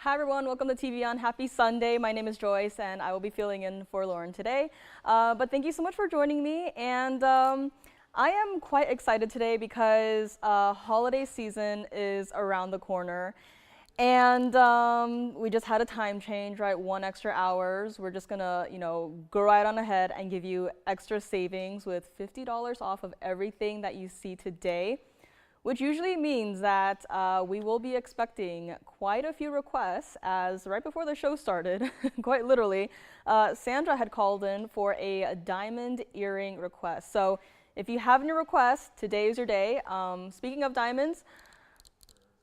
Hi everyone, welcome to TVON. Happy Sunday. My name is Joyce and I will be filling in for Lauren today. But thank you so much for joining me. And I am quite excited today because holiday season is around the corner. And we just had a time change, right? 1 extra hours. We're just gonna, go right on ahead and give you extra savings with $50 off of everything that you see today, which usually means that we will be expecting quite a few requests, as right before the show started, quite literally, Sandra had called in for a diamond earring request. So if you have any requests, today is your day. Speaking of diamonds,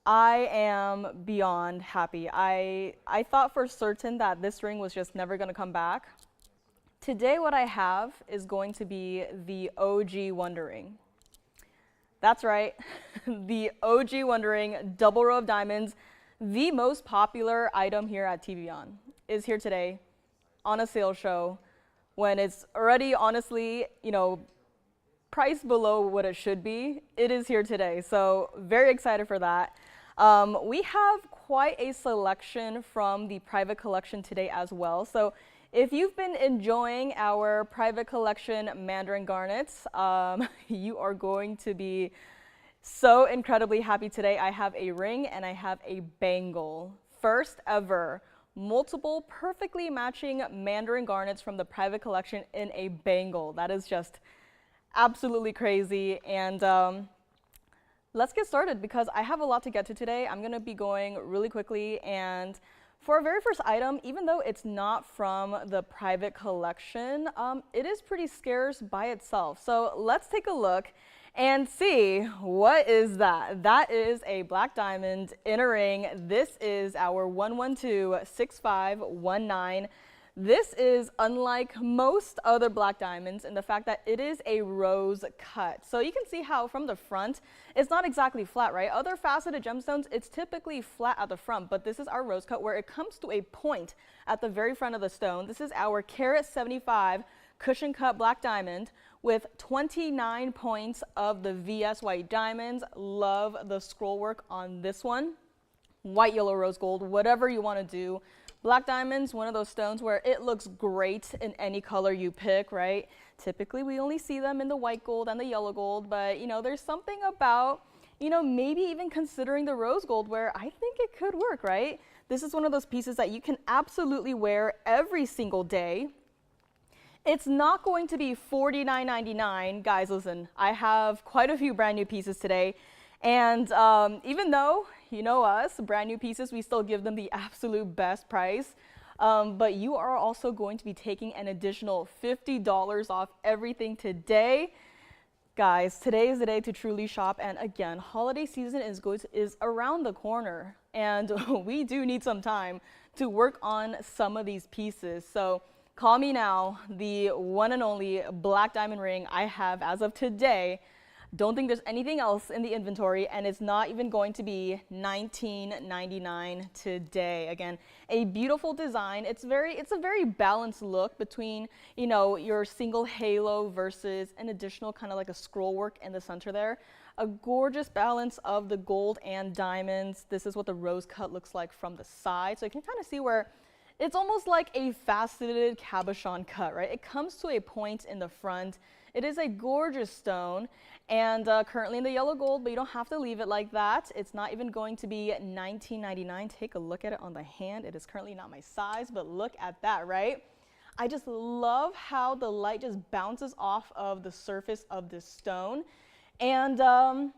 I am beyond happy. I thought for certain that this ring was just never gonna come back. Today what I have is going to be the OG Wonder Ring. That's right, the OG Wonder Ring, double row of diamonds, the most popular item here at TVON, is here today on a sales show when it's already honestly, priced below what it should be. It is here today, so very excited for that. We have quite a selection from the private collection today as well. So if you've been enjoying our private collection Mandarin garnets, you are going to be so incredibly happy today. I have a ring and I have a bangle. First ever multiple perfectly matching Mandarin garnets from the private collection in a bangle. That is just absolutely crazy. And let's get started because I have a lot to get to today. I'm going to be going really quickly, and for our very first item, even though it's not from the private collection, it is pretty scarce by itself. So let's take a look and see what is that. That is a black diamond in a ring. This is our 1126519. This is unlike most other black diamonds in the fact that it is a rose cut. So you can see how from the front, it's not exactly flat, right? Other faceted gemstones, it's typically flat at the front, but this is our rose cut where it comes to a point at the very front of the stone. This is our carat 75 cushion cut black diamond with 29 points of the VS white diamonds. Love the scroll work on this one. White, yellow, rose gold, whatever you want to do. Black diamonds, one of those stones where it looks great in any color you pick, right? Typically, we only see them in the white gold and the yellow gold, but there's something about, maybe even considering the rose gold where I think it could work, right? This is one of those pieces that you can absolutely wear every single day. It's not going to be $49.99. Guys, listen, I have quite a few brand new pieces today. And even though, you know us, brand new pieces, we still give them the absolute best price. But you are also going to be taking an additional $50 off everything today. Guys, today is the day to truly shop. And again, holiday season is around the corner. And we do need some time to work on some of these pieces. So call me now. The one and only black diamond ring I have as of today. Don't think there's anything else in the inventory, and it's not even going to be $19.99 today. Again, a beautiful design. It's a very balanced look between, your single halo versus an additional kind of like a scroll work in the center there. A gorgeous balance of the gold and diamonds. This is what the rose cut looks like from the side. So you can kind of see where it's almost like a faceted cabochon cut, right? It comes to a point in the front. It is a gorgeous stone, and currently in the yellow gold, but you don't have to leave it like that. It's not even going to be $19.99. Take a look at it on the hand. It is currently not my size, but look at that, right? I just love how the light just bounces off of the surface of this stone. And how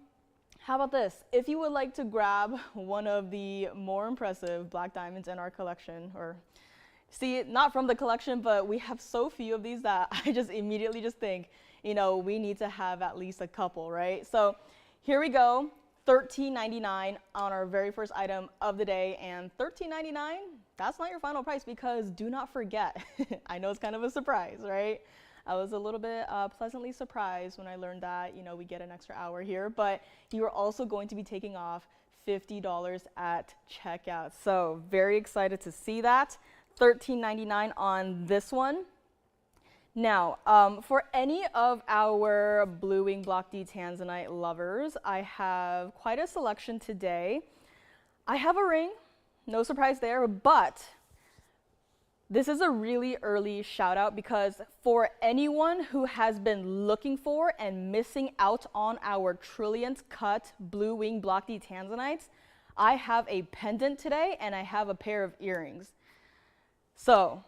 about this? If you would like to grab one of the more impressive black diamonds in our collection, or see, not from the collection, but we have so few of these that I just immediately just think, we need to have at least a couple, right? So here we go, $13.99 on our very first item of the day. And $13.99, that's not your final price, because do not forget, I know it's kind of a surprise, right? I was a little bit pleasantly surprised when I learned that, we get an extra hour here, but you are also going to be taking off $50 at checkout. So very excited to see that. $13.99 on this one. Now, for any of our Blue Wing Block D Tanzanite lovers, I have quite a selection today. I have a ring, no surprise there, but this is a really early shout out because for anyone who has been looking for and missing out on our trillionth cut blue wing block D Tanzanites, I have a pendant today and I have a pair of earrings. So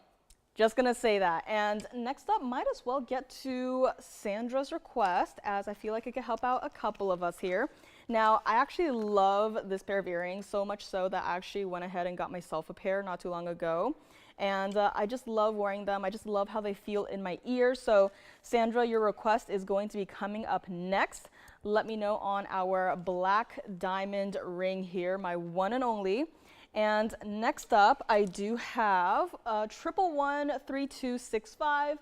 just gonna say that. And next up, might as well get to Sandra's request, as I feel like it could help out a couple of us here. Now, I actually love this pair of earrings, so much so that I actually went ahead and got myself a pair not too long ago. And I just love wearing them. I just love how they feel in my ears. So Sandra, your request is going to be coming up next. Let me know on our black diamond ring here, my one and only. And next up, I do have 1113265,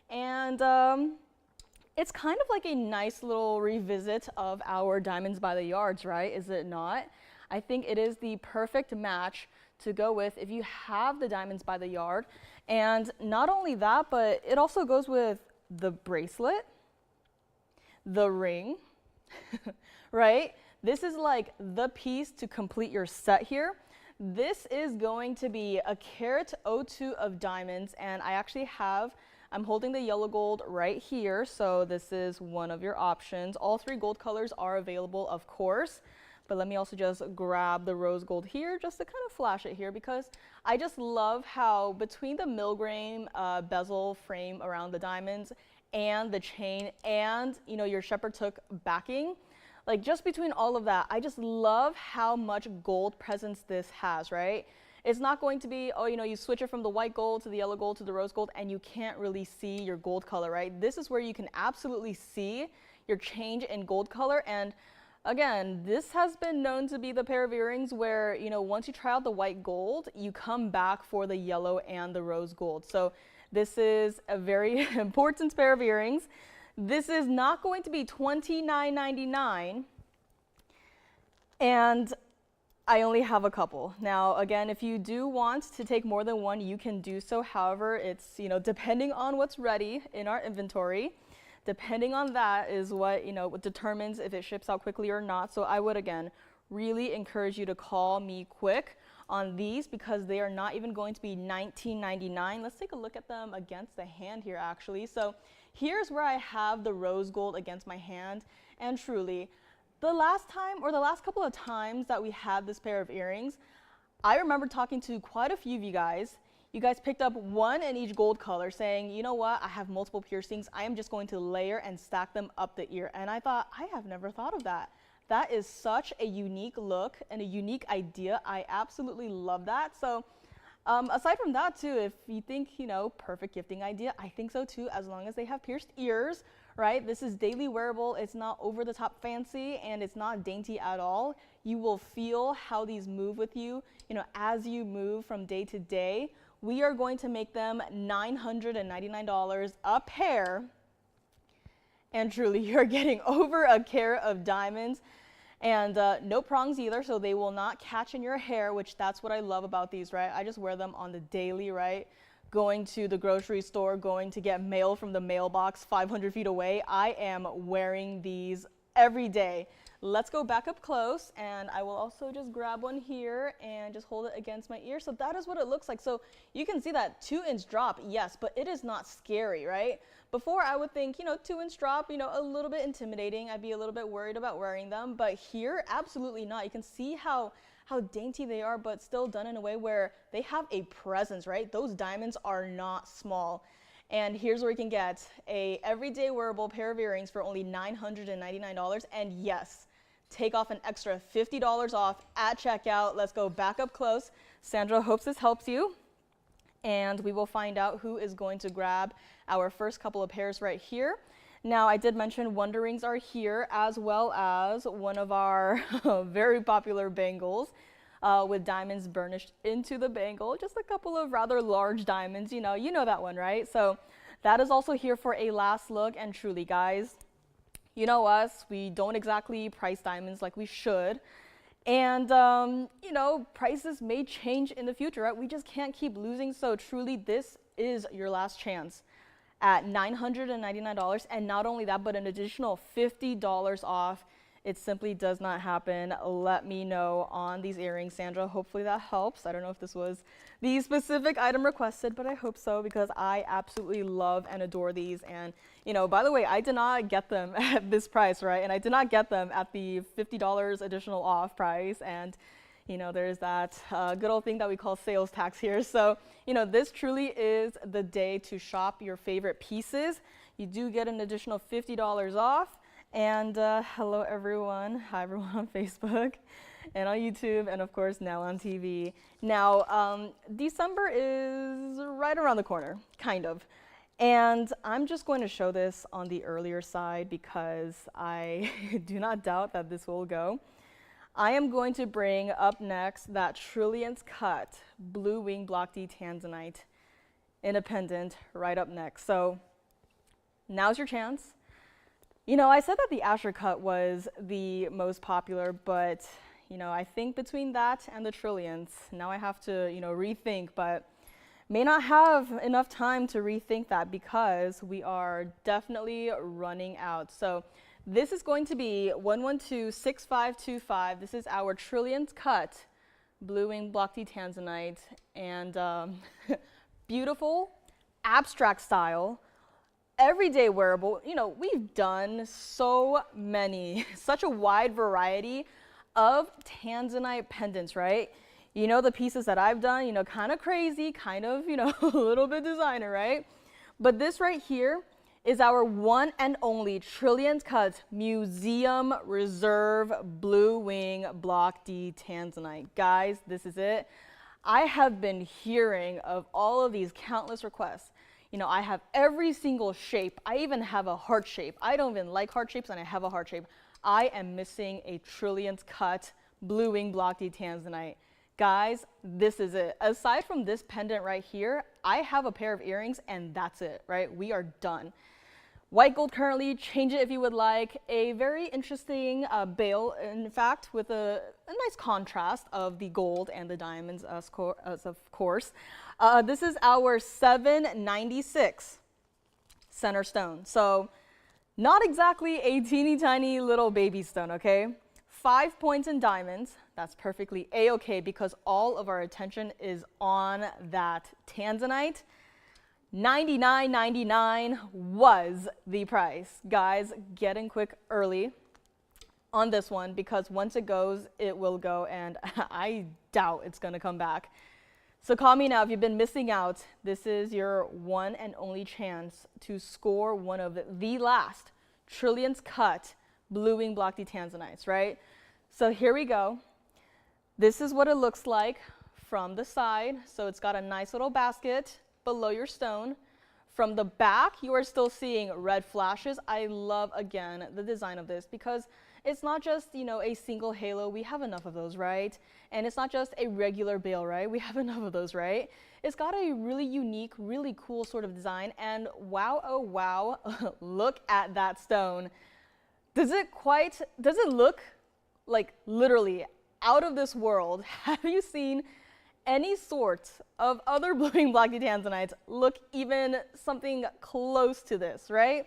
and it's kind of like a nice little revisit of our diamonds by the yards, right? Is it not? I think it is the perfect match to go with if you have the diamonds by the yard. And not only that, but it also goes with the bracelet, the ring, right? This is like the piece to complete your set here. This is going to be a carat 02 of diamonds, and I'm holding the yellow gold right here, so this is one of your options. All three gold colors are available, of course, but let me also just grab the rose gold here just to kind of flash it here, because I just love how between the milgram bezel frame around the diamonds and the chain and, you know, your shepherd's hook backing, like just between all of that, I just love how much gold presence this has, right? It's not going to be, oh, you know, you switch it from the white gold to the yellow gold to the rose gold and you can't really see your gold color, right? This is where you can absolutely see your change in gold color. And again, this has been known to be the pair of earrings where, you know, once you try out the white gold, you come back for the yellow and the rose gold. So this is a very important pair of earrings. This is not going to be $29.99, and I only have a couple. Now, again, if you do want to take more than one, you can do so. However, it's, you know, depending on what's ready in our inventory, depending on that is what, you know, what determines if it ships out quickly or not. So I would, again, really encourage you to call me quick on these because they are not even going to be $19.99. Let's take a look at them against the hand here, actually. So here's where I have the rose gold against my hand, and truly, the last couple of times that we had this pair of earrings, I remember talking to quite a few of you guys. You guys picked up one in each gold color saying, you know what, I have multiple piercings. I am just going to layer and stack them up the ear. And I thought, I have never thought of that. That is such a unique look and a unique idea. I absolutely love that. So aside from that too, if you think, you know, perfect gifting idea, I think so too, as long as they have pierced ears, right? This is daily wearable. It's not over the top fancy and it's not dainty at all. You will feel how these move with you, you know, as you move from day to day. We are going to make them $999 a pair. And truly, you're getting over a carat of diamonds. And no prongs either, so they will not catch in your hair, which that's what I love about these, right? I just wear them on the daily, right? Going to the grocery store, going to get mail from the mailbox 500 feet away. I am wearing these every day. Let's go back up close, and I will also just grab one here and just hold it against my ear. So that is what it looks like. So you can see that 2-inch drop, yes, but it is not scary, right? Before I would think, you know, 2-inch drop, you know, a little bit intimidating. I'd be a little bit worried about wearing them, but here, absolutely not. You can see how dainty they are, but still done in a way where they have a presence, right? Those diamonds are not small. And here's where you can get a everyday wearable pair of earrings for only $999. And yes, take off an extra $50 off at checkout. Let's go back up close. Sandra hopes this helps you. And we will find out who is going to grab our first couple of pairs right here. Now, I did mention Wonder Rings are here, as well as one of our very popular bangles with diamonds burnished into the bangle. Just a couple of rather large diamonds, you know that one, right? So that is also here for a last look. And truly, guys, you know us, we don't exactly price diamonds like we should. And, you know, prices may change in the future, right? We just can't keep losing. So truly, this is your last chance at $999. And not only that, but an additional $50 off It simply does not happen. Let me know on these earrings, Sandra. Hopefully that helps. I don't know if this was the specific item requested, but I hope so because I absolutely love and adore these. And, you know, by the way, I did not get them at this price, right? And I did not get them at the $50 additional off price. And, you know, there's that good old thing that we call sales tax here. So, you know, this truly is the day to shop your favorite pieces. You do get an additional $50 off. And hello everyone, hi everyone on Facebook and on YouTube and of course now on TV. Now December is right around the corner, kind of. And I'm just going to show this on the earlier side because I do not doubt that this will go. I am going to bring up next that Trillions Cut Blue Wing Block D Tanzanite in a pendant right up next. So now's your chance. You know, I said that the Asher cut was the most popular, but, you know, I think between that and the Trillions, now I have to, you know, rethink, but may not have enough time to rethink that because we are definitely running out. So this is going to be 1126525. This is our Trillions Cut Blue Wing Block D Tanzanite and beautiful abstract style. Everyday wearable. You know, we've done so many, such a wide variety of Tanzanite pendants, right? You know, the pieces that I've done, you know, kind of crazy, kind of, you know, a little bit designer, right? But this right here is our one and only Trillions Cut Museum Reserve Blue Wing Block D Tanzanite. Guys, this is it. I have been hearing of all of these countless requests. You know, I have every single shape. I even have a heart shape. I don't even like heart shapes and I have a heart shape. I am missing a Trillions Cut Blue Wing Block D Tanzanite. Guys, this is it. Aside from this pendant right here, I have a pair of earrings and that's it, right? We are done. White gold currently, change it if you would like. A very interesting bail, in fact, with a nice contrast of the gold and the diamonds, of course. This is our 796 center stone. So not exactly a teeny tiny little baby stone, okay? 5 points in diamonds. That's perfectly a-okay because all of our attention is on that Tanzanite. $99.99 was the price. Guys, get in quick early on this one because once it goes, it will go, and I doubt it's going to come back. So call me now if you've been missing out. This is your one and only chance to score one of the last Trillions Cut Blue Wing Block D Tanzanites, right? So here we go. This is what it looks like from the side. So it's got a nice little basket below your stone. From the back, you are still seeing red flashes. I love, again, the design of this because it's not just, you know, a single halo. We have enough of those, right? And it's not just a regular bail, right? We have enough of those, right? It's got a really unique, really cool sort of design. And wow, oh wow, look at that stone. Does it look like literally out of this world? Have you seen any sort of other Blue Wing Block D Tanzanites look even something close to this, right?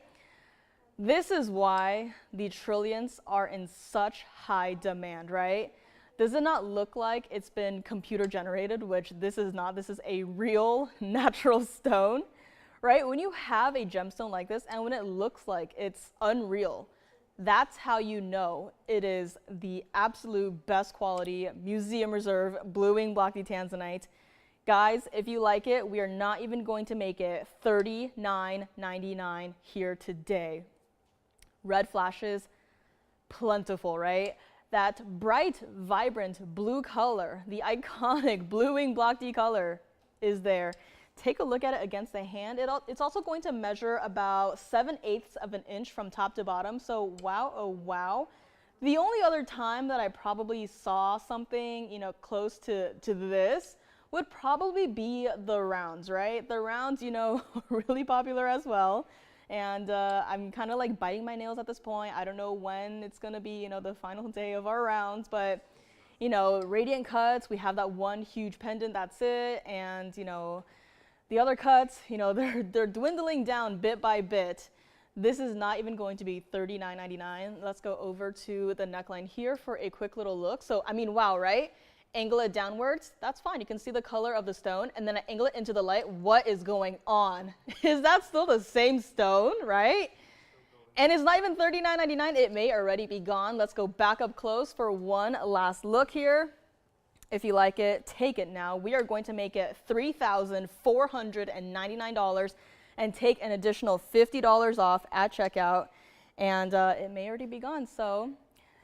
This is why the Trillions are in such high demand, right? Does it not look like it's been computer generated, which this is not? This is a real natural stone, right? When you have a gemstone like this and when it looks like it's unreal, that's how you know it is the absolute best quality museum reserve Blue Wing Block D Tanzanite. Guys, if you like it, we are not even going to make it $39.99 here today. Red flashes, plentiful, right? That bright, vibrant blue color, the iconic Blue Wing Block D color is there. Take a look at it against the hand. It's also going to measure about 7/8 of an inch from top to bottom. So wow, oh wow. The only other time that I probably saw something, you know, close to this would probably be the rounds, right? The rounds, you know, really popular as well. And I'm kind of like biting my nails at this point. I don't know when it's going to be, you know, the final day of our rounds, but, you know, radiant cuts, we have that one huge pendant, that's it. And, you know, the other cuts, you know, they're dwindling down bit by bit. This is not even going to be $39.99. Let's go over to the neckline here for a quick little look. So, I mean, wow, right? Angle it downwards, that's fine. You can see the color of the stone, and then I angle it into the light. What is going on? Is that still the same stone, right? And it's not even $39.99. It may already be gone. Let's go back up close for one last look here. If you like it, take it now. We are going to make it $3,499 and take an additional $50 off at checkout. And it may already be gone, so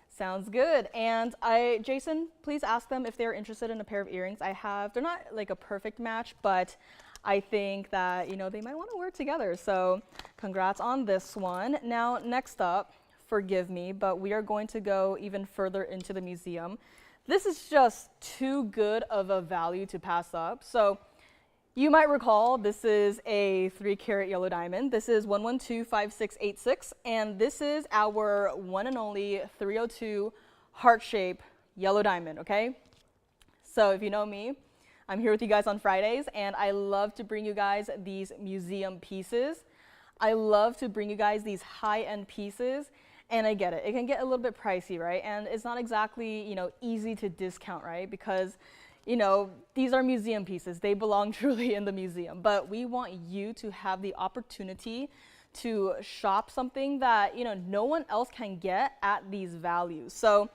sounds good. And Jason, please ask them if they're interested in a pair of earrings. They're not like a perfect match, but I think that, you know, they might want to wear it together. So congrats on this one. Now, next up, forgive me, but we are going to go even further into the museum. This is just too good of a value to pass up. So you might recall this is a 3-carat yellow diamond. This is 1125686, and this is our one and only 302 heart-shaped yellow diamond, okay? So if you know me, I'm here with you guys on Fridays, and I love to bring you guys these museum pieces. I love to bring you guys these high-end pieces. And I get it. It can get a little bit pricey, right? And it's not exactly, you know, easy to discount, right? Because, you know, these are museum pieces. They belong truly in the museum. But we want you to have the opportunity to shop something that, you know, no one else can get at these values. So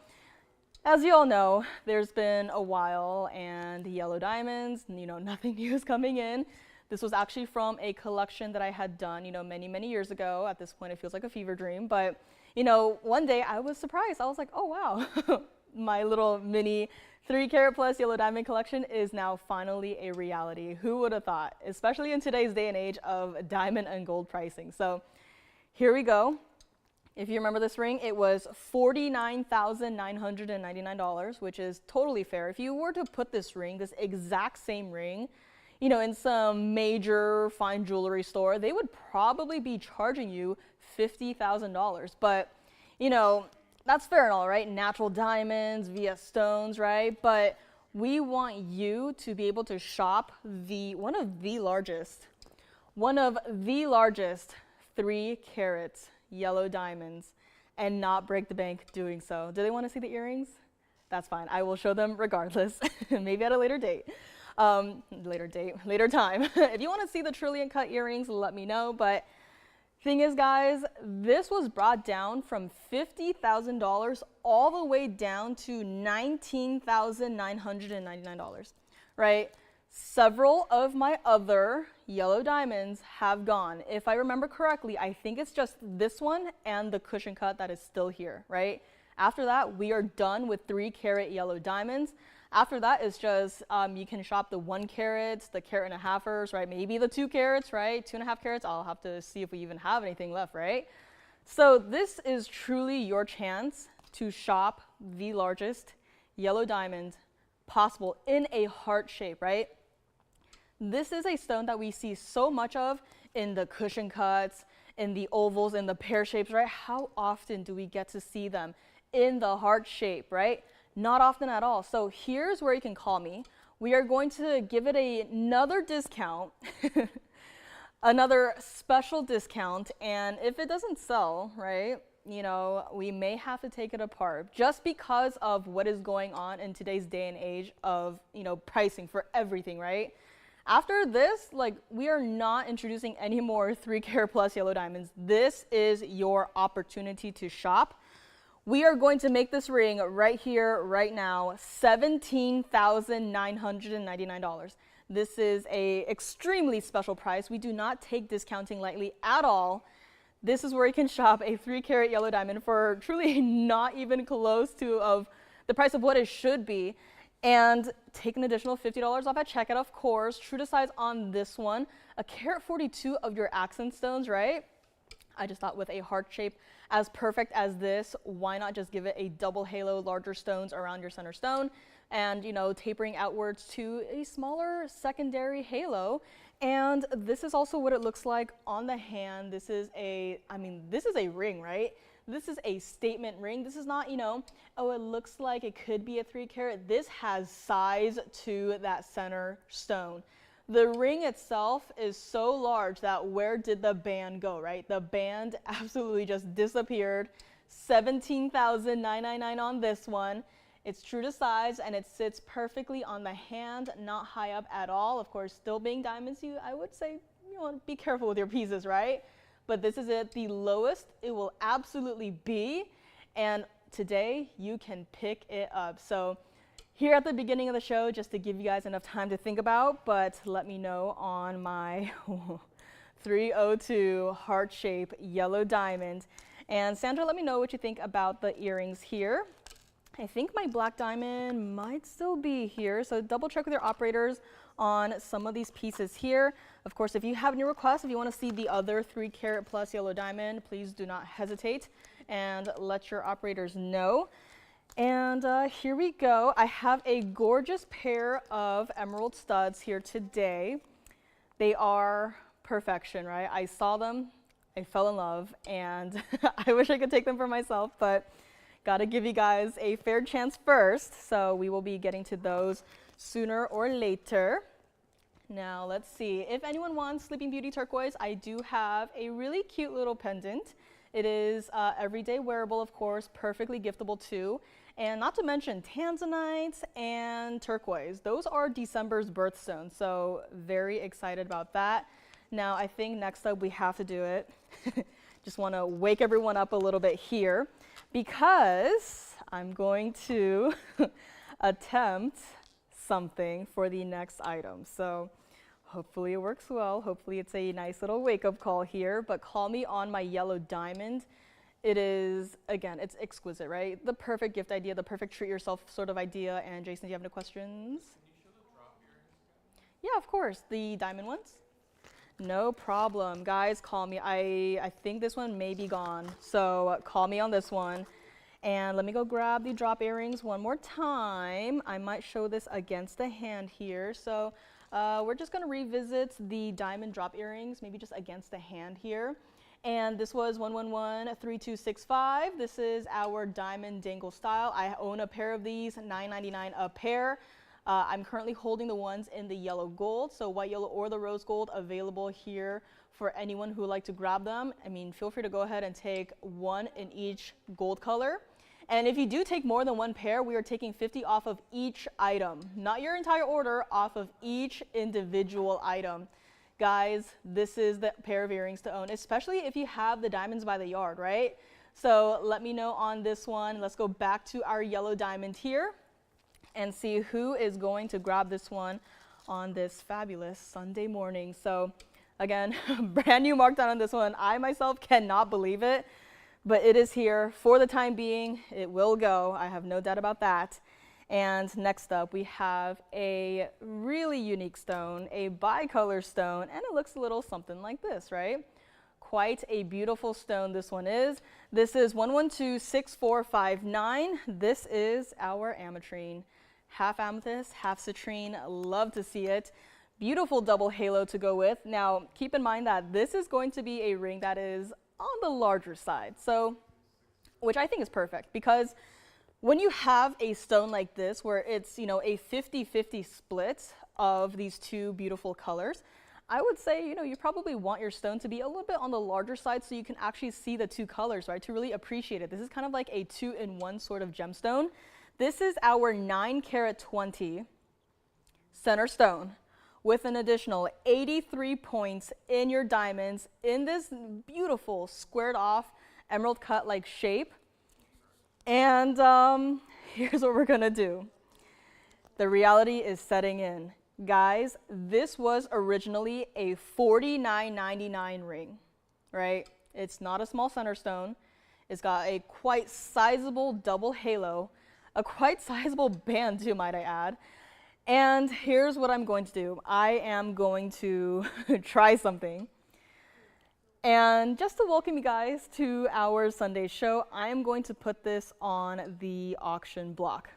as you all know, there's been a while, and yellow diamonds, you know, nothing new is coming in. This was actually from a collection that I had done, you know, many, many years ago. At this point, it feels like a fever dream. But you know, one day I was surprised. I was like, oh, wow, my little mini 3-carat plus yellow diamond collection is now finally a reality. Who would have thought, especially in today's day and age of diamond and gold pricing. So here we go. If you remember this ring, it was $49,999, which is totally fair. If you were to put this ring, this exact same ring, you know, in some major fine jewelry store, they would probably be charging you $50,000. But, you know, that's fair and all, right? Natural diamonds via stones, right? But we want you to be able to shop one of the largest 3-carat yellow diamonds and not break the bank doing so. Do they want to see the earrings? That's fine. I will show them regardless, maybe at a later date. Later time. If you want to see the trillion cut earrings, let me know. But thing is, guys, this was brought down from $50,000 all the way down to $19,999, right? Several of my other yellow diamonds have gone. If I remember correctly, I think it's just this one and the cushion cut that is still here, right? After that, we are done with 3-carat yellow diamonds. After that, it's just you can shop the 1 carat, the 1.5-caraters, right? Maybe the 2 carats, right? 2.5 carats. I'll have to see if we even have anything left, right? So this is truly your chance to shop the largest yellow diamond possible in a heart shape, right? This is a stone that we see so much of in the cushion cuts, in the ovals, in the pear shapes, right? How often do we get to see them in the heart shape, right? Not often at all. So here's where you can call me. We are going to give it another discount, another special discount. And if it doesn't sell, right, you know, we may have to take it apart just because of what is going on in today's day and age of, you know, pricing for everything, right? After this, like, we are not introducing any more 3-carat plus yellow diamonds. This is your opportunity to shop. We are going to make this ring right here, right now, $17,999. This is an extremely special price. We do not take discounting lightly at all. This is where you can shop a 3-carat yellow diamond for truly not even close to of the price of what it should be. And take an additional $50 off at checkout, of course. True to size on this one, a carat 42 of your accent stones, right? I just thought with a heart shape as perfect as this, why not just give it a double halo, larger stones around your center stone, and, you know, tapering outwards to a smaller secondary halo. And this is also what it looks like on the hand. This is this is a ring, right? This is a statement ring. This is not, you know, oh, it looks like it could be a 3-carat. This has size to that center stone. The ring itself is so large that where did the band go, right? The band absolutely just disappeared. $17,999 on this one. It's true to size and it sits perfectly on the hand, not high up at all. Of course, still being diamonds, I would say, be careful with your pieces, right? But this is it, the lowest it will absolutely be. And today you can pick it up. So here at the beginning of the show, just to give you guys enough time to think about, but let me know on my 302 heart-shaped yellow diamond. And Sandra, let me know what you think about the earrings here. I think my black diamond might still be here, so double check with your operators on some of these pieces here. Of course, if you have any requests, if you want to see the other 3 carat plus yellow diamond, please do not hesitate and let your operators know. And here we go. I have a gorgeous pair of emerald studs here today. They are perfection, right? I saw them, I fell in love, and I wish I could take them for myself, but gotta give you guys a fair chance first. So we will be getting to those sooner or later. Now let's see, if anyone wants Sleeping Beauty turquoise, I do have a really cute little pendant. It is everyday wearable, of course, perfectly giftable too. And not to mention Tanzanite and turquoise. Those are December's birthstones, so very excited about that. Now I think next up we have to do it. Just want to wake everyone up a little bit here because I'm going to attempt something for the next item. So hopefully it works well. Hopefully it's a nice little wake-up call here, but call me on my yellow diamond. It is, again, it's exquisite, right? The perfect gift idea, the perfect treat yourself sort of idea. And Jason, do you have any questions? Can you show the drop earrings? Yeah, of course. The diamond ones? No problem. Guys, call me. I think this one may be gone. So call me on this one. And let me go grab the drop earrings one more time. I might show this against the hand here. So we're just going to revisit the diamond drop earrings, maybe just against the hand here. And this was 111-3265. This is our diamond dangle style. I own a pair of these, $9.99 a pair. I'm currently holding the ones in the yellow gold, so white, yellow, or the rose gold available here for anyone who would like to grab them. I mean, feel free to go ahead and take one in each gold color. And if you do take more than one pair, we are taking 50 off of each item. Not your entire order, off of each individual item. Guys, this is the pair of earrings to own, especially if you have the diamonds by the yard, right? So let me know on this one. Let's go back to our yellow diamond here and see who is going to grab this one on this fabulous Sunday morning. So again, brand new markdown on this one. I myself cannot believe it, but it is here for the time being. It will go. I have no doubt about that. And next up, we have a really unique stone, a bicolor stone, and it looks a little something like this, right? Quite a beautiful stone this one is. This is 112-6459. This is our Ametrine. Half amethyst, half citrine. Love to see it. Beautiful double halo to go with. Now, keep in mind that this is going to be a ring that is on the larger side, so, which I think is perfect because when you have a stone like this where it's, a 50-50 split of these two beautiful colors, I would say, you probably want your stone to be a little bit on the larger side so you can actually see the two colors, right, to really appreciate it. This is kind of like a 2-in-1 sort of gemstone. This is our 9 carat 20 center stone with an additional 83 points in your diamonds in this beautiful squared off emerald cut like shape. And here's what we're gonna do. The reality is setting in. Guys, this was originally a $49.99 ring, right? It's not a small center stone. It's got a quite sizable double halo, a quite sizable band too, might I add. And here's what I'm going to do. I am going to try something. And just to welcome you guys to our Sunday show, I am going to put this on the auction block.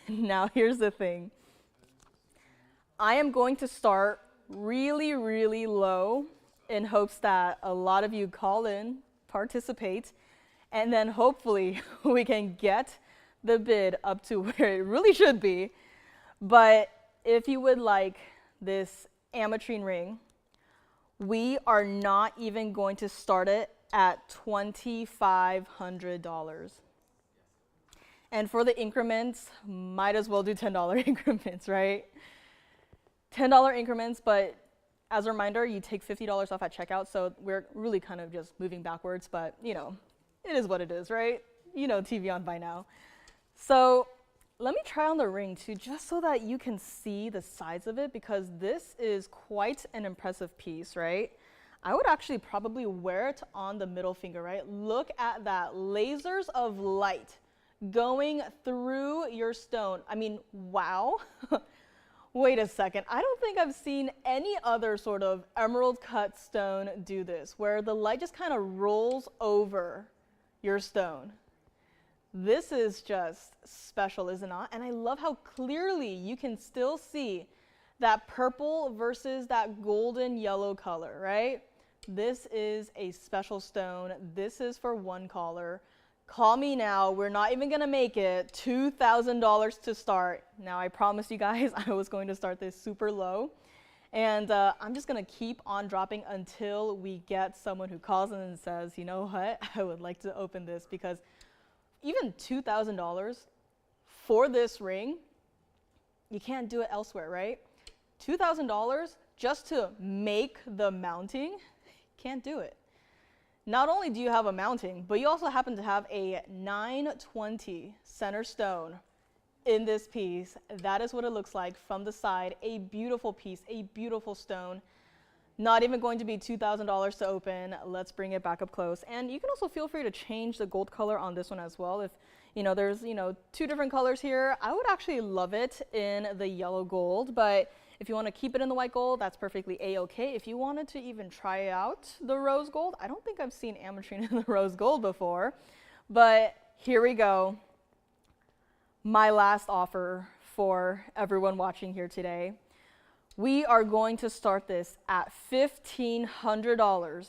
Now, here's the thing. I am going to start really, really low in hopes that a lot of you call in, participate, and then hopefully we can get the bid up to where it really should be. But if you would like this Ametrine ring. We are not even going to start it at $2,500. And for the increments, might as well do $10 increments, right? $10 increments, but as a reminder, you take $50 off at checkout, so we're really kind of just moving backwards, but you know, it is what it is, right? You know TVON by now. So let me try on the ring too, just so that you can see the size of it, because this is quite an impressive piece, right? I would actually probably wear it on the middle finger, right? Look at that, lasers of light going through your stone. I mean, wow. Wait a second, I don't think I've seen any other sort of emerald cut stone do this, where the light just kind of rolls over your stone. This is just special, is it not? And I love how clearly you can still see that purple versus that golden yellow color, right? This is a special stone. This is for one caller. Call me now. We're not even going to make it $2,000 to start. Now, I promised you guys I was going to start this super low. And I'm just going to keep on dropping until we get someone who calls in and says, you know what, I would like to open this, because even $2,000 for this ring, you can't do it elsewhere, right? $2,000 just to make the mounting, can't do it. Not only do you have a mounting, but you also happen to have a 920 center stone in this piece. That is what it looks like from the side. A beautiful piece, a beautiful stone. Not even going to be $2,000 to open. Let's bring it back up close. And you can also feel free to change the gold color on this one as well. If there's two different colors here, I would actually love it in the yellow gold, but if you want to keep it in the white gold, that's perfectly a-okay. If you wanted to even try out the rose gold, I don't think I've seen Ametrine in the rose gold before, but here we go. My last offer for everyone watching here today. We are going to start this at $1,500.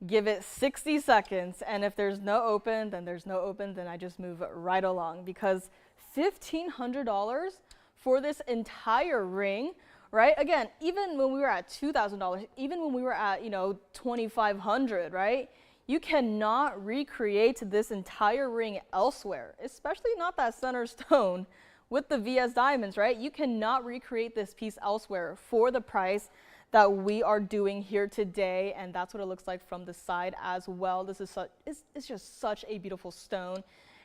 Give it 60 seconds, and if there's no open, then there's no open, then I just move right along, because $1,500 for this entire ring, right? Again, even when we were at $2,000, even when we were at, $2,500, right? You cannot recreate this entire ring elsewhere, especially not that center stone with the VS diamonds, right? You cannot recreate this piece elsewhere for the price that we are doing here today, and that's what it looks like from the side as well. This is it's just such a beautiful stone.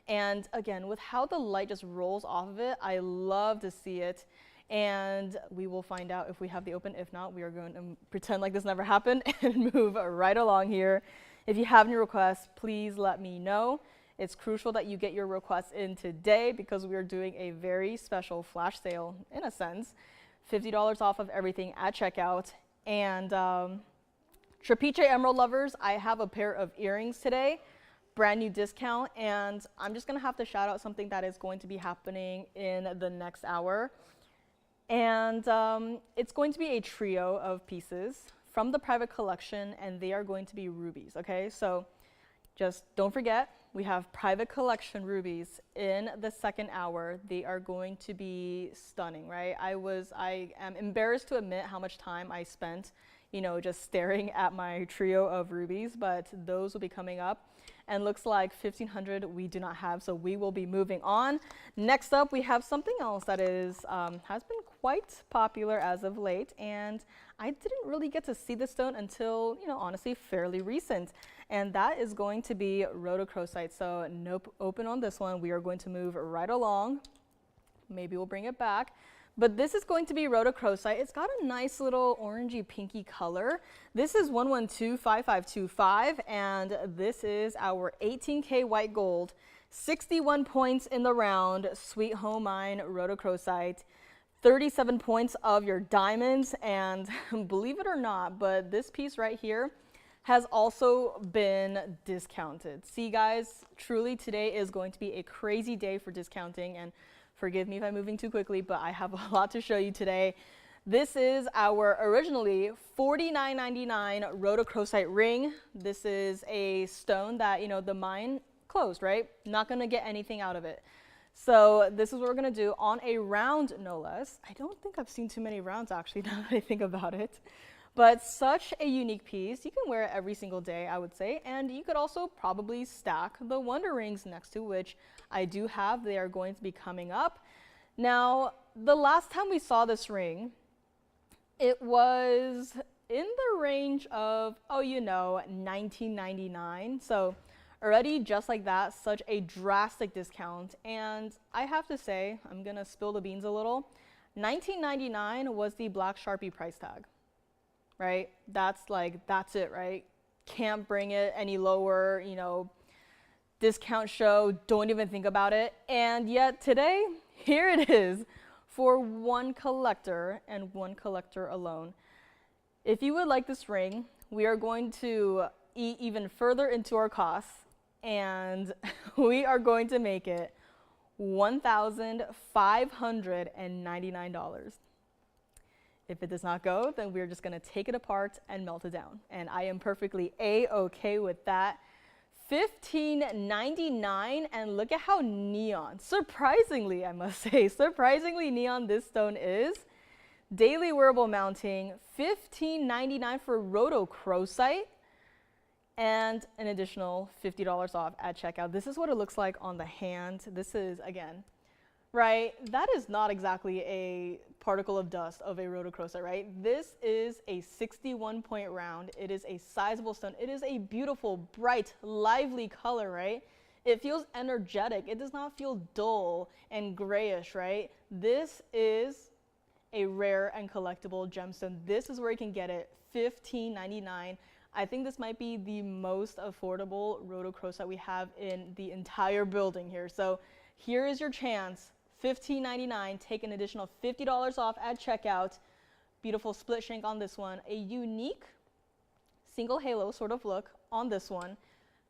And again, with how the light just rolls off of it, I love to see it. And we will find out if we have the open. If not, we are going to pretend like this never happened and move right along here. If you have any requests, please let me know. It's crucial that you get your requests in today, because we are doing a very special flash sale, in a sense. $50 off of everything at checkout. And Trapiche Emerald lovers, I have a pair of earrings today. Brand new discount, and I'm just gonna have to shout out something that is going to be happening in the next hour. And it's going to be a trio of pieces from the private collection, and they are going to be rubies, okay? So just don't forget, we have private collection rubies in the second hour. They are going to be stunning, right? I am embarrassed to admit how much time I spent, just staring at my trio of rubies, but those will be coming up. And looks like 1,500 we do not have, so we will be moving on. Next up, we have something else that has been quite popular as of late, and I didn't really get to see this stone until, honestly, fairly recent. And that is going to be Rhodochrosite. So nope, open on this one. We are going to move right along. Maybe we'll bring it back. But this is going to be Rhodochrosite. It's got a nice little orangey pinky color. This is 1125525, and this is our 18K white gold. 61 points in the round, Sweet Home Mine Rhodochrosite. 37 points of your diamonds, and believe it or not, but this piece right here has also been discounted. See guys, truly today is going to be a crazy day for discounting, and forgive me if I'm moving too quickly, but I have a lot to show you today. This is our originally $49.99 Rhodochrosite ring. This is a stone that, the mine closed, right? Not gonna get anything out of it. So this is what we're gonna do on a round, no less. I don't think I've seen too many rounds actually, now that I think about it. But such a unique piece. You can wear it every single day, I would say. And you could also probably stack the Wonder Rings next to, which I do have. They are going to be coming up. Now, the last time we saw this ring, it was in the range of, oh, you know, $19.99. So already just like that, such a drastic discount. And I have to say, I'm gonna spill the beans a little. $19.99 was the black Sharpie price tag, right? That's it, right? Can't bring it any lower, you know, discount show, don't even think about it. And yet today, here it is for one collector and one collector alone. If you would like this ring, we are going to eat even further into our costs, and we are going to make it $1,599. If it does not go, then we're just gonna take it apart and melt it down. And I am perfectly A-okay with that. $15.99, and look at how neon, surprisingly, I must say, surprisingly neon this stone is. Daily wearable mounting, $15.99 for Rhodochrosite, and an additional $50 off at checkout. This is what it looks like on the hand. This is, again, right? That is not exactly a particle of dust of a rhodochrosite, right? This is a 61-point round. It is a sizable stone. It is a beautiful, bright, lively color, right? It feels energetic. It does not feel dull and grayish, right? This is a rare and collectible gemstone. This is where you can get it, $15.99. I think this might be the most affordable rhodochrosite we have in the entire building here. So here is your chance. $15.99, take an additional $50 off at checkout. Beautiful split shank on this one. A unique single halo sort of look on this one.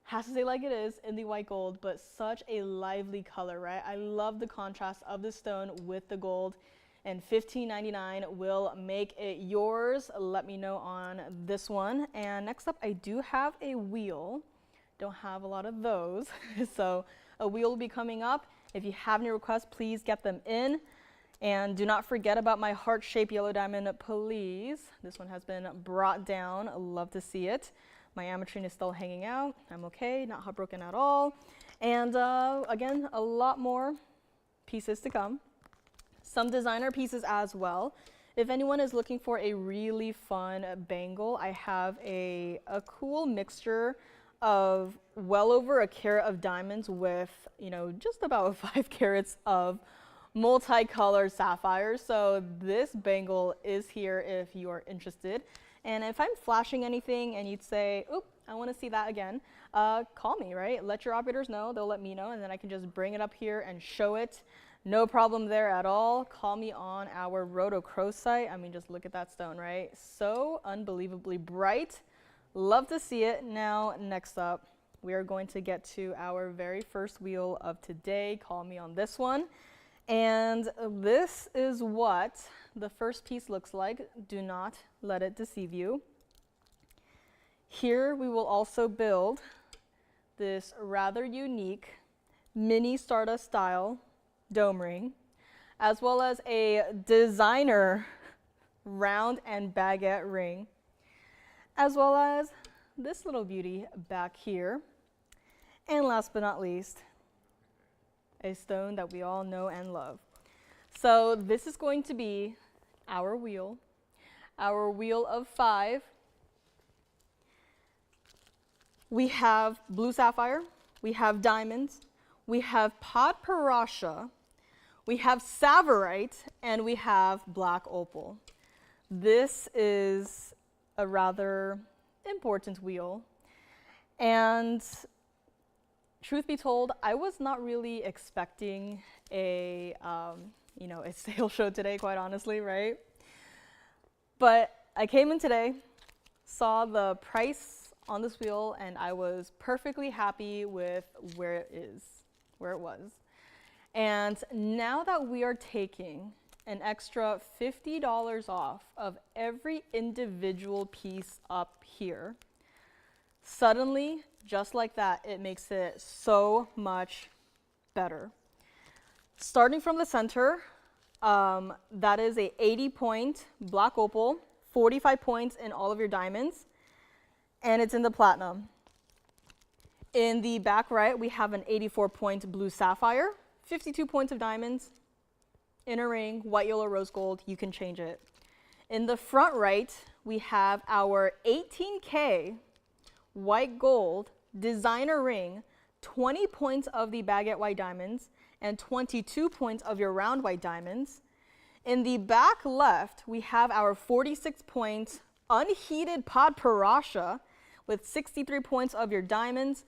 Has to say like it is in the white gold, but such a lively color, right? I love the contrast of the stone with the gold, and $15.99 will make it yours. Let me know on this one. And next up, I do have a wheel. Don't have a lot of those. So a wheel will be coming up. If you have any requests, please get them in. And do not forget about my heart-shaped yellow diamond, please. This one has been brought down. Love to see it. My Ametrine is still hanging out. I'm okay, not heartbroken at all. And again, a lot more pieces to come. Some designer pieces as well. If anyone is looking for a really fun bangle, I have a cool mixture of well over a carat of diamonds with, you know, just about 5 carats of multicolored sapphires. So this bangle is here if you are interested. And if I'm flashing anything and you'd say, oop, I want to see that again, call me, right? Let your operators know, they'll let me know, and then I can just bring it up here and show it. No problem there at all. Call me on our rhodochrosite. I mean, just look at that stone, right? So unbelievably bright. Love to see it. Now, next up, we are going to get to our very first wheel of today. Call me on this one. And this is what the first piece looks like. Do not let it deceive you. Here we will also build this rather unique mini Stardust style dome ring, as well as a designer round and baguette ring, as well as this little beauty back here. And last but not least, a stone that we all know and love. So this is going to be our wheel of 5. We have blue sapphire, we have diamonds, we have pot parasha, we have tsavorite, and we have black opal. This is a rather important wheel, and truth be told, I was not really expecting a a sale show today, quite honestly, right? But I came in today, saw the price on this wheel, and I was perfectly happy with where it was. And now that we are taking an extra $50 off of every individual piece up here, suddenly, just like that, it makes it so much better. Starting from the center, that is a 80-point black opal, 45 points in all of your diamonds, and it's in the platinum. In the back right, we have an 84-point blue sapphire, 52 points of diamonds, inner ring, white, yellow, rose gold. You can change it. In the front right, we have our 18K white gold designer ring, 20 points of the baguette white diamonds, and 22 points of your round white diamonds. In the back left, we have our 46-point unheated pod parasha with 63 points of your diamonds.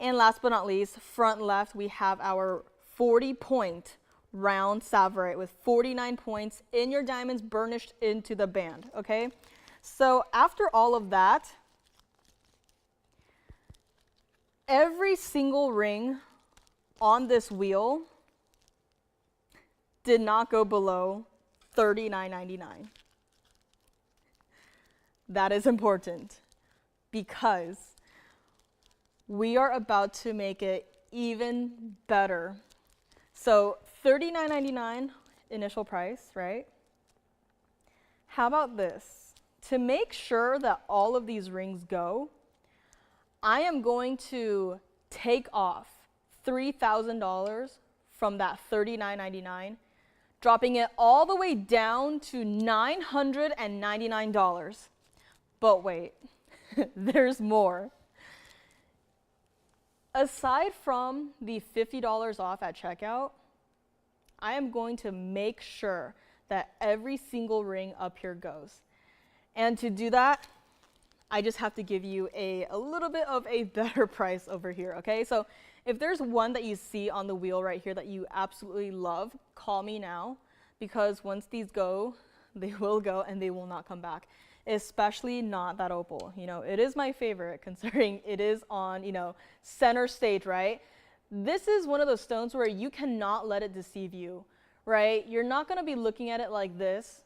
And last but not least, front left, we have our 40-point round Tsavorite with 49 points in your diamonds burnished into the band, okay? So after all of that, every single ring on this wheel did not go below $39.99. That is important because we are about to make it even better. So $39.99 initial price, right? How about this? To make sure that all of these rings go, I am going to take off $3,000 from that $39.99, dropping it all the way down to $999. But wait, there's more. Aside from the $50 off at checkout, I am going to make sure that every single ring up here goes. And to do that, I just have to give you a little bit of a better price over here, okay? So if there's one that you see on the wheel right here that you absolutely love, call me now, because once these go, they will go and they will not come back, especially not that opal. You know, it is my favorite considering it is on, you know, center stage, right? This is one of those stones where you cannot let it deceive you, right? You're not gonna be looking at it like this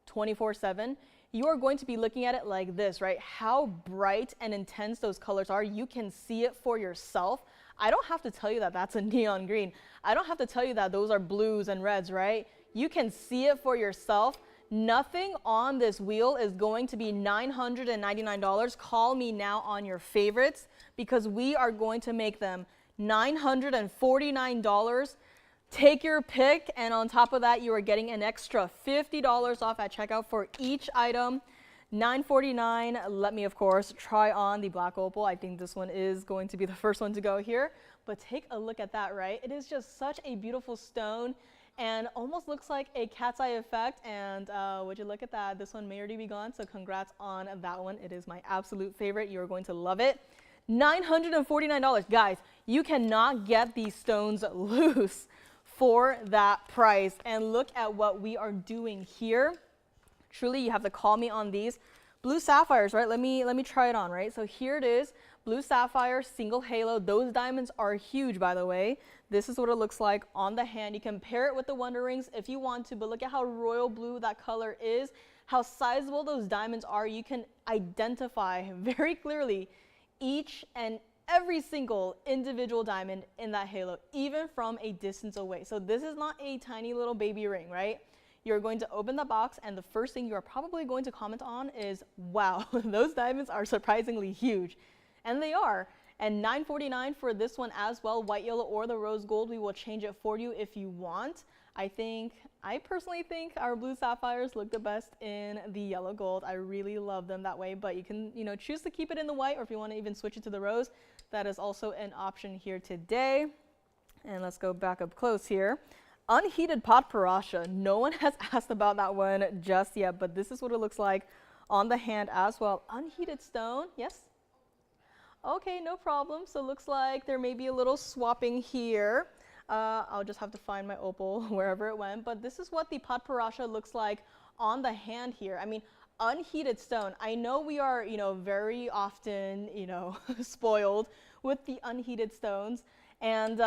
24/7. You are going to be looking at it like this, right? How bright and intense those colors are. You can see it for yourself. I don't have to tell you that that's a neon green. I don't have to tell you that those are blues and reds, right? You can see it for yourself. Nothing on this wheel is going to be $999. Call me now on your favorites because we are going to make them $949. Take your pick, and on top of that, you are getting an extra $50 off at checkout for each item. $949. Let me, of course, try on the black opal. I think this one is going to be the first one to go here. But take a look at that, right? It is just such a beautiful stone and almost looks like a cat's eye effect. And would you look at that? This one may already be gone, so congrats on that one. It is my absolute favorite. You're going to love it. $949. Guys, you cannot get these stones loose for that price. And look at what we are doing here. Truly, you have to call me on these. Blue sapphires, right? Let me try it on, right? So here it is, blue sapphire, single halo. Those diamonds are huge, by the way. This is what it looks like on the hand. You can pair it with the Wonder Rings if you want to, but look at how royal blue that color is, how sizable those diamonds are. You can identify very clearly each and every single individual diamond in that halo, even from a distance away. So this is not a tiny little baby ring, right? You're going to open the box, and the first thing you are probably going to comment on is, wow, those diamonds are surprisingly huge. And they are. And $949 for this one as well, white, yellow, or the rose gold. We will change it for you if you want. I personally think our blue sapphires look the best in the yellow gold. I really love them that way, but you can, choose to keep it in the white, or if you want to even switch it to the rose, that is also an option here today. And let's go back up close here. Unheated pot parasha. No one has asked about that one just yet, but this is what it looks like on the hand as well. Unheated stone, yes? Okay, no problem. So it looks like there may be a little swapping here. I'll just have to find my opal wherever it went, but this is what the pot parasha looks like on the hand here. I mean, unheated stone. I know we are, very often, spoiled with the unheated stones. And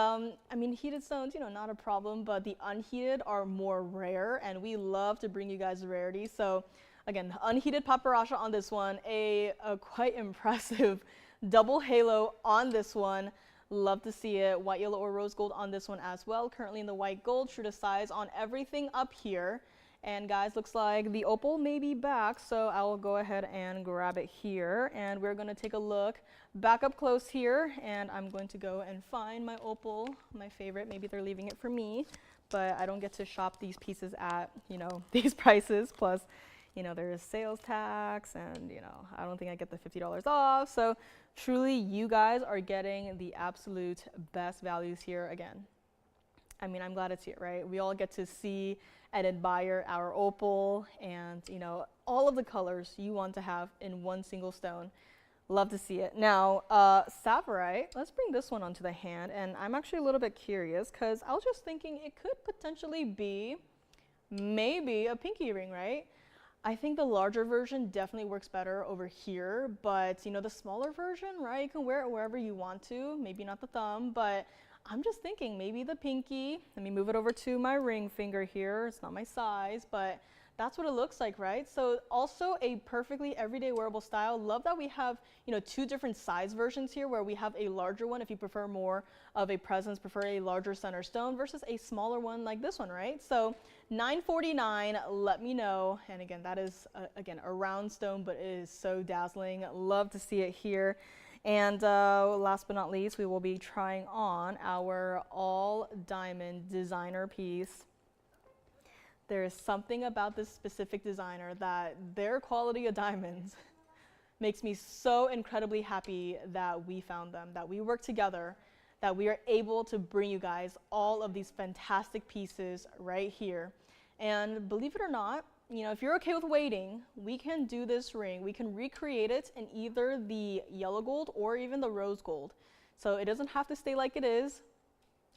heated stones, not a problem, but the unheated are more rare, and we love to bring you guys rarity. So again, unheated pot parasha on this one, a quite impressive double halo on this one. Love to see it. White, yellow, or rose gold on this one as well. Currently in the white gold, true to size on everything up here. And guys, looks like the opal may be back, so I will go ahead and grab it here. And we're gonna take a look back up close here, and I'm going to go and find my opal, my favorite. Maybe they're leaving it for me, but I don't get to shop these pieces at, you know, these prices. Plus, you know, there is sales tax, and, you know, I don't think I get the $50 off. So truly, you guys are getting the absolute best values here again. I mean, I'm glad it's here, right? We all get to see and admire our opal and, you know, all of the colors you want to have in one single stone. Love to see it. Now, sapphire, let's bring this one onto the hand. And I'm actually a little bit curious because I was just thinking it could potentially be maybe a pinky ring, right? I think the larger version definitely works better over here, but you know, the smaller version, right? You can wear it wherever you want to, maybe not the thumb, but I'm just thinking maybe the pinky. Let me move it over to my ring finger here. It's not my size, but that's what it looks like, right? So also a perfectly everyday wearable style. Love that we have, you know, two different size versions here where we have a larger one if you prefer more of a presence, prefer a larger center stone versus a smaller one like this one, right? So $9.49, let me know. And again, that is, again, a round stone, but it is so dazzling. Love to see it here. And last but not least, we will be trying on our all diamond designer piece. There is something about this specific designer that their quality of diamonds makes me so incredibly happy that we found them, that we work together, that we are able to bring you guys all of these fantastic pieces right here. And believe it or not, you know, if you're okay with waiting, we can do this ring. We can recreate it in either the yellow gold or even the rose gold. So it doesn't have to stay like it is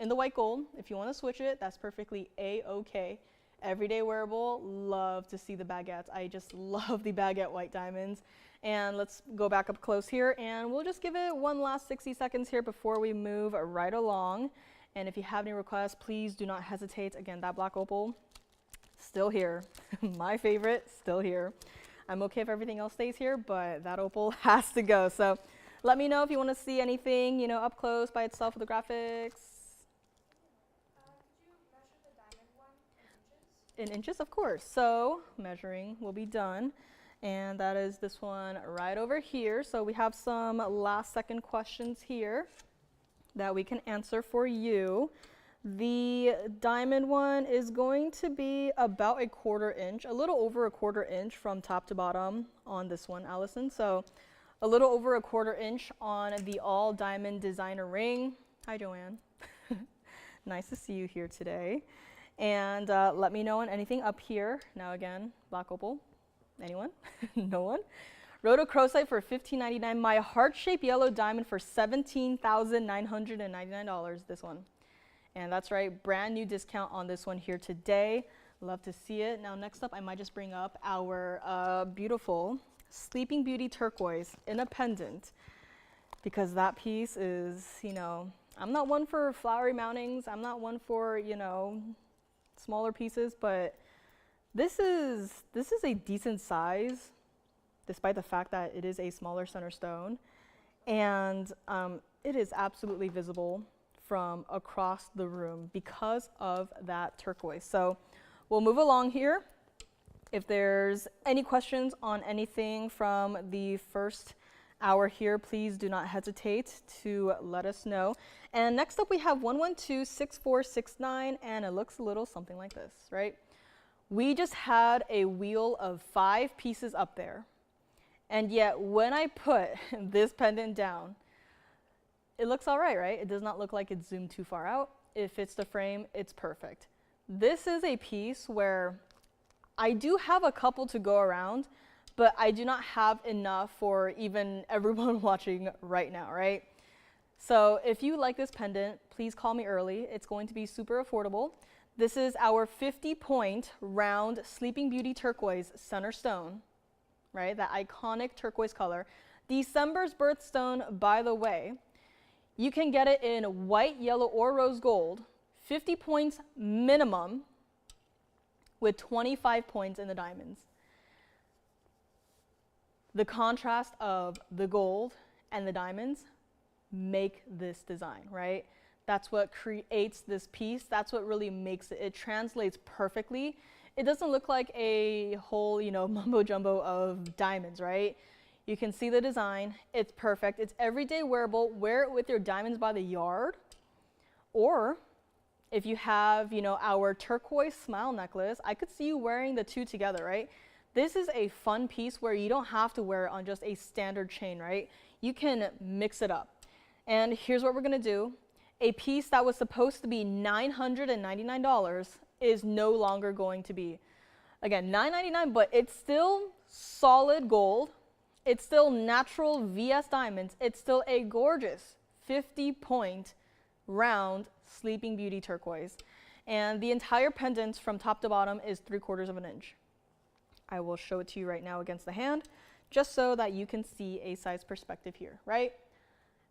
in the white gold. If you want to switch it, that's perfectly a-okay. Everyday wearable, love to see the baguettes. I just love the baguette white diamonds. And let's go back up close here, and we'll just give it one last 60 seconds here before we move right along. And if you have any requests, please do not hesitate. Again, that black opal, still here. My favorite, still here. I'm okay if everything else stays here, but that opal has to go. So let me know if you want to see anything, you know, up close by itself with the graphics. In inches, of course. So measuring will be done, and that is this one right over here. So we have some last second questions here that we can answer for you. The diamond one is going to be about a 1/4 inch, a little over a 1/4 inch from top to bottom on this one, Allison. So a little over a 1/4 inch on the all diamond designer ring. Hi, Joanne. Nice to see you here today. And let me know on anything up here. Now again, black opal. Anyone? No one? Rhodochrosite for $15.99. My heart-shaped yellow diamond for $17,999. This one. And that's right, brand new discount on this one here today. Love to see it. Now next up, I might just bring up our beautiful Sleeping Beauty turquoise in a pendant, because that piece is, you know, I'm not one for flowery mountings. I'm not one for, you know, smaller pieces, but this is a decent size despite the fact that it is a smaller center stone, and it is absolutely visible from across the room because of that turquoise. So we'll move along here. If there's any questions on anything from the first hour here, please do not hesitate to let us know. And next up we have 112-6469, and it looks a little something like this, right? We just had a wheel of 5 pieces up there, and yet when I put this pendant down, it looks all right? It does not look like it's zoomed too far out. It fits the frame, it's perfect. This is a piece where I do have a couple to go around, but I do not have enough for even everyone watching right now, right? So if you like this pendant, please call me early. It's going to be super affordable. This is our 50-point round Sleeping Beauty turquoise center stone, right? That iconic turquoise color. December's birthstone, by the way. You can get it in white, yellow, or rose gold, 50 points minimum, with 25 points in the diamonds. The contrast of the gold and the diamonds, make this design, right? That's what creates this piece. That's what really makes it. It translates perfectly. It doesn't look like a whole, mumbo jumbo of diamonds, right? You can see the design. It's perfect. It's everyday wearable. Wear it with your diamonds by the yard. Or if you have, our turquoise smile necklace, I could see you wearing the two together, right? This is a fun piece where you don't have to wear it on just a standard chain, right? You can mix it up. And here's what we're gonna do. A piece that was supposed to be $999 is no longer going to be. Again, $999, but it's still solid gold. It's still natural VS diamonds. It's still a gorgeous 50-point round Sleeping Beauty turquoise. And the entire pendant from top to bottom is 3/4 of an inch. I will show it to you right now against the hand, just so that you can see a size perspective here, right?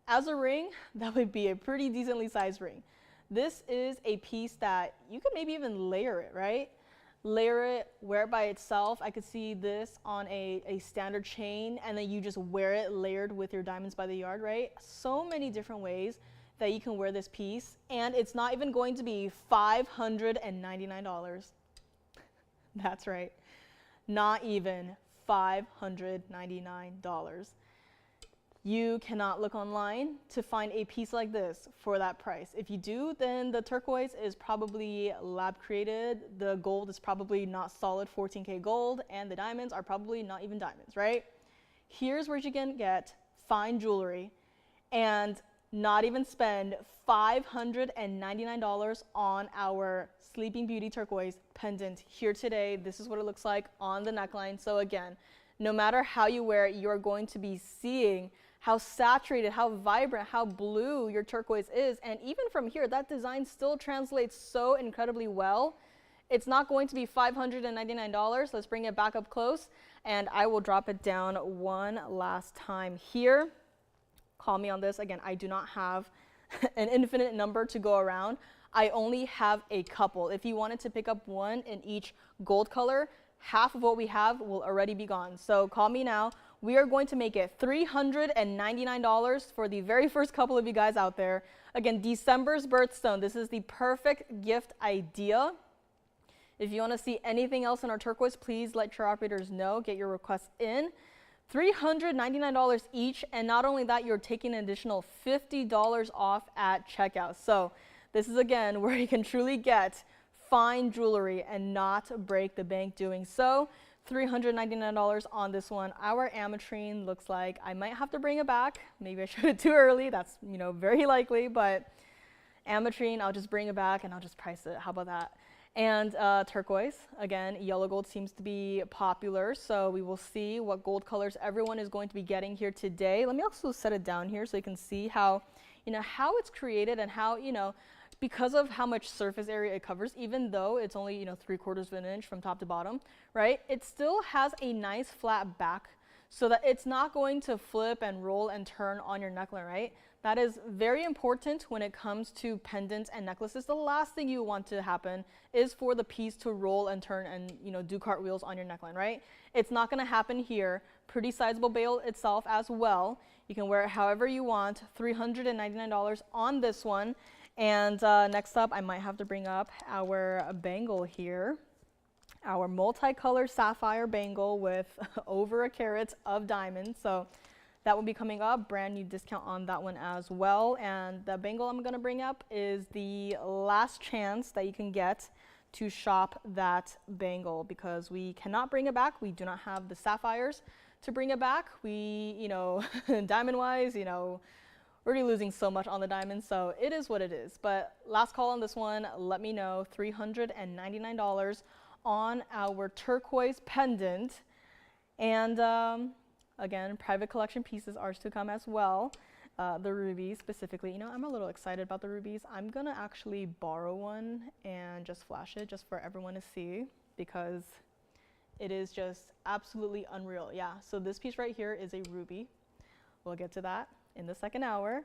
As a ring, that would be a pretty decently sized ring. This is a piece that you could maybe even layer it, right? Layer it, wear it by itself. I could see this on a standard chain, and then you just wear it layered with your diamonds by the yard, right? So many different ways that you can wear this piece, and it's not even going to be $599. That's right. Not even $599. You cannot look online to find a piece like this for that price. If you do, then the turquoise is probably lab created. The gold is probably not solid 14K gold, and the diamonds are probably not even diamonds, right? Here's where you can get fine jewelry and not even spend $599 on our Sleeping Beauty turquoise pendant here today. This is what it looks like on the neckline. So again, no matter how you wear it, you're going to be seeing how saturated, how vibrant, how blue your turquoise is. And even from here, that design still translates so incredibly well. It's not going to be $599. Let's bring it back up close, and I will drop it down one last time here. Call me on this. Again, I do not have an infinite number to go around. I only have a couple. If you wanted to pick up one in each gold color, half of what we have will already be gone. So call me now. We are going to make it $399 for the very first couple of you guys out there. Again, December's birthstone. This is the perfect gift idea. If you want to see anything else in our turquoise, please let your operators know. Get your requests in. $399 each, and not only that, you're taking an additional $50 off at checkout. So this is again where you can truly get fine jewelry and not break the bank doing so. $399 on this one. Our Ametrine looks like I might have to bring it back. Maybe I showed it too early. That's very likely, but Ametrine, I'll just bring it back and I'll just price it. How about that? And turquoise, again, yellow gold seems to be popular, so we will see what gold colors everyone is going to be getting here today. Let me also set it down here so you can see how, how it's created and how, because of how much surface area it covers, even though it's only, 3/4 of an inch from top to bottom, right? It still has a nice flat back so that it's not going to flip and roll and turn on your neckline, right? That is very important when it comes to pendants and necklaces. The last thing you want to happen is for the piece to roll and turn and do cartwheels on your neckline, right? It's not going to happen here. Pretty sizable bail itself as well. You can wear it however you want. $399 on this one. And next up, I might have to bring up our bangle here. Our multicolor sapphire bangle with over a carat of diamonds. So that will be coming up, brand new discount on that one as well. And the bangle I'm gonna bring up is the last chance that you can get to shop that bangle, because we cannot bring it back. We do not have the sapphires to bring it back. We, diamond wise, we're already losing so much on the diamonds, so it is what it is. But last call on this one, let me know, $399 on our turquoise pendant. And again, private collection pieces are to come as well. The rubies specifically, I'm a little excited about the rubies. I'm gonna actually borrow one and just flash it just for everyone to see, because it is just absolutely unreal. Yeah, so this piece right here is a ruby. We'll get to that in the second hour.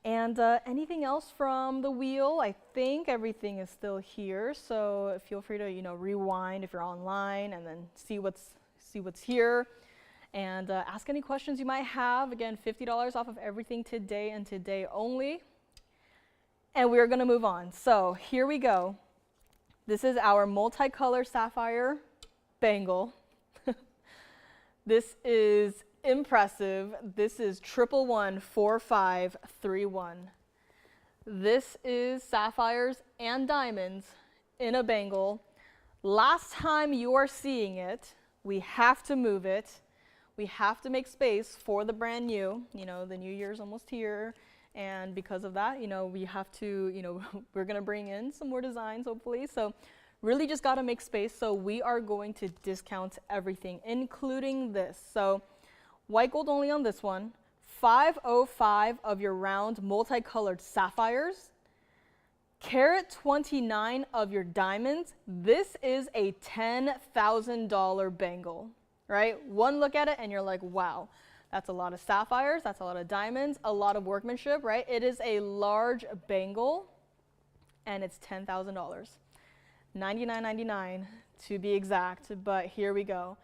And anything else from the wheel? I think everything is still here, so feel free to rewind if you're online and then see what's here. and ask any questions you might have. Again, $50 off of everything today and today only. And we're going to move on. So here we go. This is our multicolor sapphire bangle. This is impressive. This is 1114531. This is sapphires and diamonds in a bangle. Last time you are seeing it, we have to move it. We have to make space for the brand new. You know, the new year's almost here. And because of that, you know, we have to, you know, we're going to bring in some more designs, hopefully. So really just got to make space. So we are going to discount everything, including this. So white gold only on this one. 505 of your round multicolored sapphires. Carat 29 of your diamonds. This is a $10,000 bangle, right? One look at it and you're like, wow, that's a lot of sapphires, that's a lot of diamonds, a lot of workmanship, right? It is a large bangle and it's $10,000. $99.99 to be exact, but here we go.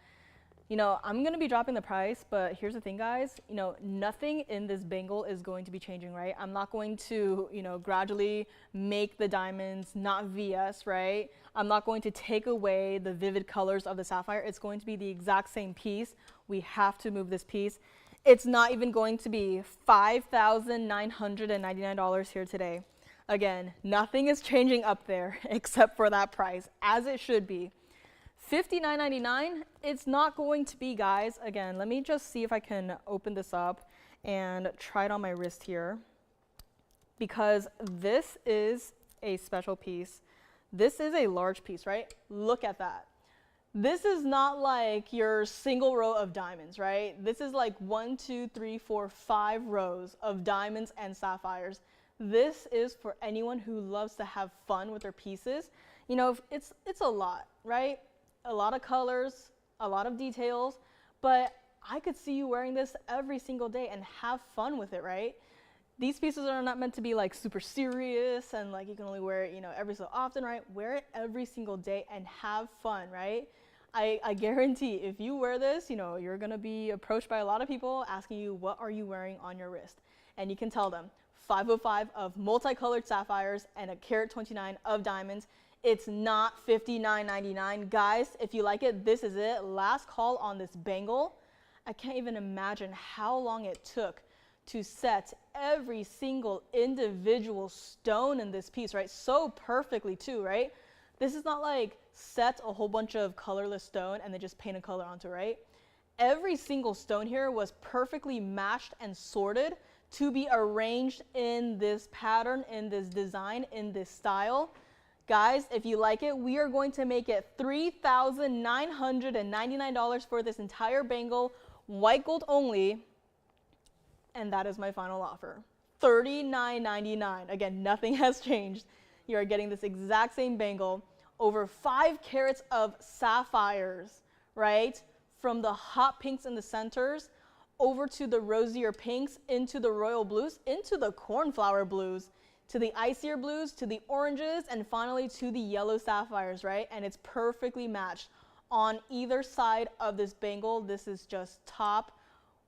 You know, I'm going to be dropping the price, but here's the thing, guys. You know, nothing in this bangle is going to be changing, right? I'm not going to, you know, gradually make the diamonds not VS, right? I'm not going to take away the vivid colors of the sapphire. It's going to be the exact same piece. We have to move this piece. It's not even going to be $5,999 here today. Again, nothing is changing up there except for that price, as it should be. $59.99, it's not going to be, guys. Again, let me just see if I can open this up and try it on my wrist here, because this is a special piece. This is a large piece, right? Look at that. This is not like your single row of diamonds, right? This is like 1, 2, 3, 4, 5 rows of diamonds and sapphires. This is for anyone who loves to have fun with their pieces. You know, it's a lot, right? A lot of colors, a lot of details, but I could see you wearing this every single day and have fun with it, right? These pieces are not meant to be like super serious and like you can only wear it, you know, every so often, right? Wear it every single day and have fun, right? I guarantee if you wear this, you know, you're gonna be approached by a lot of people asking you, what are you wearing on your wrist? And you can tell them 505 of multicolored sapphires and a carat 29 of diamonds. It's not $59.99. Guys, if you like it, this is it. Last call on this bangle. I can't even imagine how long it took to set every single individual stone in this piece, right? So perfectly too, right? This is not like set a whole bunch of colorless stone and then just paint a color onto it, right? Every single stone here was perfectly matched and sorted to be arranged in this pattern, in this design, in this style. Guys, if you like it, we are going to make it $3,999 for this entire bangle, white gold only, and that is my final offer. $39.99. Again, nothing has changed. You are getting this exact same bangle, over 5 carats of sapphires, right? From the hot pinks in the centers, over to the rosier pinks, into the royal blues, into the cornflower blues, to the icier blues, to the oranges, and finally to the yellow sapphires, right? And it's perfectly matched on either side of this bangle. This is just top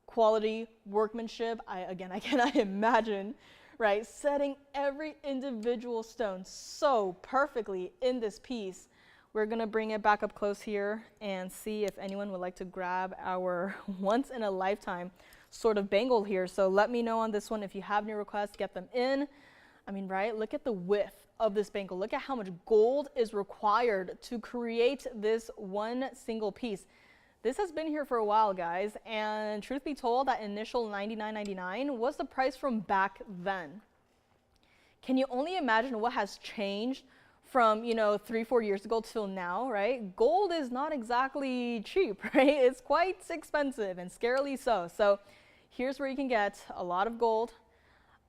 quality workmanship. I cannot imagine, right? Setting every individual stone so perfectly in this piece. We're gonna bring it back up close here and see if anyone would like to grab our once in a lifetime sort of bangle here. So let me know on this one. If you have any requests, get them in. I mean, right, look at the width of this bangle. Look at how much gold is required to create this one single piece. This has been here for a while, guys, and truth be told, that initial $99.99 was the price from back then. Can you only imagine what has changed from, you know, 3-4 years ago till now, right? Gold is not exactly cheap, right? It's quite expensive and scarily so. So here's where you can get a lot of gold,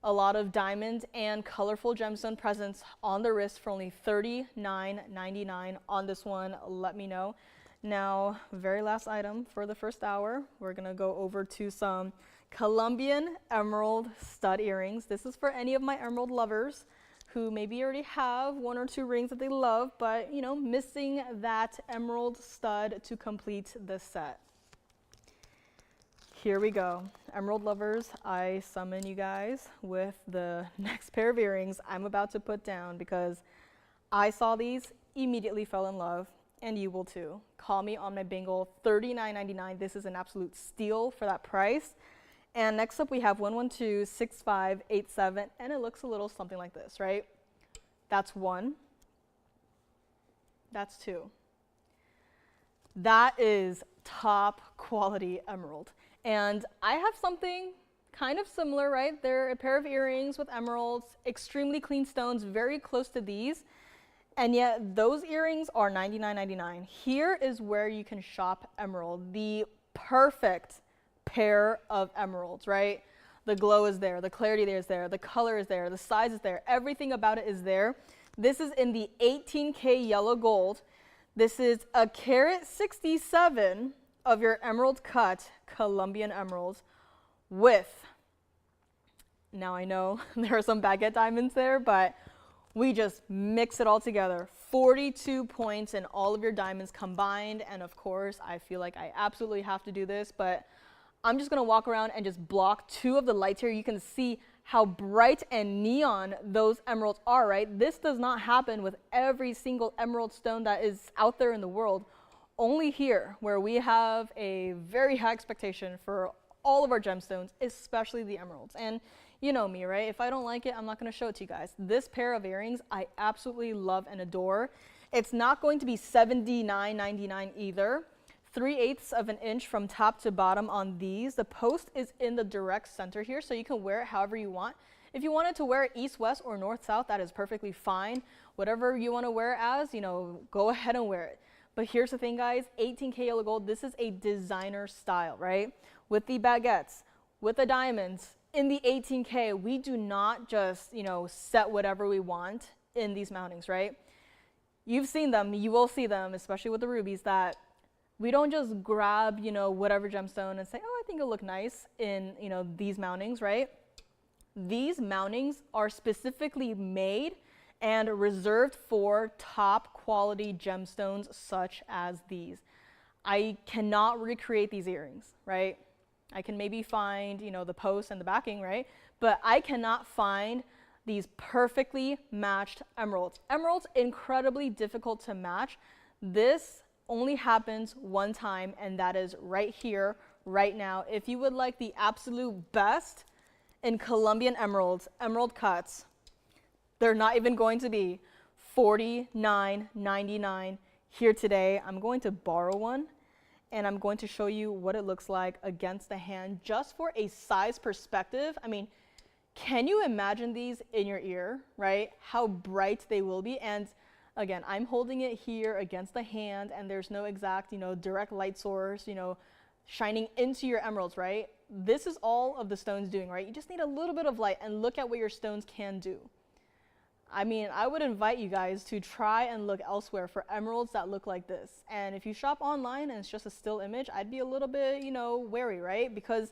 a lot of diamonds and colorful gemstone presents on the wrist for only $39.99 on this one. Let me know. Now, very last item for the first hour, we're gonna go over to some Colombian emerald stud earrings. This is for any of my emerald lovers who maybe already have 1 or 2 rings that they love, but you know, missing that emerald stud to complete the set. Here we go. Emerald lovers, I summon you guys with the next pair of earrings I'm about to put down because I saw these, immediately fell in love, and you will too. Call me on my bangle, $39.99. This is an absolute steal for that price. And next up we have 112, 65, 87, and it looks a little something like this, right? That's one. That's two. That is top quality emerald. And I have something kind of similar, right? They're a pair of earrings with emeralds, extremely clean stones, very close to these. And yet those earrings are $99.99. Here is where you can shop emerald, the perfect pair of emeralds, right? The glow is there, the clarity there is there, the color is there, the size is there, everything about it is there. This is in the 18K yellow gold. This is a carat 67 of your emerald cut Colombian emeralds with, now I know there are some baguette diamonds there, but we just mix it all together. 42 points in all of your diamonds combined. And of course, I feel like I absolutely have to do this, but I'm just gonna walk around and just block two of the lights here. You can see how bright and neon those emeralds are, right? This does not happen with every single emerald stone that is out there in the world. Only here, where we have a very high expectation for all of our gemstones, especially the emeralds. And you know me, right? If I don't like it, I'm not gonna show it to you guys. This pair of earrings, I absolutely love and adore. It's not going to be $79.99 either. 3/8 of an inch from top to bottom on these. The post is in the direct center here, so you can wear it however you want. If you wanted to wear it east, west, or north, south, that is perfectly fine. Whatever you want to wear it as, you know, go ahead and wear it. But here's the thing, guys, 18K yellow gold, this is a designer style, right? With the baguettes, with the diamonds, in the 18K, we do not just, you know, set whatever we want in these mountings, right? You've seen them, you will see them, especially with the rubies, that we don't just grab, you know, whatever gemstone and say, oh, I think it'll look nice in, you know, these mountings, right? These mountings are specifically made and reserved for top quality gemstones such as these. I cannot recreate these earrings, right? I can maybe find, you know, the post and the backing, right? But I cannot find these perfectly matched emeralds. Emeralds, incredibly difficult to match. This only happens one time, and that is right here, right now. If you would like the absolute best in Colombian emeralds, emerald cuts, they're not even going to be $49.99 here today. I'm going to borrow one, and I'm going to show you what it looks like against the hand just for a size perspective. I mean, can you imagine these in your ear, right? How bright they will be. And again, I'm holding it here against the hand, and there's no exact, you know, direct light source, you know, shining into your emeralds, right? This is all of the stones doing, right? You just need a little bit of light, and look at what your stones can do. I mean, I would invite you guys to try and look elsewhere for emeralds that look like this. And if you shop online and it's just a still image, I'd be a little bit, you know, wary, right? Because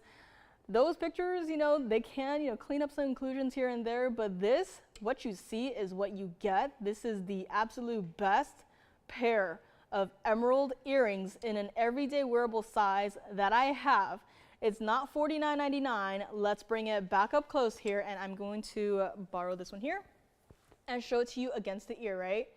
those pictures, you know, they can, you know, clean up some inclusions here and there, but this, what you see is what you get. This is the absolute best pair of emerald earrings in an everyday wearable size that I have. It's not $49.99. Let's bring it back up close here, and I'm going to borrow this one here and show it to you against the ear, right?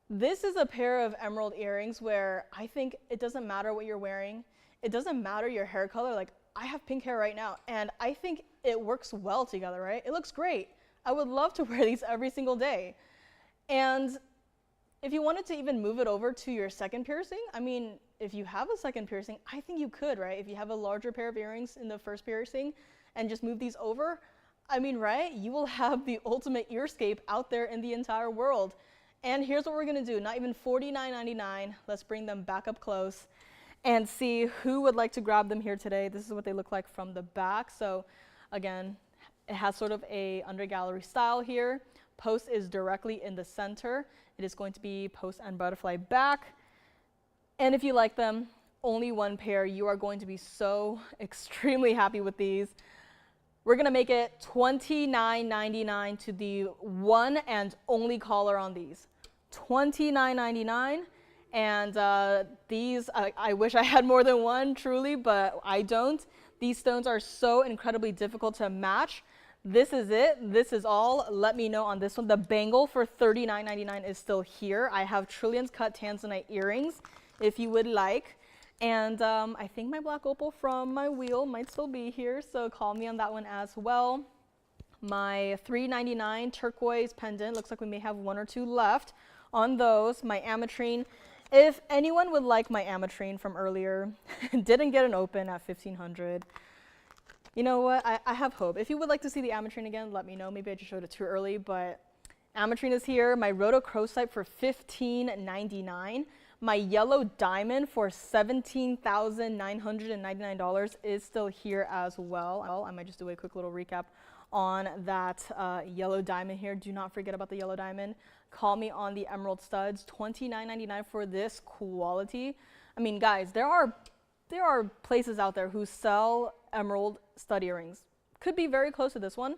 This is a pair of emerald earrings where I think it doesn't matter what you're wearing. It doesn't matter your hair color. Like, I have pink hair right now, and I think it works well together, right? It looks great. I would love to wear these every single day. And if you wanted to even move it over to your second piercing, I mean, if you have a second piercing, I think you could, right? If you have a larger pair of earrings in the first piercing and just move these over, I mean, right? You will have the ultimate earscape out there in the entire world. And here's what we're gonna do, not even $49.99. Let's bring them back up close and see who would like to grab them here today. This is what they look like from the back. So again, it has sort of a under gallery style here. Post is directly in the center. It is going to be post and butterfly back. And if you like them, only one pair. You are going to be so extremely happy with these. We're gonna make it $29.99 to the one and only caller on these. $29.99. And these, I wish I had more than one, truly, but I don't. These stones are so incredibly difficult to match. This is it. This is all. Let me know on this one. The bangle for $39.99 is still here. I have trillions cut Tanzanite earrings if you would like. And I think my black opal from my wheel might still be here, so call me on that one as well. My $3.99 turquoise pendant, looks like we may have one or two left on those. My Ametrine, if anyone would like my Ametrine from earlier, didn't get an open at $1,500. You know what, I have hope. If you would like to see the Ametrine again, let me know. Maybe I just showed it too early, but Ametrine is here. My Rhodochrosite for $15.99. My yellow diamond for $17,999 is still here as well. I might just do a quick little recap on that yellow diamond here. Do not forget about the yellow diamond. Call me on the emerald studs, $29.99 for this quality. I mean, guys, there are places out there who sell emerald stud earrings. Could be very close to this one,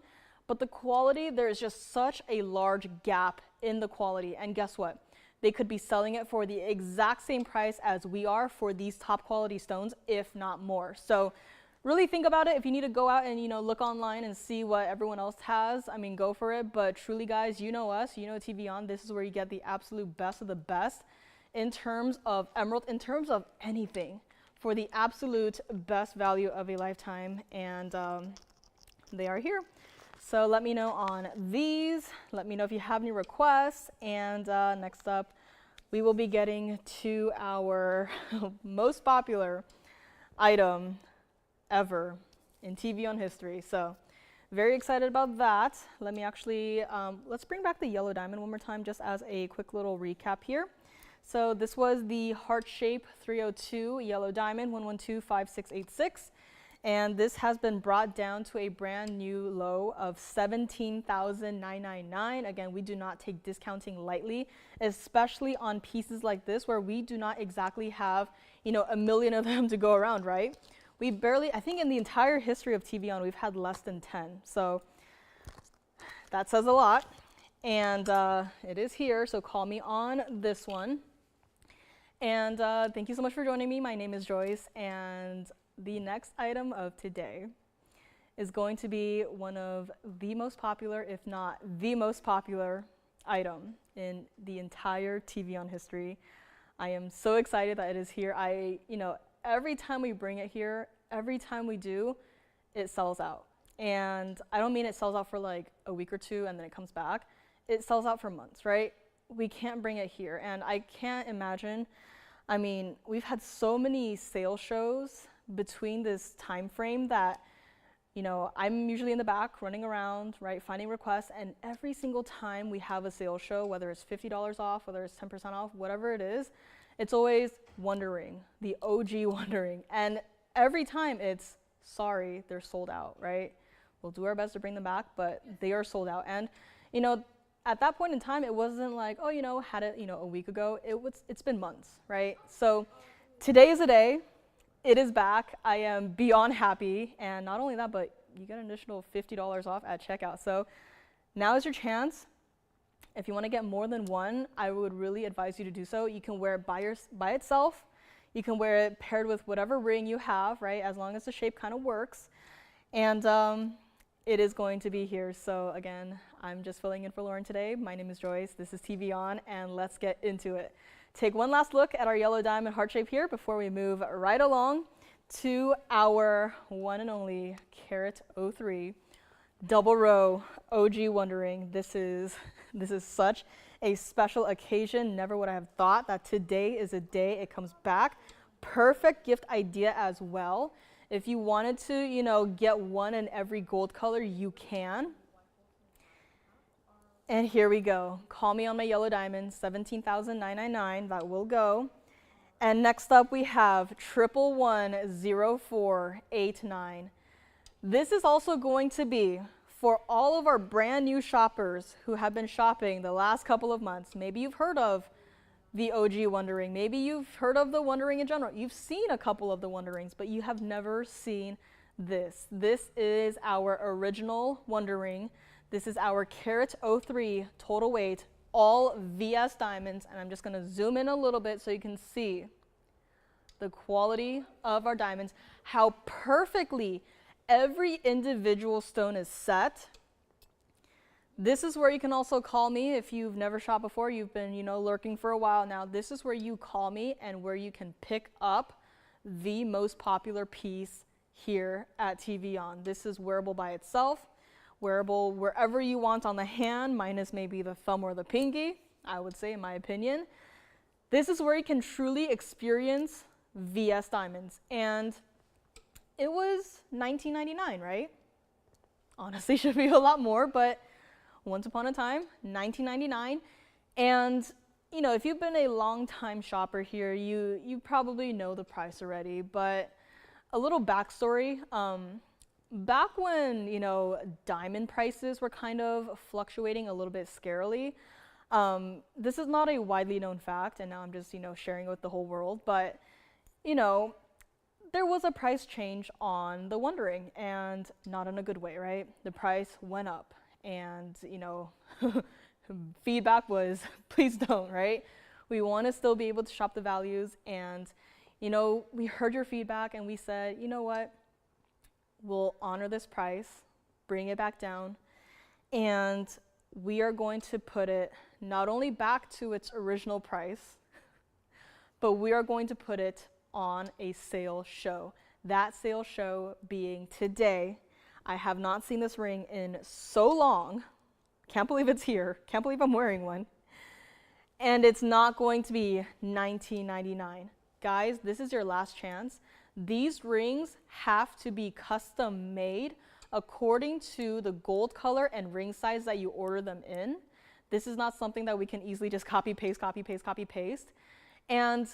but the quality, there is just such a large gap in the quality. And guess what? They could be selling it for the exact same price as we are for these top quality stones, if not more. So really think about it. If you need to go out and, look online and see what everyone else has, I mean, go for it. But truly, guys, you know us, you know TVON. This is where you get the absolute best of the best in terms of emerald, in terms of anything, for the absolute best value of a lifetime. And they are here. So let me know on these. Let me know if you have any requests. And next up, we will be getting to our most popular item ever in TVON history. So very excited about that. Let me actually, let's bring back the yellow diamond one more time just as a quick little recap here. So this was the heart shape 302 yellow diamond 1125686. And this has been brought down to a brand new low of $17,999. Again, we do not take discounting lightly, especially on pieces like this where we do not exactly have, a million of them to go around, right? We barely, I think in the entire history of TVON, we've had less than 10. So that says a lot. And it is here, so call me on this one. And thank you so much for joining me. My name is Joyce, and the next item of today is going to be one of the most popular, if not the most popular item in the entire TVON history. I am so excited that it is here. Every time we bring it here, every time we do, it sells out. And I don't mean it sells out for like a week or two and then it comes back. It sells out for months, right? We can't bring it here. And I can't imagine, we've had so many sales shows between this time frame that, I'm usually in the back running around, right, finding requests, and every single time we have a sales show, whether it's $50 off, whether it's 10% off, whatever it is, it's always wondering, the OG wondering. And every time it's, sorry, they're sold out, right? We'll do our best to bring them back, but they are sold out. And, at that point in time, it wasn't like, oh, had it, a week ago. It's been months, right? So today is the day. It is back. I am beyond happy. And not only that, but you get an additional $50 off at checkout. So now is your chance. If you want to get more than one, I would really advise you to do so. You can wear it by itself. You can wear it paired with whatever ring you have, right? As long as the shape kind of works. And it is going to be here. So again, I'm just filling in for Lauren today. My name is Joyce. This is TVON, and let's get into it. Take one last look at our yellow diamond heart shape here before we move right along to our one and only carat 03 double row OG wondering. This is such a special occasion. Never would I have thought that today is a day it comes back. Perfect gift idea as well. If you wanted to, get one in every gold color, you can. And here we go. Call me on my yellow diamond, $17,999. That will go. And next up we have 1110489. This is also going to be for all of our brand new shoppers who have been shopping the last couple of months. Maybe you've heard of the OG wondering. Maybe you've heard of the wondering in general. You've seen a couple of the wonderings, but you have never seen this. This is our original wondering. This is our carat 03 total weight, all VS diamonds, and I'm just going to zoom in a little bit so you can see the quality of our diamonds, how perfectly every individual stone is set. This is where you can also call me if you've never shopped before, you've been, lurking for a while now. This is where you call me and where you can pick up the most popular piece here at TVON. This is wearable by itself, wearable wherever you want on the hand, minus maybe the thumb or the pinky, I would say, in my opinion. This is where you can truly experience VS diamonds. And it was $19.99, right? Honestly, should be a lot more, but once upon a time, $19.99. And if you've been a long time shopper here, you probably know the price already, but a little backstory. Back when, diamond prices were kind of fluctuating a little bit scarily, this is not a widely known fact, and now I'm just, sharing it with the whole world, but, there was a price change on the Wonder Ring, and not in a good way, right? The price went up, and, feedback was, please don't, right? We want to still be able to shop the values, and, we heard your feedback, and we said, you know what? We'll honor this price, bring it back down, and we are going to put it not only back to its original price, but we are going to put it on a sale show. That sale show being today. I have not seen this ring in so long. Can't believe it's here. Can't believe I'm wearing one. And it's not going to be $19.99. Guys, this is your last chance. These rings have to be custom made according to the gold color and ring size that you order them in. This is not something that we can easily just copy, paste, copy, paste, copy, paste. And,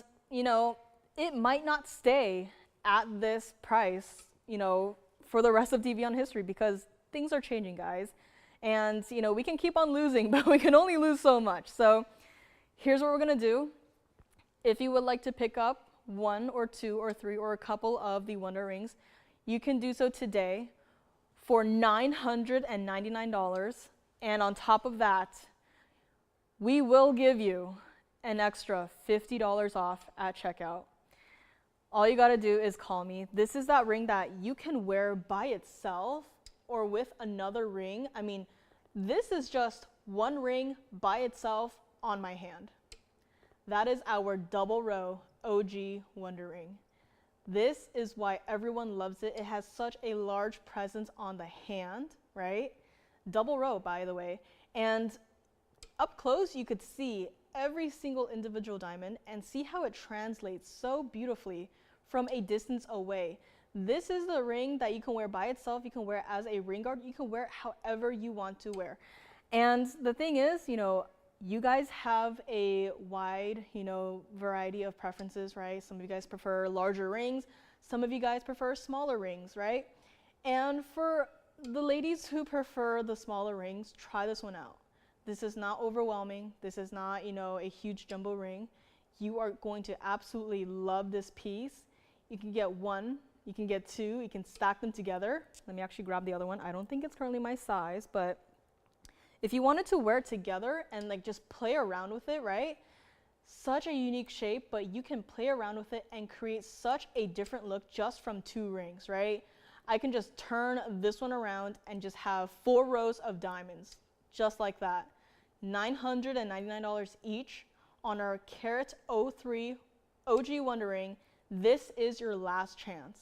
it might not stay at this price, for the rest of TVON history, because things are changing, guys. And, we can keep on losing, but we can only lose so much. So here's what we're going to do. If you would like to pick up one or two or three or a couple of the Wonder Rings, you can do so today for $999. And on top of that, we will give you an extra $50 off at checkout. All you got to do is call me. This is that ring that you can wear by itself or with another ring. I mean, this is just one ring by itself on my hand. That is our double row OG Wonder Ring. This is why everyone loves it. It has such a large presence on the hand, right? Double row, by the way. And up close, you could see every single individual diamond and see how it translates so beautifully from a distance away. This is the ring that you can wear by itself. You can wear it as a ring guard. You can wear it however you want to wear. And the thing is, you guys have a wide, variety of preferences, right? Some of you guys prefer larger rings. Some of you guys prefer smaller rings, right? And for the ladies who prefer the smaller rings, try this one out. This is not overwhelming. This is not, a huge jumbo ring. You are going to absolutely love this piece. You can get one, you can get two, you can stack them together. Let me actually grab the other one. I don't think it's currently my size, but if you wanted to wear it together and just play around with it, right? Such a unique shape, but you can play around with it and create such a different look just from two rings, right? I can just turn this one around and just have 4 rows of diamonds, just like that. $999 each on our Carat 03 OG Wonder Ring. This is your last chance.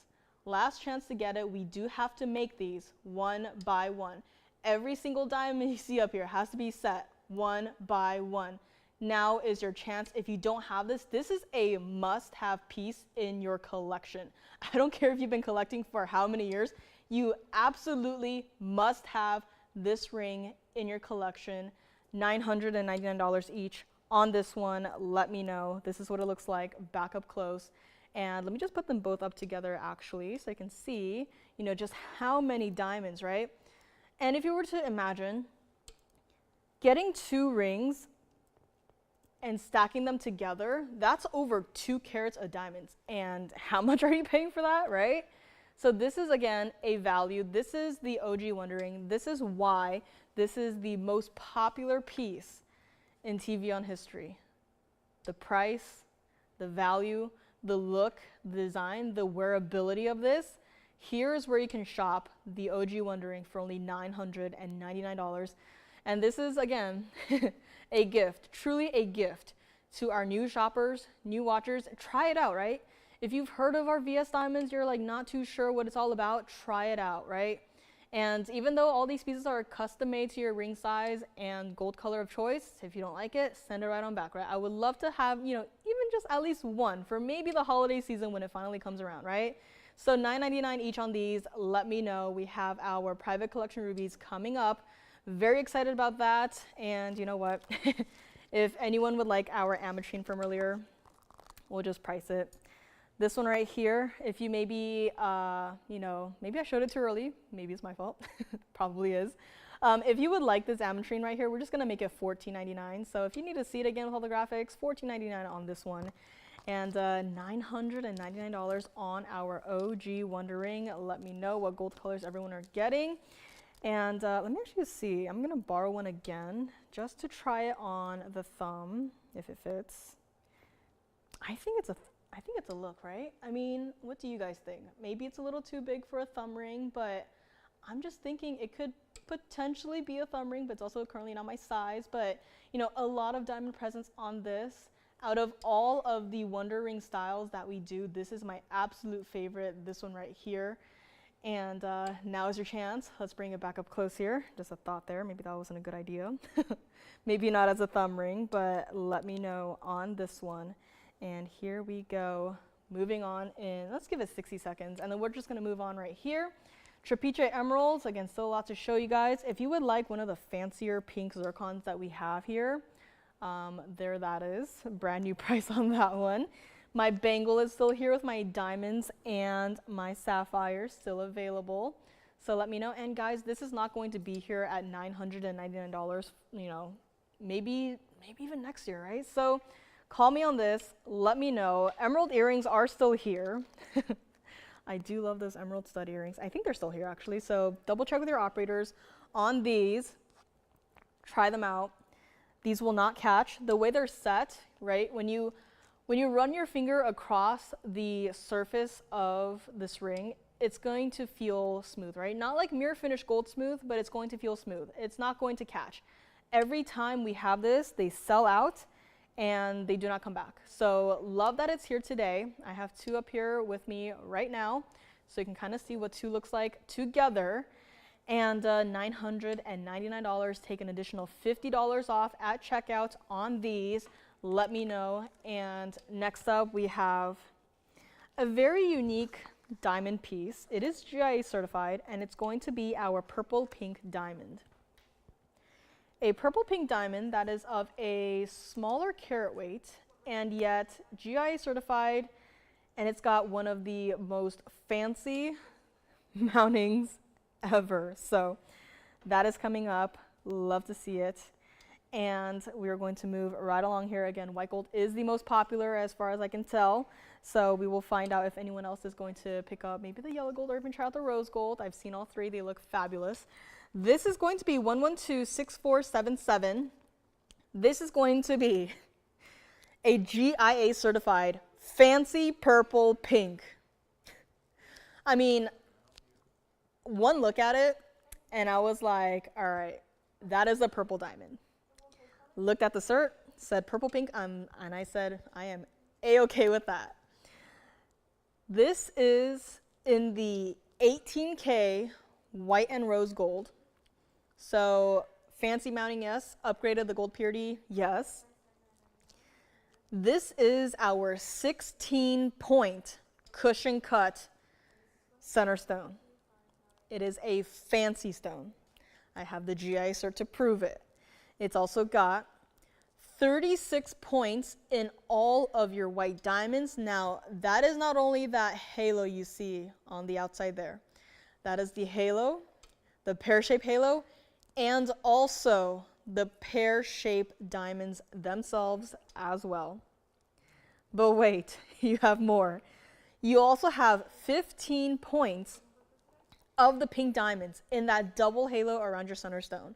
Last chance to get it. We do have to make these one by one. Every single diamond you see up here has to be set one by one. Now is your chance. If you don't have this, this is a must-have piece in your collection. I don't care if you've been collecting for how many years, you absolutely must have this ring in your collection. $999 each on this one. Let me know. This is what it looks like back up close. And let me just put them both up together actually so I can see, just how many diamonds, right? And if you were to imagine getting 2 rings and stacking them together, that's over 2 carats of diamonds. And how much are you paying for that, right? So this is, again, a value. This is the OG Wonder Ring. This is why this is the most popular piece in TVON history. The price, the value, the look, the design, the wearability of this, here's where you can shop the OG Wondering for only $999. And this is, again, a gift, truly a gift to our new shoppers, new watchers. Try it out, right? If you've heard of our VS Diamonds, you're like not too sure what it's all about, try it out, right? And even though all these pieces are custom made to your ring size and gold color of choice, if you don't like it, send it right on back, right? I would love to have, you know, even just at least one for maybe the holiday season when it finally comes around, right? So $9.99 each on these. Let me know. We have our private collection rubies coming up. Very excited about that. And you know what? If anyone would like our Ametrine from earlier, we'll just price it. This one right here, if you maybe, you know, maybe I showed it too early. Maybe it's my fault. Probably is. If you would like this Ametrine right here, we're just going to make it $14.99. So if you need to see it again with all the graphics, $14.99 on this one. And $999 on our OG Wonder Ring. Let me know what gold colors everyone are getting. And let me actually see. I'm going to borrow one again just to try it on the thumb, if it fits. I think it's a look, right? I mean, what do you guys think? Maybe it's a little too big for a thumb ring, but I'm just thinking it could potentially be a thumb ring, but it's also currently not my size. But, you know, a lot of diamond presents on this. Out of all of the Wonder Ring styles that we do, this is my absolute favorite, this one right here. And now is your chance. Let's bring it back up close here. Just a thought there. Maybe that wasn't a good idea. Maybe not as a thumb ring, but let me know on this one. And here we go. Moving on in, let's give it 60 seconds. And then we're just going to move on right here. Trapeche emeralds. Again, still a lot to show you guys. If you would like one of the fancier pink zircons that we have here, there that is. Brand new price on that one. My bangle is still here with my diamonds and my sapphires still available. So let me know. And guys, this is not going to be here at $999, you know, maybe even next year, right? So call me on this. Let me know. Emerald earrings are still here. I do love those emerald stud earrings. I think they're still here actually. So double check with your operators on these. Try them out. These will not catch. The way they're set, right? When you run your finger across the surface of this ring, it's going to feel smooth, right? Not like mirror finish gold smooth, but it's going to feel smooth. It's not going to catch. Every time we have this, they sell out and they do not come back. So love that it's here today. I have two up here with me right now, so you can kind of see what two looks like together. And $999, take an additional $50 off at checkout on these. Let me know. And next up, we have a very unique diamond piece. It is GIA certified, and it's going to be our purple pink diamond. A purple pink diamond that is of a smaller carat weight, and yet GIA certified, and it's got one of the most fancy mountings ever. So that is coming up. Love to see it. And we are going to move right along here. Again, white gold is the most popular as far as I can tell. So we will find out if anyone else is going to pick up maybe the yellow gold or even try out the rose gold. I've seen all three. They look fabulous. This is going to be 1126477. This is going to be a GIA certified fancy purple pink. I mean, one look at it and I was like, all right, that is a purple diamond. Looked at the cert, said purple pink, and I said I am a-okay with that. This is in the 18K white and rose gold. So fancy mounting, yes. Upgraded the gold purity, yes. This is our 16-point cushion cut center stone. It is a fancy stone. I have the GIA cert to prove it. It's also got 36 points in all of your white diamonds. Now, that is not only that halo you see on the outside there. That is the halo, the pear-shaped halo, and also the pear-shaped diamonds themselves as well. But wait, you have more. You also have 15 points of the pink diamonds in that double halo around your center stone.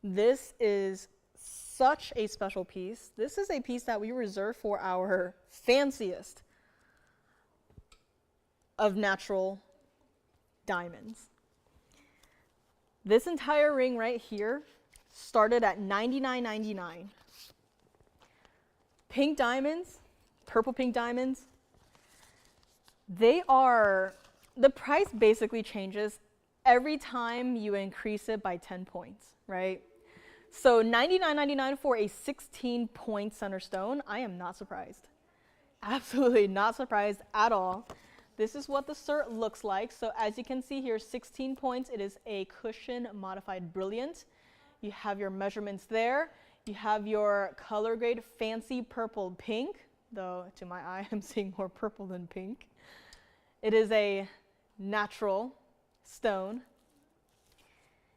This is such a special piece. This is a piece that we reserve for our fanciest of natural diamonds. This entire ring right here started at $99.99. Pink diamonds, purple pink diamonds, the price basically changes every time you increase it by 10 points, right? So $99.99 for a 16-point center stone, I am not surprised. Absolutely not surprised at all. This is what the cert looks like. So as you can see here, 16 points. It is a cushion modified brilliant. You have your measurements there. You have your color grade fancy purple pink, though to my eye I'm seeing more purple than pink. It is a natural stone.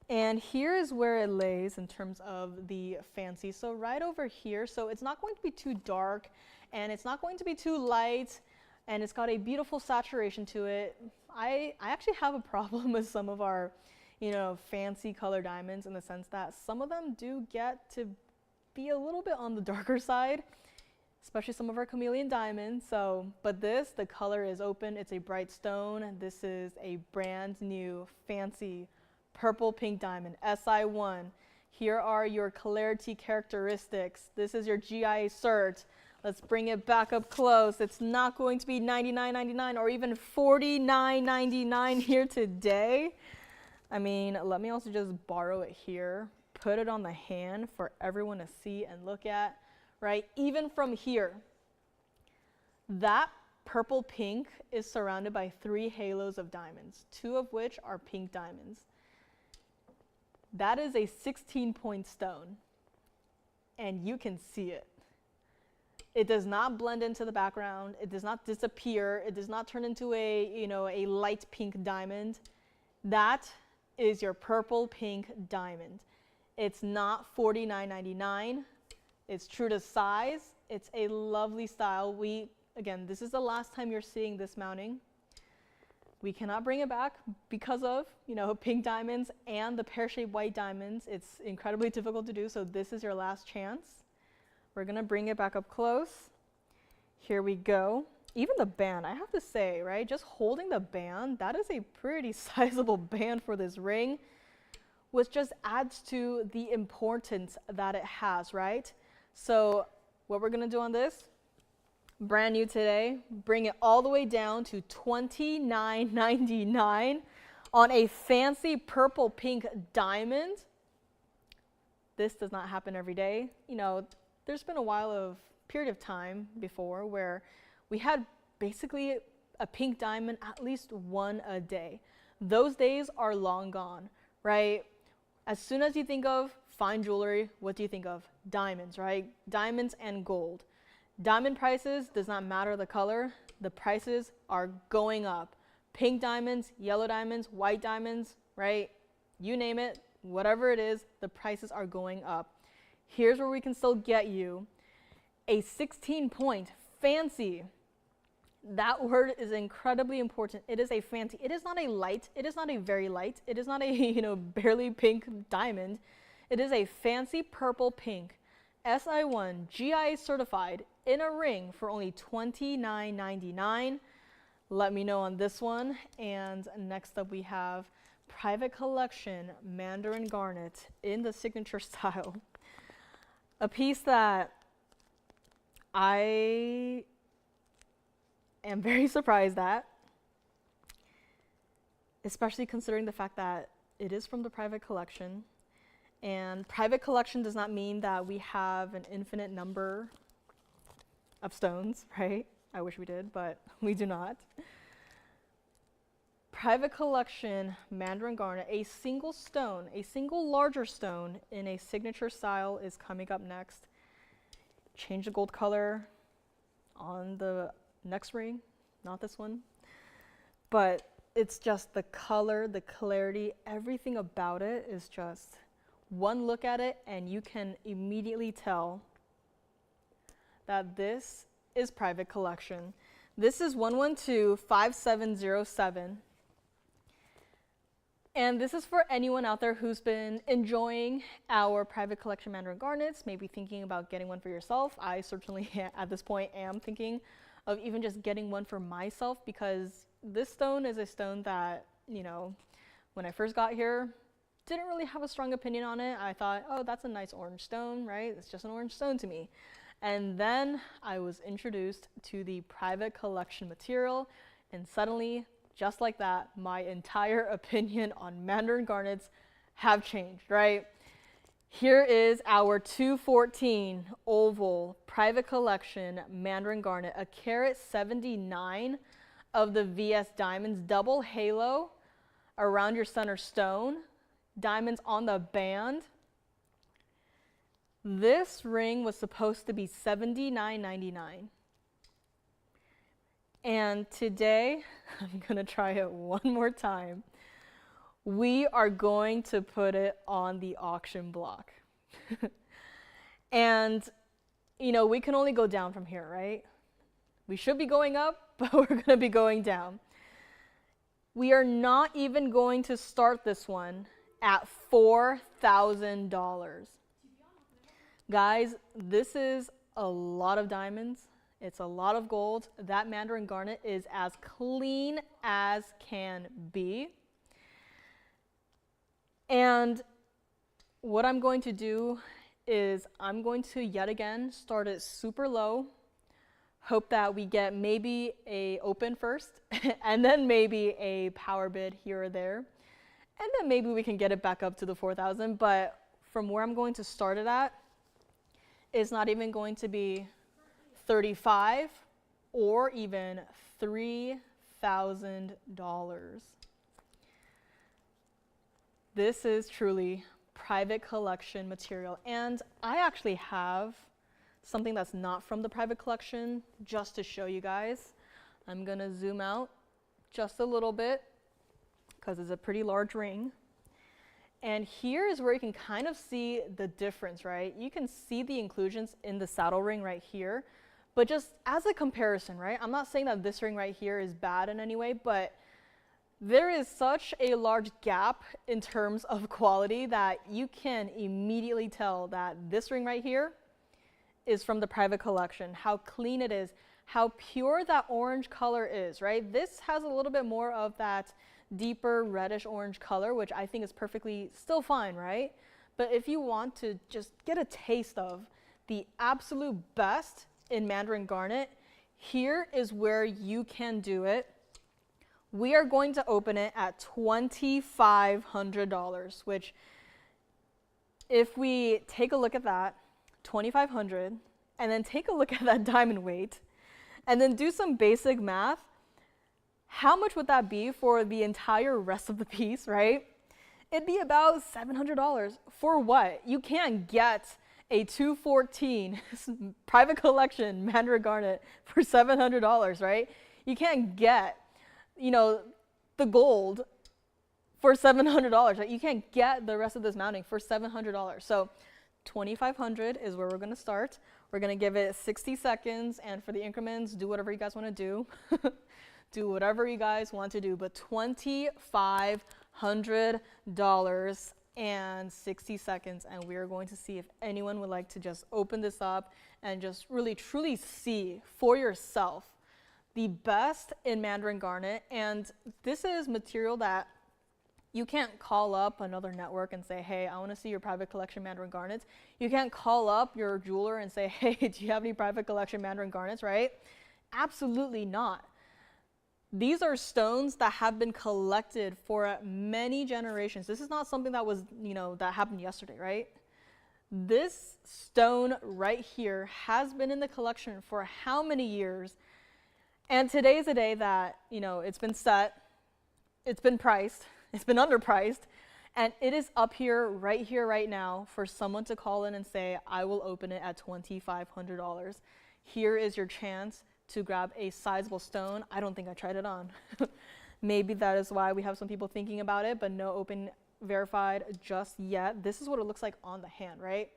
And here is where it lays in terms of the fancy. So right over here, so it's not going to be too dark and it's not going to be too light, and it's got a beautiful saturation to it. I actually have a problem with some of our, fancy color diamonds in the sense that some of them do get to be a little bit on the darker side, especially some of our chameleon diamonds. But the color is open. It's a bright stone. This is a brand new fancy purple pink diamond, SI1. Here are your clarity characteristics. This is your GIA cert. Let's bring it back up close. It's not going to be $99.99 or even $49.99 here today. I mean, let me also just borrow it here, put it on the hand for everyone to see and look at, right? Even from here, that purple pink is surrounded by 3 halos of diamonds, 2 of which are pink diamonds. That is a 16-point stone, and you can see it. It does not blend into the background. It does not disappear. It does not turn into a light pink diamond. That is your purple pink diamond. It's not $49.99. It's true to size. It's a lovely style. Again, this is the last time you're seeing this mounting. We cannot bring it back because of, pink diamonds and the pear-shaped white diamonds. It's incredibly difficult to do, so this is your last chance. We're gonna bring it back up close. Here we go. Even the band, I have to say, right? Just holding the band, that is a pretty sizable band for this ring, which just adds to the importance that it has, right? So what we're gonna do on this, brand new today, bring it all the way down to $29.99 on a fancy purple pink diamond. This does not happen every day. There's been a period of time before where we had basically a pink diamond at least one a day. Those days are long gone, right? As soon as you think of fine jewelry, what do you think of? Diamonds, right? Diamonds and gold. Diamond prices, does not matter the color, the prices are going up. Pink diamonds, yellow diamonds, white diamonds, right? You name it, whatever it is, the prices are going up. Here's where we can still get you a 16-point fancy. That word is incredibly important. It is a fancy. It is not a light. It is not a very light. It is not a barely pink diamond. It is a fancy purple pink SI1 GIA certified in a ring for only $29.99. Let me know on this one. And next up we have Private Collection Mandarin Garnet in the signature style. A piece that I am very surprised at, especially considering the fact that it is from the private collection. And private collection does not mean that we have an infinite number of stones, right? I wish we did, but we do not. Private collection Mandarin Garnet, a single stone, a single larger stone in a signature style is coming up next. Change the gold color on the next ring, not this one. But it's just the color, the clarity, everything about it is just one look at it and you can immediately tell that this is private collection. This is 1125707. And this is for anyone out there who's been enjoying our private collection Mandarin garnets, maybe thinking about getting one for yourself. I certainly at this point am thinking of even just getting one for myself because this stone is a stone that, when I first got here, didn't really have a strong opinion on it. I thought, oh, that's a nice orange stone, right? It's just an orange stone to me. And then I was introduced to the private collection material, and suddenly, just like that, my entire opinion on Mandarin garnets have changed, right? Here is our 214 oval private collection Mandarin garnet, a carat 79 of the VS diamonds, double halo around your center stone, diamonds on the band. This ring was supposed to be $79.99. And today, I'm gonna try it one more time. We are going to put it on the auction block. And, we can only go down from here, right? We should be going up, but we're gonna be going down. We are not even going to start this one at $4,000. Guys, this is a lot of diamonds. It's a lot of gold. That Mandarin garnet is as clean as can be. And what I'm going to do is I'm going to yet again start it super low. Hope that we get maybe a open first and then maybe a power bid here or there. And then maybe we can get it back up to the 4,000. But from where I'm going to start it at, it's not even going to be 35 or even $3,000. This is truly private collection material. And I actually have something that's not from the private collection just to show you guys. I'm gonna zoom out just a little bit because it's a pretty large ring. And here is where you can kind of see the difference, right? You can see the inclusions in the saddle ring right here, but just as a comparison, right? I'm not saying that this ring right here is bad in any way, but there is such a large gap in terms of quality that you can immediately tell that this ring right here is from the private collection, how clean it is, how pure that orange color is, right? This has a little bit more of that deeper reddish orange color, which I think is perfectly still fine, right? But if you want to just get a taste of the absolute best in Mandarin garnet, here is where you can do it. We are going to open it at $2,500, which if we take a look at that, $2,500, and then take a look at that diamond weight, and then do some basic math, how much would that be for the entire rest of the piece, right? It'd be about $700. For what? You can't get a 214 private collection Mandarin garnet for $700, right? You can't get, the gold for $700, right? You can't get the rest of this mounting for $700. So $2,500 is where we're gonna start. We're gonna give it 60 seconds, and for the increments, do whatever you guys wanna do. Do whatever you guys want to do, but $2,500 and 60 seconds, and we are going to see if anyone would like to just open this up and just really truly see for yourself the best in Mandarin garnet. And this is material that you can't call up another network and say, hey, I want to see your private collection Mandarin garnets. You can't call up your jeweler and say, hey, do you have any private collection Mandarin garnets, right? Absolutely not. These are stones that have been collected for many generations. This is not something that was, that happened yesterday, right? This stone right here has been in the collection for how many years? And today is a day that, it's been set, it's been priced, it's been underpriced, and it is up here, right now, for someone to call in and say, I will open it at $2,500. Here is your chance to grab a sizable stone. I don't think I tried it on. Maybe that is why we have some people thinking about it, but no open verified just yet. This is what it looks like on the hand, right?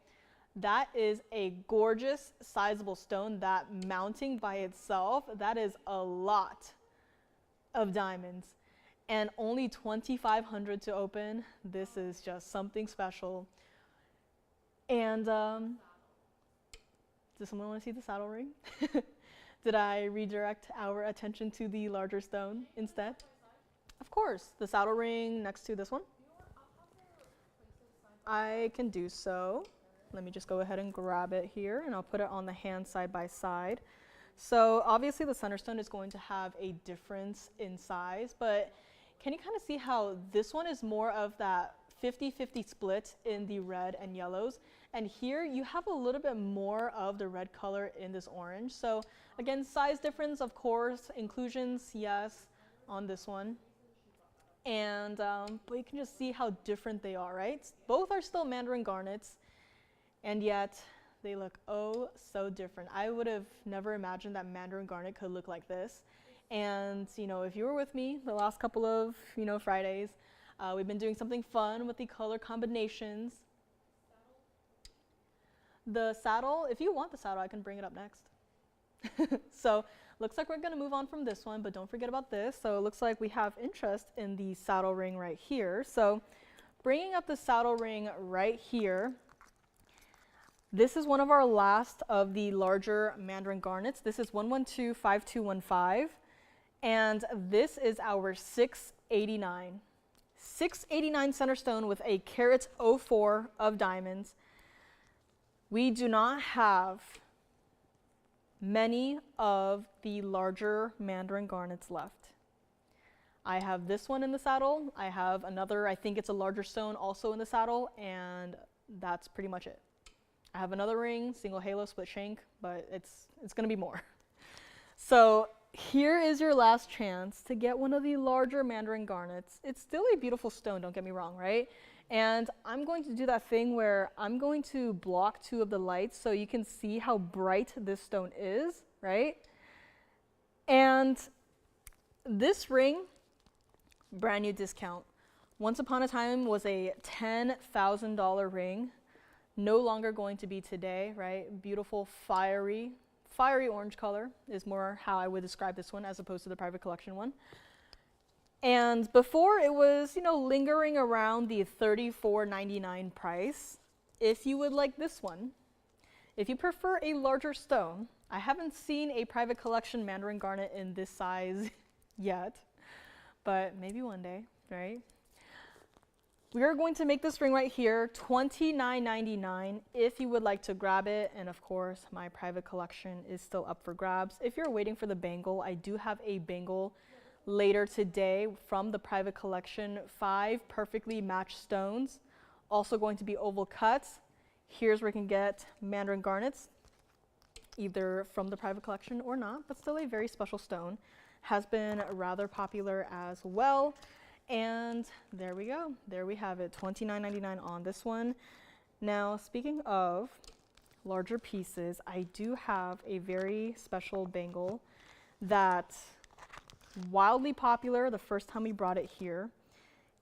That is a gorgeous, sizable stone. That mounting by itself, that is a lot of diamonds. And only $2,500 to open. This is just something special. And does someone want to see the saddle ring? Did I redirect our attention to the larger stone instead? Of course, the saddle ring next to this one. I can do so. Let me just go ahead and grab it here, and I'll put it on the hand side by side. So obviously the center stone is going to have a difference in size, but can you kind of see how this one is more of that 50-50 split in the red and yellows? And here you have a little bit more of the red color in this orange. So again, size difference, of course, inclusions, yes, on this one. And but you can just see how different they are, right? Both are still Mandarin garnets, and yet they look oh so different. I would have never imagined that Mandarin garnet could look like this. And you know, if you were with me the last couple of Fridays, we've been doing something fun with the color combinations. The saddle, if you want the saddle, I can bring it up next. So looks like we're going to move on from this one, but don't forget about this. So it looks like we have interest in the saddle ring right here. So bringing up the saddle ring right here, this is one of our last of the larger Mandarin garnets. This is 112-5215, and this is our 689. 689 center stone with a carat 04 of diamonds. We do not have many of the larger Mandarin garnets left. I have this one in the saddle. I have another, I think it's a larger stone also in the saddle, and that's pretty much it. I have another ring, single halo, split shank, but it's gonna be more. So here is your last chance to get one of the larger Mandarin garnets. It's still a beautiful stone, don't get me wrong, right? And I'm going to do that thing where I'm going to block two of the lights so you can see how bright this stone is, right? And this ring, brand new discount. Once upon a time was a $10,000 ring. No longer going to be today, right? Beautiful fiery orange color is more how I would describe this one as opposed to the private collection one. And before it was, lingering around the $34.99 price. If you would like this one, if you prefer a larger stone, I haven't seen a private collection Mandarin garnet in this size yet, but maybe one day, right? We are going to make this ring right here, $29.99 if you would like to grab it. And of course, my private collection is still up for grabs. If you're waiting for the bangle, I do have a bangle later today from the private collection, 5 perfectly matched stones, also going to be oval cuts. Here's where you can get Mandarin garnets, either from the private collection or not, but still a very special stone. Has been rather popular as well. And there we go. There we have it, $29.99 on this one. Now, speaking of larger pieces, I do have a very special bangle that wildly popular the first time we brought it here,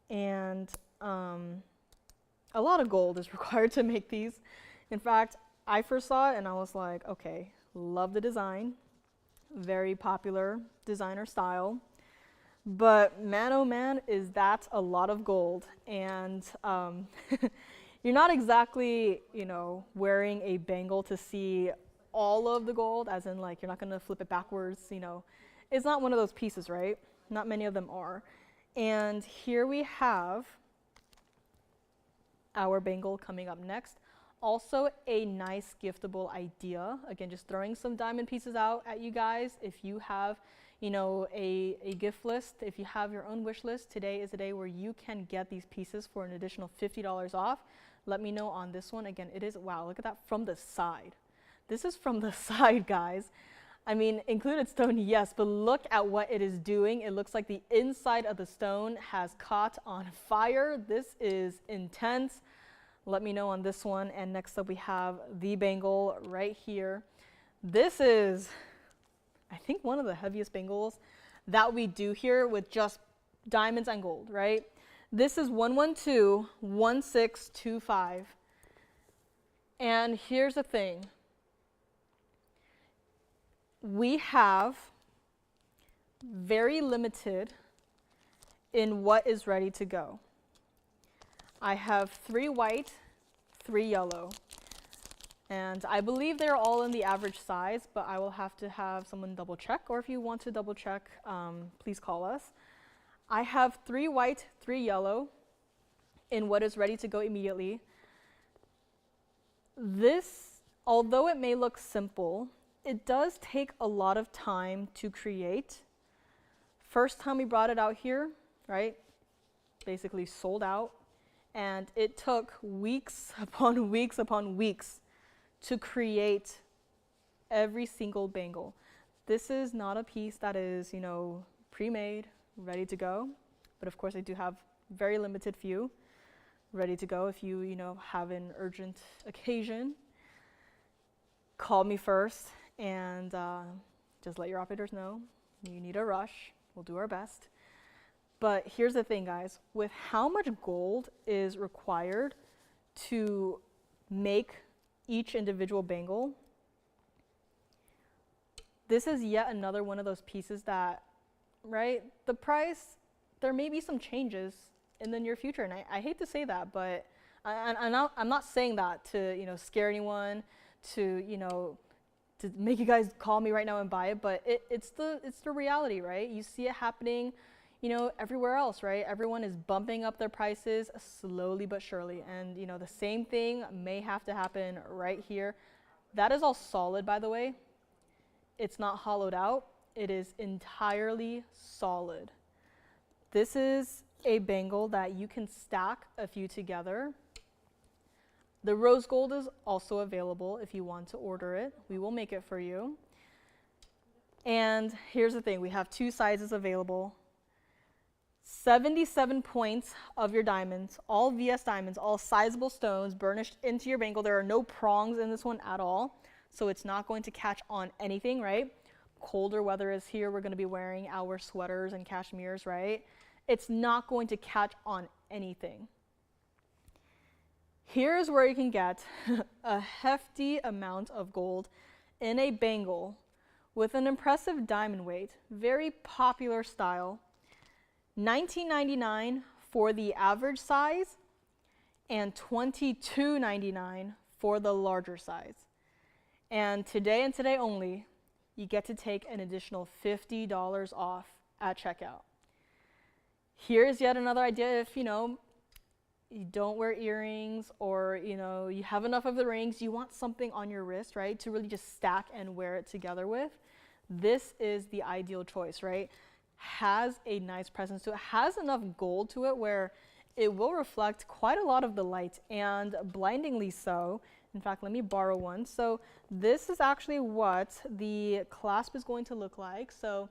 and a lot of gold is required to make these. In fact, I first saw it and I was like, okay, love the design, very popular designer style, but man oh man, is that a lot of gold. And you're not exactly wearing a bangle to see all of the gold, as in like you're not going to flip it backwards. It's not one of those pieces, right? Not many of them are. And here we have our bangle coming up next. Also a nice giftable idea. Again, just throwing some diamond pieces out at you guys. If you have, a gift list, if you have your own wish list, today is the day where you can get these pieces for an additional $50 off. Let me know on this one. Again, it is, wow, look at that from the side. This is from the side, guys. I mean, included stone, yes, but look at what it is doing. It looks like the inside of the stone has caught on fire. This is intense. Let me know on this one. And next up we have the bangle right here. This is, I think, one of the heaviest bangles that we do here with just diamonds and gold, right? This is 112-1625. And here's the thing. We have very limited in what is ready to go. I have 3 white, 3 yellow. And I believe they're all in the average size, but I will have to have someone double check, or if you want to double check, please call us. I have 3 white, 3 yellow in what is ready to go immediately. This, although it may look simple, it does take a lot of time to create. First time we brought it out here, right? Basically sold out. And it took weeks upon weeks upon weeks to create every single bangle. This is not a piece that is, pre-made, ready to go. But of course, I do have very limited few ready to go. If you, have an urgent occasion, call me first and just let your operators know you need a rush. We'll do our best. But here's the thing, guys. With how much gold is required to make each individual bangle, this is yet another one of those pieces that, right, the price, there may be some changes in the near future. And I hate to say that, but I'm not saying that to, scare anyone, to make you guys call me right now and buy it, but it's the reality, right? You see it happening, everywhere else, right? Everyone is bumping up their prices slowly but surely. And, the same thing may have to happen right here. That is all solid, by the way. It's not hollowed out. It is entirely solid. This is a bangle that you can stack a few together. The rose gold is also available if you want to order it. We will make it for you. And here's the thing, we have 2 sizes available. 77 points of your diamonds, all VS diamonds, all sizable stones burnished into your bangle. There are no prongs in this one at all, so it's not going to catch on anything, right? Colder weather is here. We're going to be wearing our sweaters and cashmeres, right? It's not going to catch on anything. Here's where you can get a hefty amount of gold in a bangle with an impressive diamond weight, very popular style. $19.99 for the average size and $22.99 for the larger size. And today and today only, you get to take an additional $50 off at checkout. Here's yet another idea if, you don't wear earrings or, you have enough of the rings, you want something on your wrist, right, to really just stack and wear it together with. This is the ideal choice, right? Has a nice presence to it, has enough gold to it where it will reflect quite a lot of the light, and blindingly so. In fact, let me borrow one. So this is actually what the clasp is going to look like. So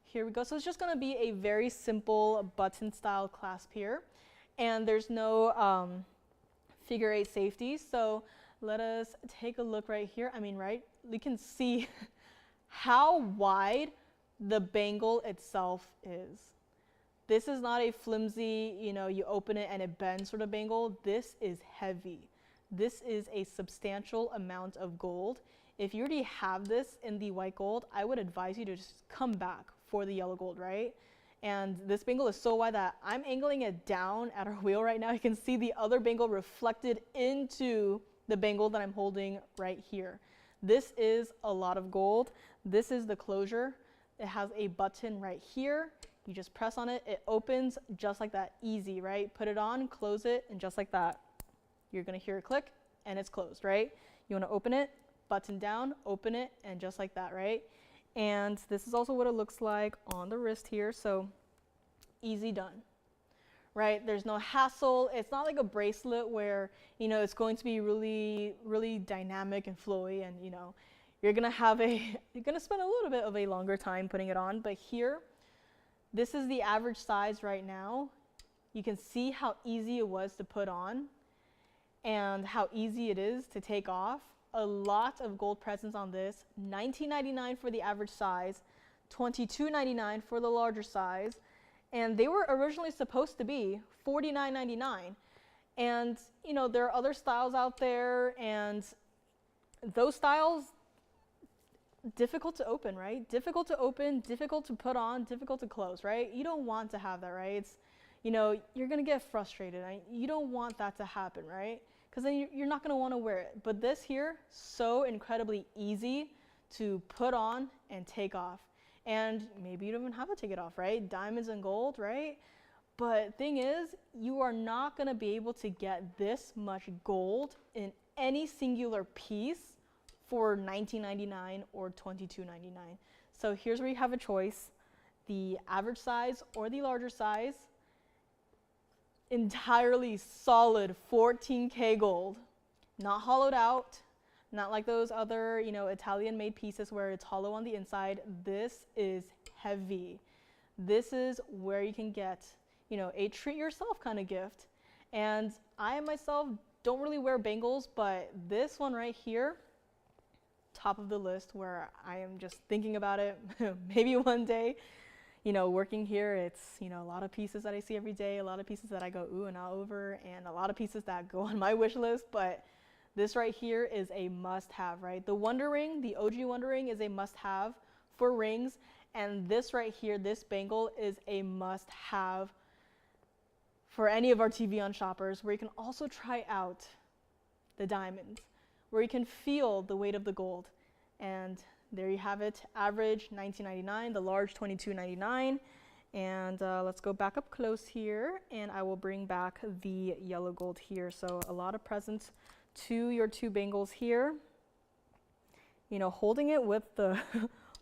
here we go. So it's just going to be a very simple button style clasp here, and there's no figure 8 safety. So let us take a look right here. Right, you can see how wide the bangle itself is. This is not a flimsy, you open it and it bends sort of bangle. This is heavy. This is a substantial amount of gold. If you already have this in the white gold, I would advise you to just come back for the yellow gold, right? And this bangle is so wide that I'm angling it down at our wheel right now. You can see the other bangle reflected into the bangle that I'm holding right here. This is a lot of gold. This is the closure. It has a button right here. You just press on it. It opens just like that. Easy, right? Put it on, close it, and just like that, you're going to hear a click, and it's closed, right? You want to open it, button down, open it, and just like that, right? And this is also what it looks like on the wrist here. So easy done, right? There's no hassle. It's not like a bracelet where, it's going to be really, really dynamic and flowy, and, you're going to spend a little bit of a longer time putting it on. But here, this is the average size right now. You can see how easy it was to put on and how easy it is to take off. A lot of gold presence on this. $19.99 for the average size, $22.99 for the larger size. And they were originally supposed to be $49.99. And, there are other styles out there, and those styles, difficult to open, right? Difficult to open, difficult to put on, difficult to close, right? You don't want to have that, right? you know, you're gonna get frustrated. You don't want that to happen, right? Because then you're not gonna wanna wear it. But this here, so incredibly easy to put on and take off. And maybe you don't even have to take it off, right? Diamonds and gold, right? But thing is, you are not gonna be able to get this much gold in any singular piece for $19.99 or $22.99. So here's where you have a choice, the average size or the larger size, entirely solid 14K gold, not hollowed out, not like those other, you know, Italian made pieces where it's hollow on the inside. This is heavy. This is where you can get, you know, a treat yourself kind of gift. And I myself don't really wear bangles, but this one right here, top of the list, where I am just thinking about it. Maybe one day, you know, working here, it's, you know, a lot of pieces that I see every day, a lot of pieces that I go ooh and ah over, and a lot of pieces that go on my wish list. But this right here is a must-have, right? The Wonder Ring, the OG Wonder Ring, is a must-have for rings, and this right here, this bangle, is a must-have for any of our TVON shoppers, where you can also try out the diamonds, where you can feel the weight of the gold. And there you have it, average $19.99, the large $22.99. And let's go back up close here, and I will bring back the yellow gold here. So a lot of presents to your two bangles here. You know, holding it with the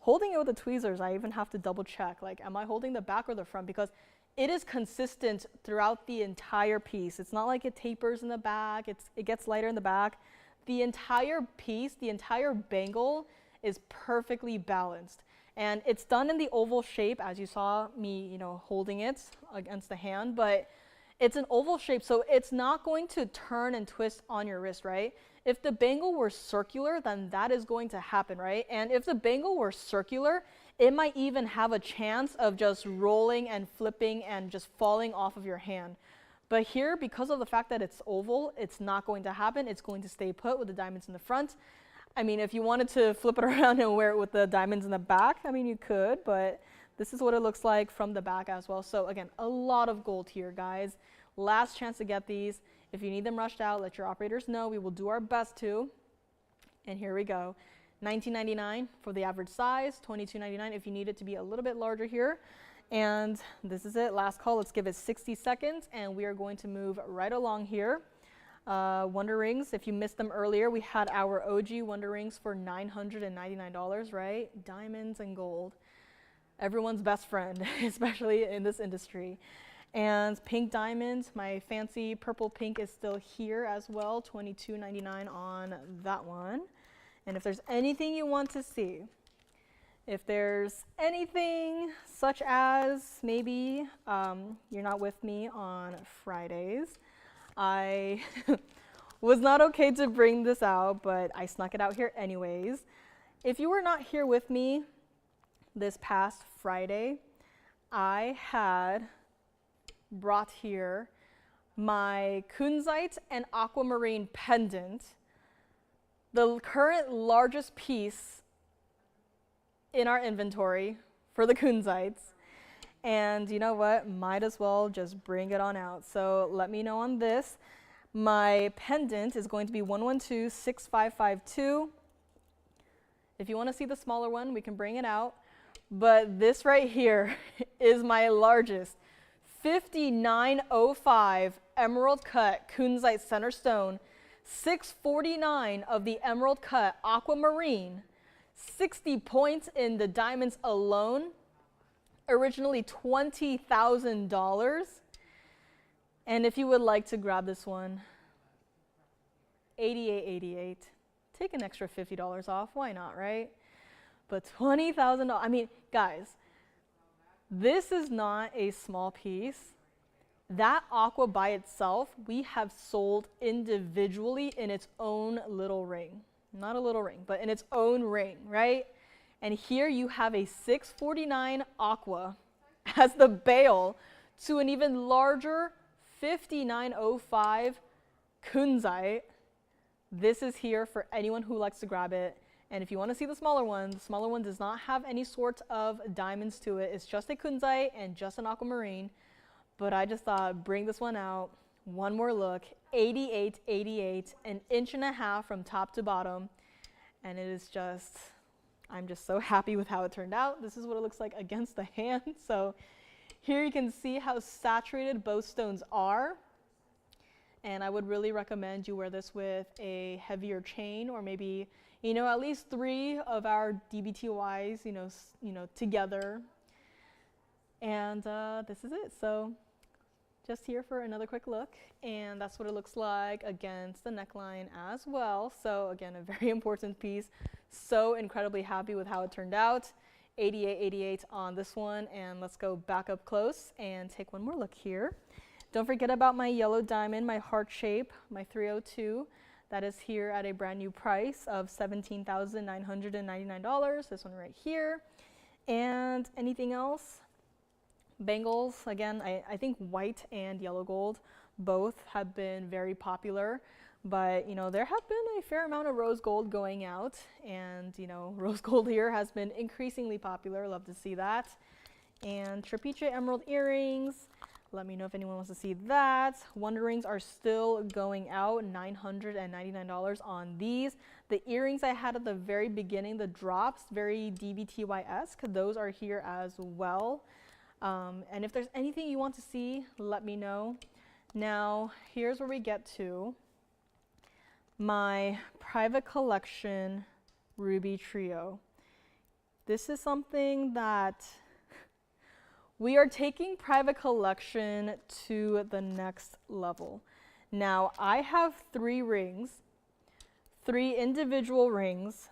holding it with the tweezers, I even have to double check, like, am I holding the back or the front? Because it is consistent throughout the entire piece. It's not like it tapers in the back, it gets lighter in the back. The entire piece, the entire bangle is perfectly balanced. And it's done in the oval shape, as you saw me, you know, holding it against the hand, but it's an oval shape, so it's not going to turn and twist on your wrist, right? If the bangle were circular, then that is going to happen, right? And if the bangle were circular, it might even have a chance of just rolling and flipping and just falling off of your hand. But here, because of the fact that it's oval, it's not going to happen. It's going to stay put with the diamonds in the front. I mean, if you wanted to flip it around and wear it with the diamonds in the back, I mean, you could, but this is what it looks like from the back as well. So again, a lot of gold here, guys. Last chance to get these. If you need them rushed out, let your operators know. We will do our best to. And here we go. $19.99 for the average size, $22.99 if you need it to be a little bit larger here. And this is it, last call. Let's give it 60 seconds, and we are going to move right along here. Wonder Rings, if you missed them earlier, we had our OG Wonder Rings for $999, right? Diamonds and gold. Everyone's best friend, especially in this industry. And pink diamonds, my fancy purple pink is still here as well, $22.99 on that one. And if there's anything you want to see, if there's anything such as maybe you're not with me on Fridays, I was not okay to bring this out, but I snuck it out here anyways. If you were not here with me this past Friday, I had brought here my kunzite and aquamarine pendant, the current largest piece in our inventory for the kunzites. And you know what, might as well just bring it on out. So let me know on this. My pendant is going to be 1126552. If you want to see the smaller one, we can bring it out. But this right here is my largest 5905 emerald cut kunzite center stone, 649 of the emerald cut aquamarine, 60 points in the diamonds alone, originally $20,000. And if you would like to grab this one, $88.88. Take an extra $50 off, why not, right? But $20,000, I mean, guys, this is not a small piece. That aqua by itself, we have sold individually in its own little ring. Not a little ring, but in its own ring, right? And here you have a 649 aqua as the bail to an even larger 5905 kunzite. This is here for anyone who likes to grab it. And if you want to see the smaller one does not have any sort of diamonds to it. It's just a kunzite and just an aquamarine. but I just thought, bring this one out. One more look, 88, 88, an inch and a half from top to bottom. And it is just, I'm just so happy with how it turned out. This is what it looks like against the hand. So here you can see how saturated both stones are. And I would really recommend you wear this with a heavier chain, or maybe, you know, at least 3 of our DBTYs, you know, together. And this is it. So just here for another quick look. And that's what it looks like against the neckline as well. So again, a very important piece. So incredibly happy with how it turned out. 88, 88 on this one. And let's go back up close and take one more look here. Don't forget about my yellow diamond, my heart shape, my 302. That is here at a brand new price of $17,999. This one right here. And anything else? Bangles, again, I think white and yellow gold both have been very popular. But, you know, there have been a fair amount of rose gold going out. And, you know, rose gold here has been increasingly popular. Love to see that. And Trapecia emerald earrings. Let me know if anyone wants to see that. Wonder rings are still going out, $999 on these. The earrings I had at the very beginning, the drops, very DBTY-esque, those are here as well. And if there's anything you want to see, let me know. Now, here's where we get to my private collection ruby trio. This is something that we are taking private collection to the next level. Now, I have 3 rings, 3 individual rings,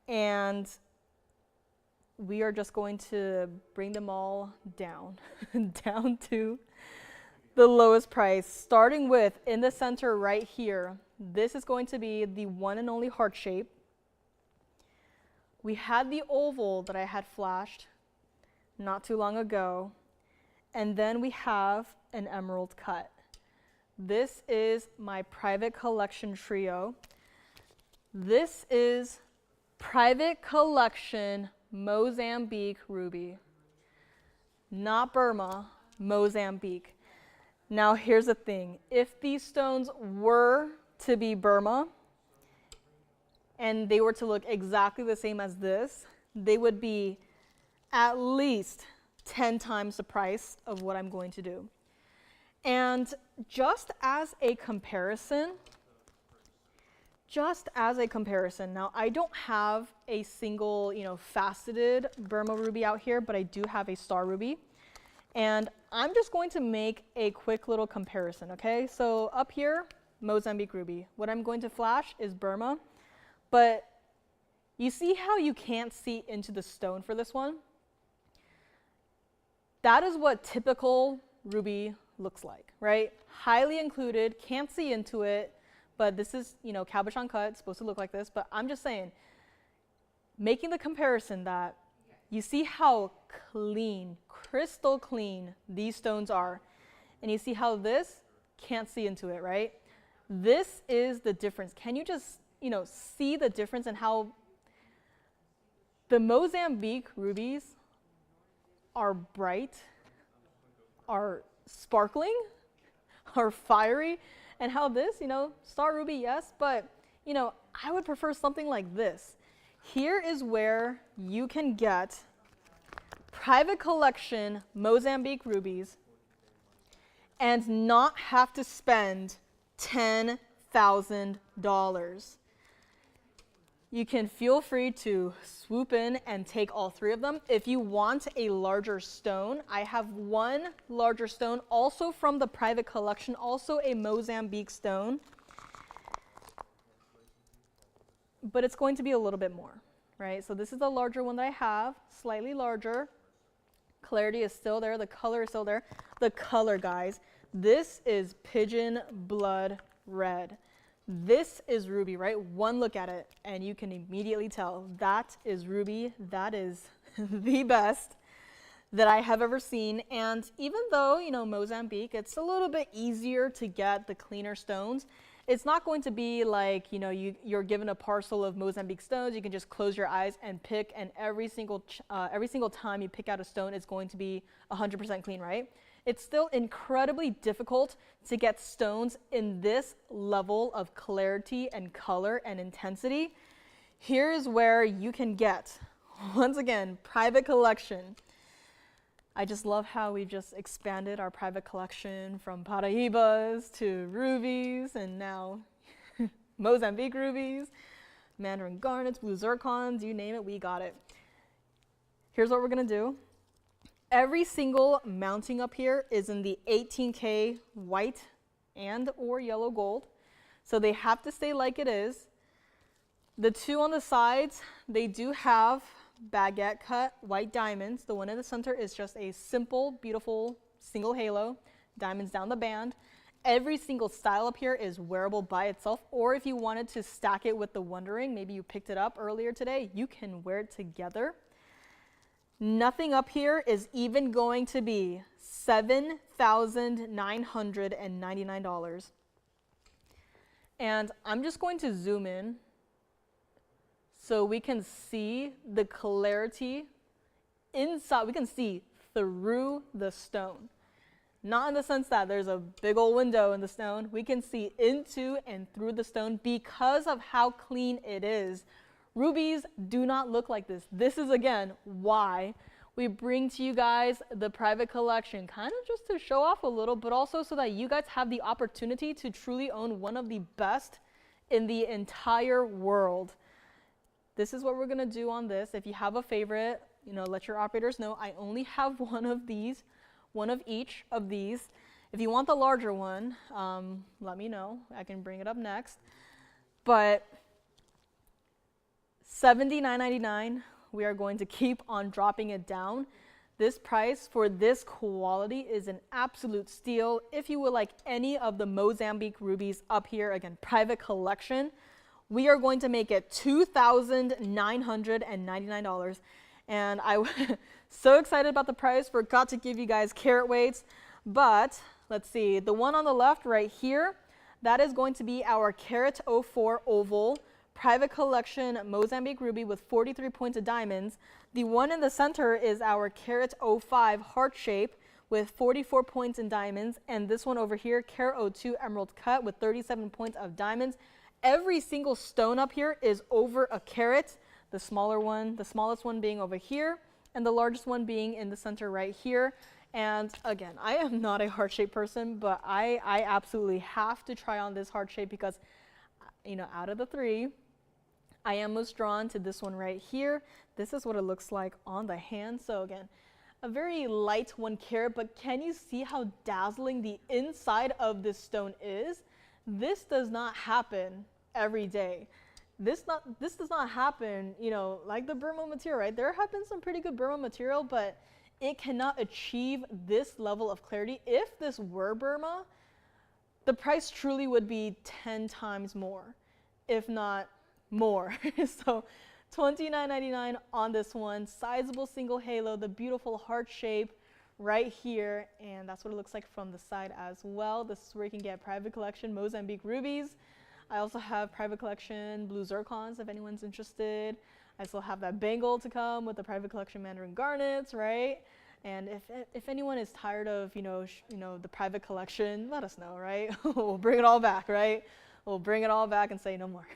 and we are just going to bring them all down, down to the lowest price, starting with, in the center right here, this is going to be the one and only heart shape. We had the oval that I had flashed not too long ago. And then we have an emerald cut. This is my private collection trio. This is private collection Mozambique ruby. Not Burma, Mozambique. Now here's the thing. If these stones were to be Burma, and they were to look exactly the same as this, they would be at least 10 times the price of what I'm going to do. And just as a comparison, now I don't have a single, you know, faceted Burma ruby out here, but I do have a star ruby. And I'm just going to make a quick little comparison, okay? So up here, Mozambique ruby. What I'm going to flash is Burma, but you see how you can't see into the stone for this one? That is what typical ruby looks like, right? Highly included, can't see into it, but this is, you know, cabochon cut, it's supposed to look like this, but I'm just saying, making the comparison that you see how clean, crystal clean these stones are, and you see how this can't see into it, right? This is the difference. Can you just, you know, see the difference in how the Mozambique rubies are bright, are sparkling, are fiery, and how this, you know, star ruby, yes, but, you know, I would prefer something like this. Here is where you can get private collection Mozambique rubies and not have to spend $10,000. You can feel free to swoop in and take all 3 of them. If you want a larger stone, I have one larger stone, also from the private collection, also a Mozambique stone. But it's going to be a little bit more, right? So this is the larger one that I have, slightly larger. Clarity is still there, the color is still there. The color, guys, this is pigeon blood red. This is ruby, right? One look at it and you can immediately tell that is ruby. That is the best that I have ever seen. And even though, you know, Mozambique, it's a little bit easier to get the cleaner stones, it's not going to be like, you know, you're given a parcel of Mozambique stones, you can just close your eyes and pick, and every single time you pick out a stone, it's going to be 100% clean, right? it's still incredibly difficult to get stones in this level of clarity and color and intensity. Here's where you can get, once again, private collection. I just love how we just expanded our private collection from Paraibas to rubies and now Mozambique rubies, Mandarin garnets, blue zircons, you name it, we got it. Here's what we're gonna do. Every single mounting up here is in the 18K white and or yellow gold. So they have to stay like it is. The two on the sides, they do have baguette cut white diamonds. The one in the center is just a simple, beautiful single halo, diamonds down the band. Every single style up here is wearable by itself, or if you wanted to stack it with the Wondering, maybe you picked it up earlier today, you can wear it together. Nothing up here is even going to be $7,999. And I'm just going to zoom in so we can see the clarity inside. We can see through the stone. Not in the sense that there's a big old window in the stone. We can see into and through the stone because of how clean it is. Rubies do not look like this. This is, again, why we bring to you guys the private collection, kind of just to show off a little, but also so that you guys have the opportunity to truly own one of the best in the entire world. This is what we're gonna do on this. If you have a favorite, let your operators know. I only have one of these, one of each of these. If you want the larger one, let me know. I can bring it up next. But $79.99, we are going to keep on dropping it down. This price for this quality is an absolute steal. If you would like any of the Mozambique rubies up here, again, private collection, we are going to make it $2,999. And I was so excited about the price, forgot to give you guys carat weights. But let's see, the one on the left right here, that is going to be our carat 04 oval private collection Mozambique ruby with 43 points of diamonds. The one in the center is our carat 05 heart shape with 44 points in diamonds. And this one over here, carat 02 emerald cut with 37 points of diamonds. Every single stone up here is over a carat. The smaller one, the smallest one being over here, and the largest one being in the center right here. And again, I am not a heart shape person, but I absolutely have to try on this heart shape because, out of the three, I am most drawn to this one right here. This is what it looks like on the hand. So again, a very light 1 carat, but can you see how dazzling the inside of this stone is? This does not happen every day. This does not happen, like the Burma material, right? There have been some pretty good Burma material, but it cannot achieve this level of clarity. If this were Burma, the price truly would be 10 times more, if not more. So $29.99 on this one. Sizable single halo, the beautiful heart shape right here, and that's what it looks like from the side as well. This is where you can get private collection Mozambique rubies. I also have private collection blue zircons if anyone's interested. I still have that bangle to come with the private collection Mandarin garnets, right? And if anyone is tired of the private collection, let us know, right? We'll bring it all back, right? We'll bring it all back and say no more.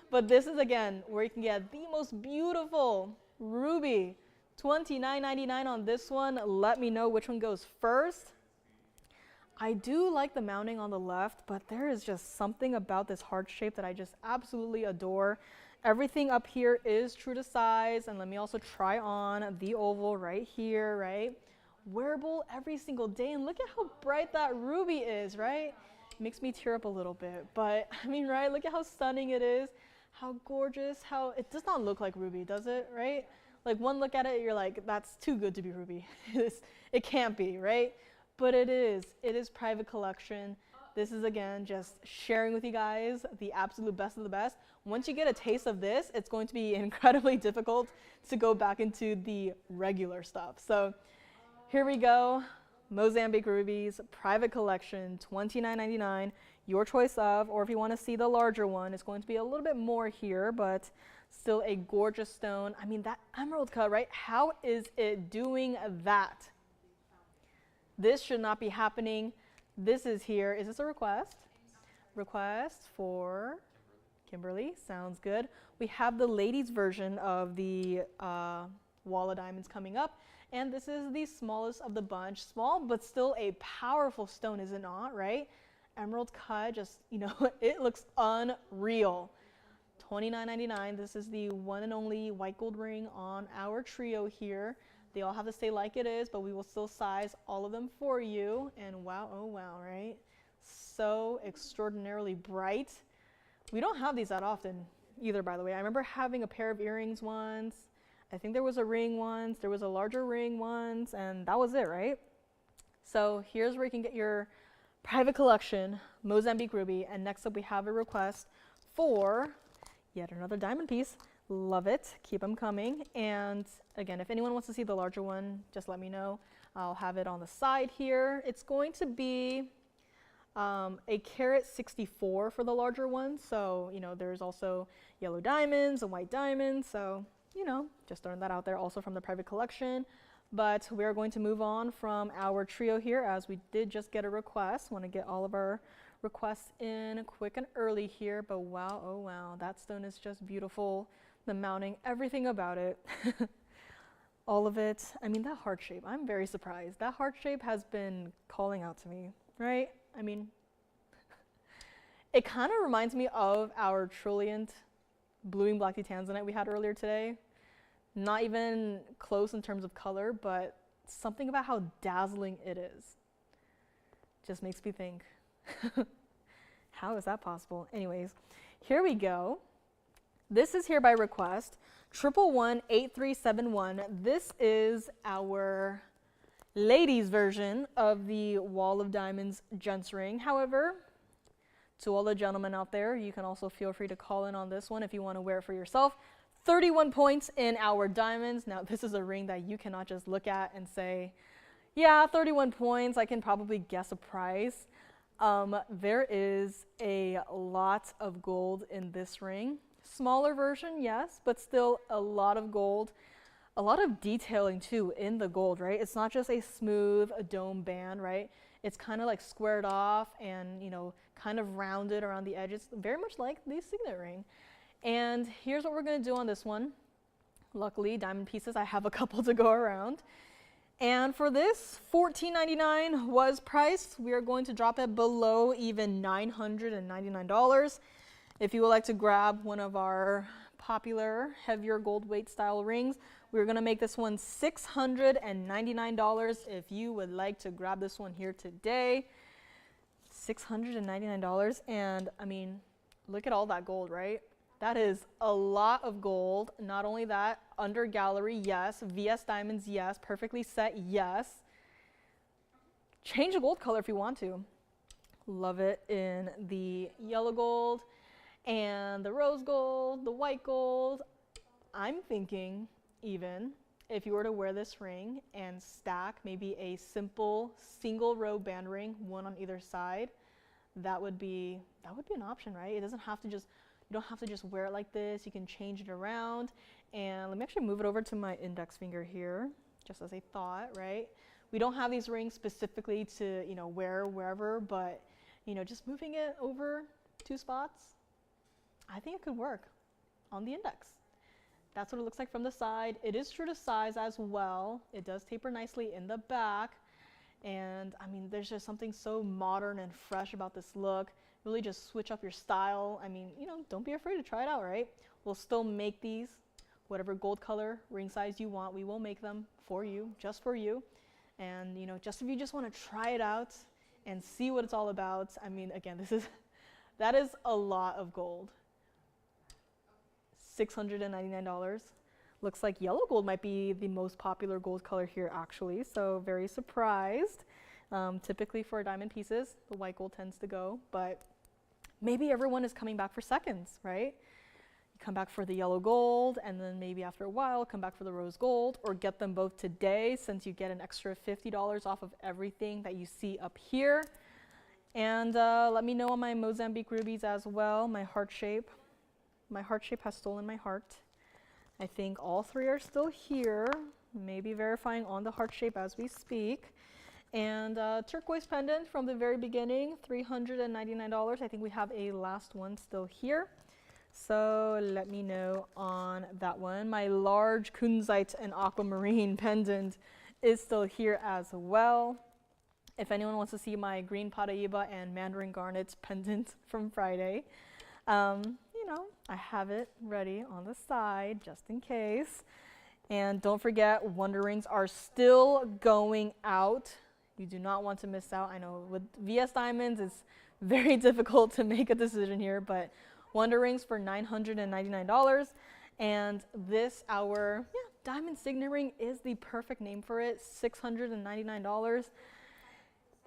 But this is, again, where you can get the most beautiful ruby. $29.99 on this one. Let me know which one goes first. I do like the mounting on the left, but there is just something about this heart shape that I just absolutely adore. Everything up here is true to size, and let me also try on the oval right here, right? Wearable every single day, and look at how bright that ruby is, right? Makes me tear up a little bit, but I mean, right? Look at how stunning it is, how gorgeous, how it does not look like ruby, does it, right? Like one look at it, you're like, that's too good to be ruby. It can't be, right? But it is private collection. This is, again, just sharing with you guys the absolute best of the best. Once you get a taste of this, it's going to be incredibly difficult to go back into the regular stuff. So here we go. Mozambique rubies, private collection, $29.99, your choice of, or if you want to see the larger one, it's going to be a little bit more here, but still a gorgeous stone. I mean, that emerald cut, right? How is it doing that? This should not be happening. This is here. Is this a request? Request for Kimberly. Sounds good. We have the ladies version of the wall of diamonds coming up. And this is the smallest of the bunch. Small, but still a powerful stone, is it not, right? Emerald cut, just, you know, it looks unreal. $29.99. This is the one and only white gold ring on our trio here. They all have to stay like it is, but we will still size all of them for you. And wow, oh wow, right? So extraordinarily bright. We don't have these that often either, by the way. I remember having a pair of earrings once. I think there was a ring once. There was a larger ring once, and that was it, right? So here's where you can get your private collection, Mozambique ruby. And next up, we have a request for yet another diamond piece. Love it. Keep them coming. And again, if anyone wants to see the larger one, just let me know. I'll have it on the side here. It's going to be a carat 64 for the larger one. So, you know, there's also yellow diamonds and white diamonds. So, you know, just throwing that out there, also from the private collection. But we're going to move on from our trio here, as we did just get a request. Want to get all of our requests in quick and early here. But wow, oh wow, that stone is just beautiful. The mounting, everything about it. All of it. I mean, that heart shape, I'm very surprised. That heart shape has been calling out to me, right? I mean, it kind of reminds me of our Trilliant Bluing Black Tea Tanzanite we had earlier today. Not even close in terms of color, but something about how dazzling it is just makes me think, how is that possible? Anyways, here we go. This is here by request, 1118371. This is our ladies version of the Wall of Diamonds gents ring. However, to all the gentlemen out there, you can also feel free to call in on this one if you want to wear it for yourself. 31 points in our diamonds. Now, this is a ring that you cannot just look at and say, yeah, 31 points, I can probably guess a price. There is a lot of gold in this ring. Smaller version, yes, but still a lot of gold. A lot of detailing too in the gold, right? It's not just a smooth dome band, right? It's kind of like squared off and, you know, kind of rounded around the edges, very much like the signet ring. And here's what we're going to do on this one. Luckily, diamond pieces, I have a couple to go around. And for this, $14.99 was priced. We are going to drop it below even $999. If you would like to grab one of our popular heavier gold weight style rings, we're going to make this one $699 if you would like to grab this one here today. $699. And I mean, look at all that gold, right? That is a lot of gold. Not only that, under gallery, yes. VS diamonds, yes. Perfectly set, yes. Change the gold color if you want to. Love it in the yellow gold and the rose gold, the white gold. I'm thinking even if you were to wear this ring and stack maybe a simple single row band ring, one on either side, that would be an option, right? It doesn't have to just, you don't have to just wear it like this. You can change it around. And let me actually move it over to my index finger here, just as a thought, right? We don't have these rings specifically to, you know, wear wherever, but, you know, just moving it over 2 spots, I think it could work on the index. That's what it looks like from the side. It is true to size as well. It does taper nicely in the back. And I mean, there's just something so modern and fresh about this look. Really just switch up your style. I mean, you know, don't be afraid to try it out, right? We'll still make these, whatever gold color, ring size you want. We will make them for you, just for you. And, you know, just if you just want to try it out and see what it's all about. I mean, again, that is a lot of gold. $699. Looks like yellow gold might be the most popular gold color here actually, so very surprised. Typically for diamond pieces, the white gold tends to go, but maybe everyone is coming back for seconds, right? You come back for the yellow gold, and then maybe after a while, come back for the rose gold, or get them both today since you get an extra $50 off of everything that you see up here. And let me know on my Mozambique rubies as well, my heart shape. My heart shape has stolen my heart. I think all 3 are still here, maybe verifying on the heart shape as we speak. And turquoise pendant from the very beginning, $399. I think we have a last one still here. So let me know on that one. My large kunzite and aquamarine pendant is still here as well. If anyone wants to see my green Paraíba and Mandarin garnet pendant from Friday, you know, I have it ready on the side just in case. And don't forget, Wonder Rings are still going out. You do not want to miss out. I know with VS Diamonds, it's very difficult to make a decision here, but Wonder Rings for $999. And this, our diamond signet ring is the perfect name for it, $699.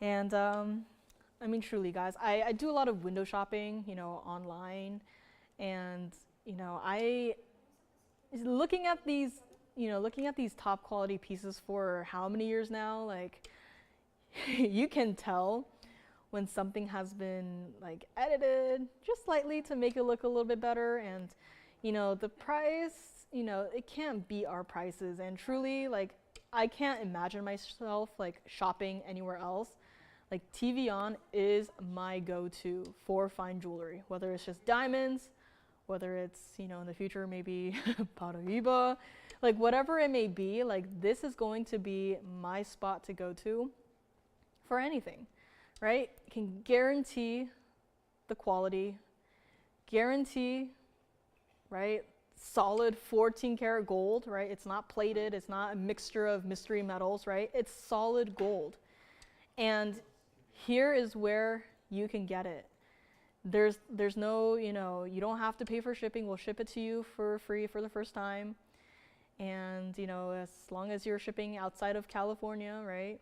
And I mean, truly, guys, I do a lot of window shopping, you know, online. And, you know, looking at these top quality pieces for how many years now, like, you can tell when something has been like edited just slightly to make it look a little bit better. And, you know, the price, you know, it can't beat our prices. And truly, like, I can't imagine myself like shopping anywhere else. Like, TVON is my go-to for fine jewelry, whether it's just diamonds, whether it's, you know, in the future maybe Paraíba, like whatever it may be, like this is going to be my spot to go to for anything, right? Can guarantee the quality, guarantee, right? Solid 14 karat gold, right? It's not plated, it's not a mixture of mystery metals, right? It's solid gold. And here is where you can get it. There's no, you know, you don't have to pay for shipping. We'll ship it to you for free for the first time. And, you know, as long as you're shipping outside of California, right?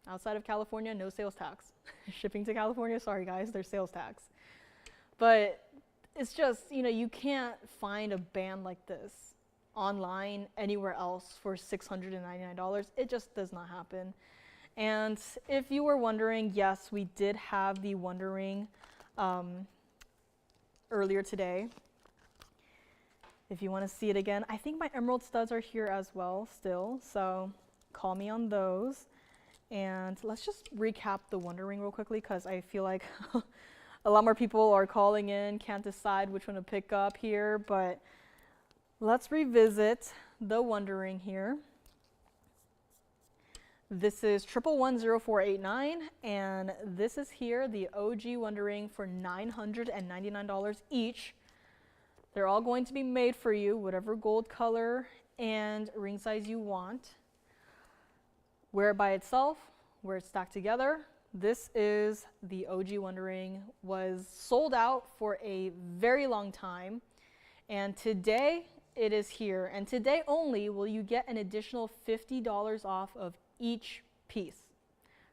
Outside of California, no sales tax. Shipping to California, sorry guys, there's sales tax. But it's just, you know, you can't find a band like this online anywhere else for $699. It just does not happen. And if you were wondering, yes, we did have the Wonder Ring earlier today. If you want to see it again, I think my emerald studs are here as well still, so call me on those. And let's just recap the Wonder Ring real quickly, because I feel like a lot more people are calling in, can't decide which one to pick up here, but let's revisit the Wonder Ring here. This is 1110489, and this is here, the OG Wonder Ring for $999 each. They're all going to be made for you, whatever gold color and ring size you want. Wear it by itself, wear it stacked together. This is the OG Wonder Ring, was sold out for a very long time, and today it is here. And today only will you get an additional $50 off of each piece,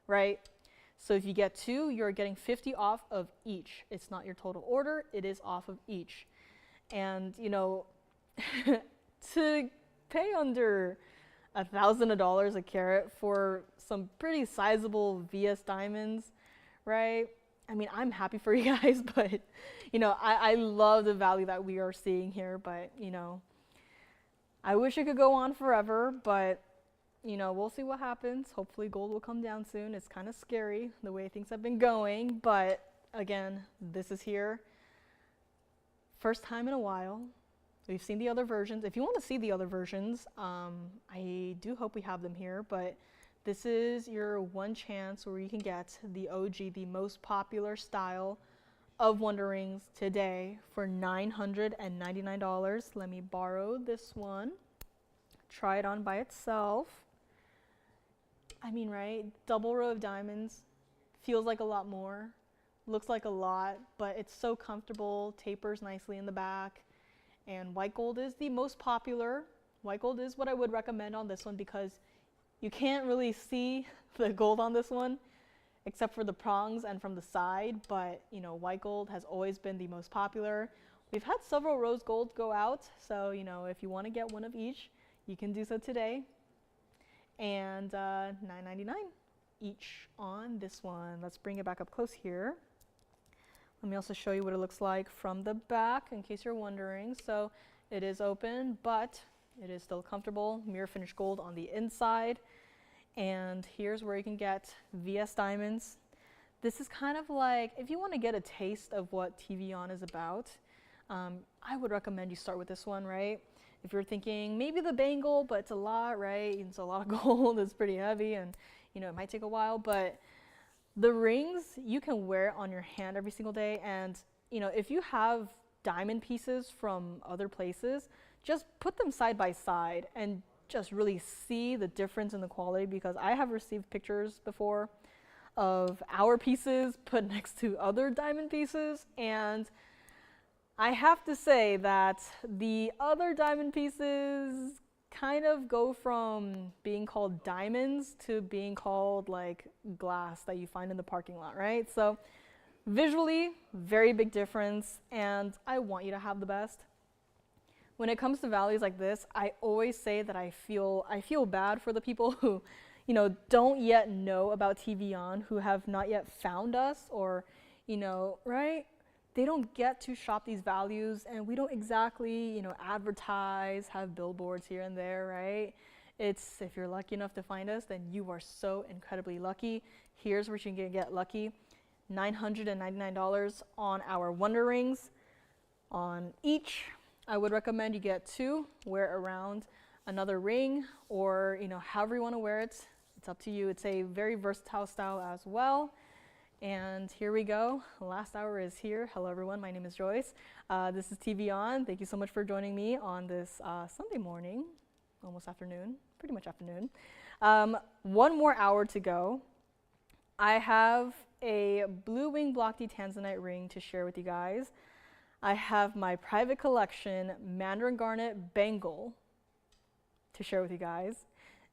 right? So if you get two, you're getting 50 off of each. It's not your total order, it is off of each. And, you know, to pay under $1,000 a carat for some pretty sizable VS diamonds, right? I mean, I'm happy for you guys, but, you know, I love the value that we are seeing here, but, you know, I wish it could go on forever, but, you know, we'll see what happens. Hopefully gold will come down soon. It's kind of scary the way things have been going, but again, this is here. First time in a while. We've seen the other versions. If you want to see the other versions, I do hope we have them here, but this is your one chance where you can get the OG, the most popular style of Wonder Rings today for $999. Let me borrow this one. Try it on by itself. I mean, right? Double row of diamonds feels like a lot more. Looks like a lot, but it's so comfortable, tapers nicely in the back. And white gold is the most popular. White gold is what I would recommend on this one, because you can't really see the gold on this one except for the prongs and from the side, but you know, white gold has always been the most popular. We've had several rose golds go out, so you know, if you want to get one of each, you can do so today. And $9.99 each on this one. Let's bring it back up close here. Let me also show you what it looks like from the back in case you're wondering. So it is open, but it is still comfortable. Mirror finished gold on the inside. And here's where you can get VS diamonds. This is kind of like, if you want to get a taste of what TVON is about, I would recommend you start with this one, right? If you're thinking maybe the bangle, but it's a lot, right? It's a lot of gold, it's pretty heavy, and it might take a while, but the rings, you can wear it on your hand every single day. And if you have diamond pieces from other places, just put them side by side and just really see the difference in the quality, because I have received pictures before of our pieces put next to other diamond pieces, and I have to say that the other diamond pieces kind of go from being called diamonds to being called like glass that you find in the parking lot, right? So visually, very big difference, and I want you to have the best. When it comes to values like this, I always say that I feel bad for the people who, don't yet know about TVON, who have not yet found us, or, right? They don't get to shop these values, and we don't exactly, advertise, have billboards here and there, right? If you're lucky enough to find us, then you are so incredibly lucky. Here's where you can get lucky. $999 on our Wonder Rings. On each, I would recommend you get 2, wear around another ring, or however you want to wear it. It's up to you. It's a very versatile style as well. And here we go. Last hour is here. Hello everyone, my name is Joyce. This is TVON. Thank you so much for joining me on this Sunday morning, almost afternoon, pretty much afternoon. 1 more hour to go. I have a blue wing block D Tanzanite ring to share with you guys. I have my private collection Mandarin garnet bangle to share with you guys.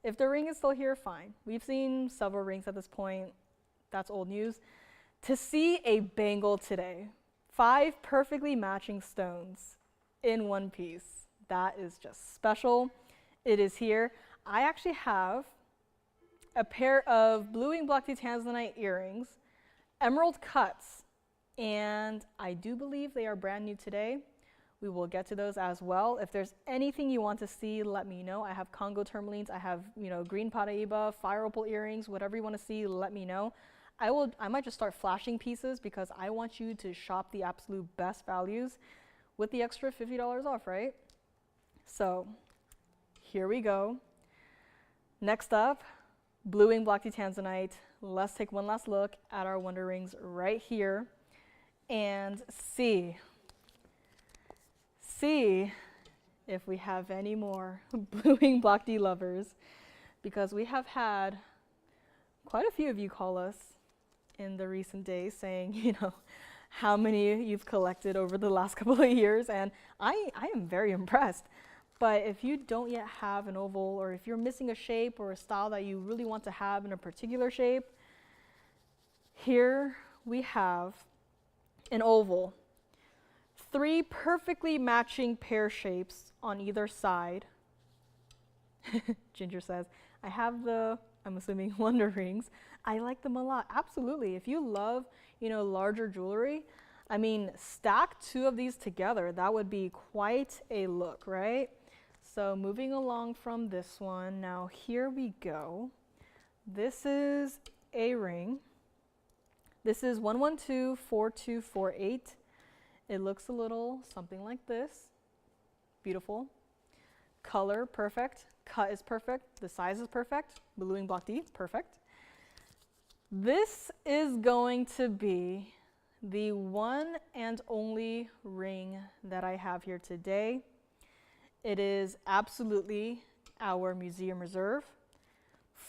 If the ring is still here, fine. We've seen several rings at this point. That's old news. To see a bangle today, 5 perfectly matching stones in one piece, that is just special. It is here. I actually have a pair of blue wing block D Tanzanite earrings, emerald cuts, and I do believe they are brand new today. We will get to those as well. If there's anything you want to see, let me know. I have Congo tourmalines, I have green Paraíba, fire opal earrings, whatever you want to see, let me know. I might just start flashing pieces, because I want you to shop the absolute best values with the extra $50 off, right? So here we go. Next up, blue wing block D Tanzanite. Let's take one last look at our Wonder Rings right here and see if we have any more blue wing block D lovers, because we have had quite a few of you call us in the recent days saying, how many you've collected over the last couple of years, and I am very impressed. But if you don't yet have an oval, or if you're missing a shape or a style that you really want to have in a particular shape, here we have an oval. 3 perfectly matching pear shapes on either side. Ginger says, I have I'm assuming Wonder Rings. I like them a lot. Absolutely. If you love, larger jewelry, I mean, stack 2 of these together. That would be quite a look, right? So moving along from this one, now here we go. This is a ring. This is 1124248. It looks a little something like this. Beautiful. Color, perfect. Cut is perfect. The size is perfect. Blue wing block D, perfect. This is going to be the one and only ring that I have here today. It is absolutely our museum reserve.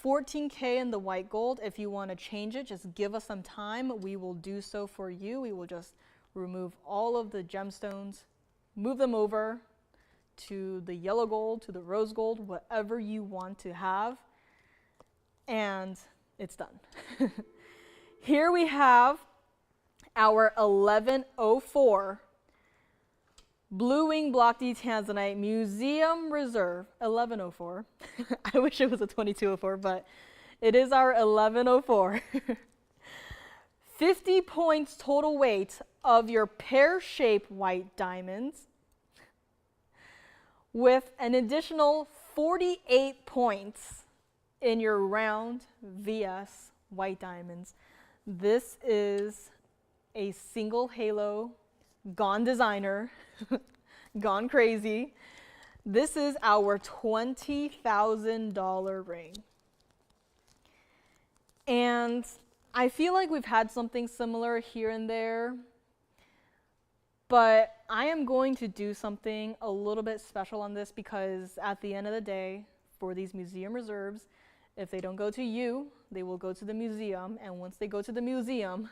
14K in the white gold. If you want to change it, just give us some time. We will do so for you. We will just remove all of the gemstones, move them over to the yellow gold, to the rose gold, whatever you want to have, and it's done. Here we have our 1104 blue wing block D Tanzanite Museum Reserve 1104. I wish it was a 2204, but it is our 1104. 50 points total weight of your pear-shaped white diamonds, with an additional 48 points in your round VS white diamonds. This is a single halo, gone designer, gone crazy. This is our $20,000 ring. And I feel like we've had something similar here and there, but I am going to do something a little bit special on this because at the end of the day, for these museum reserves, if they don't go to you, they will go to the museum, and once they go to the museum,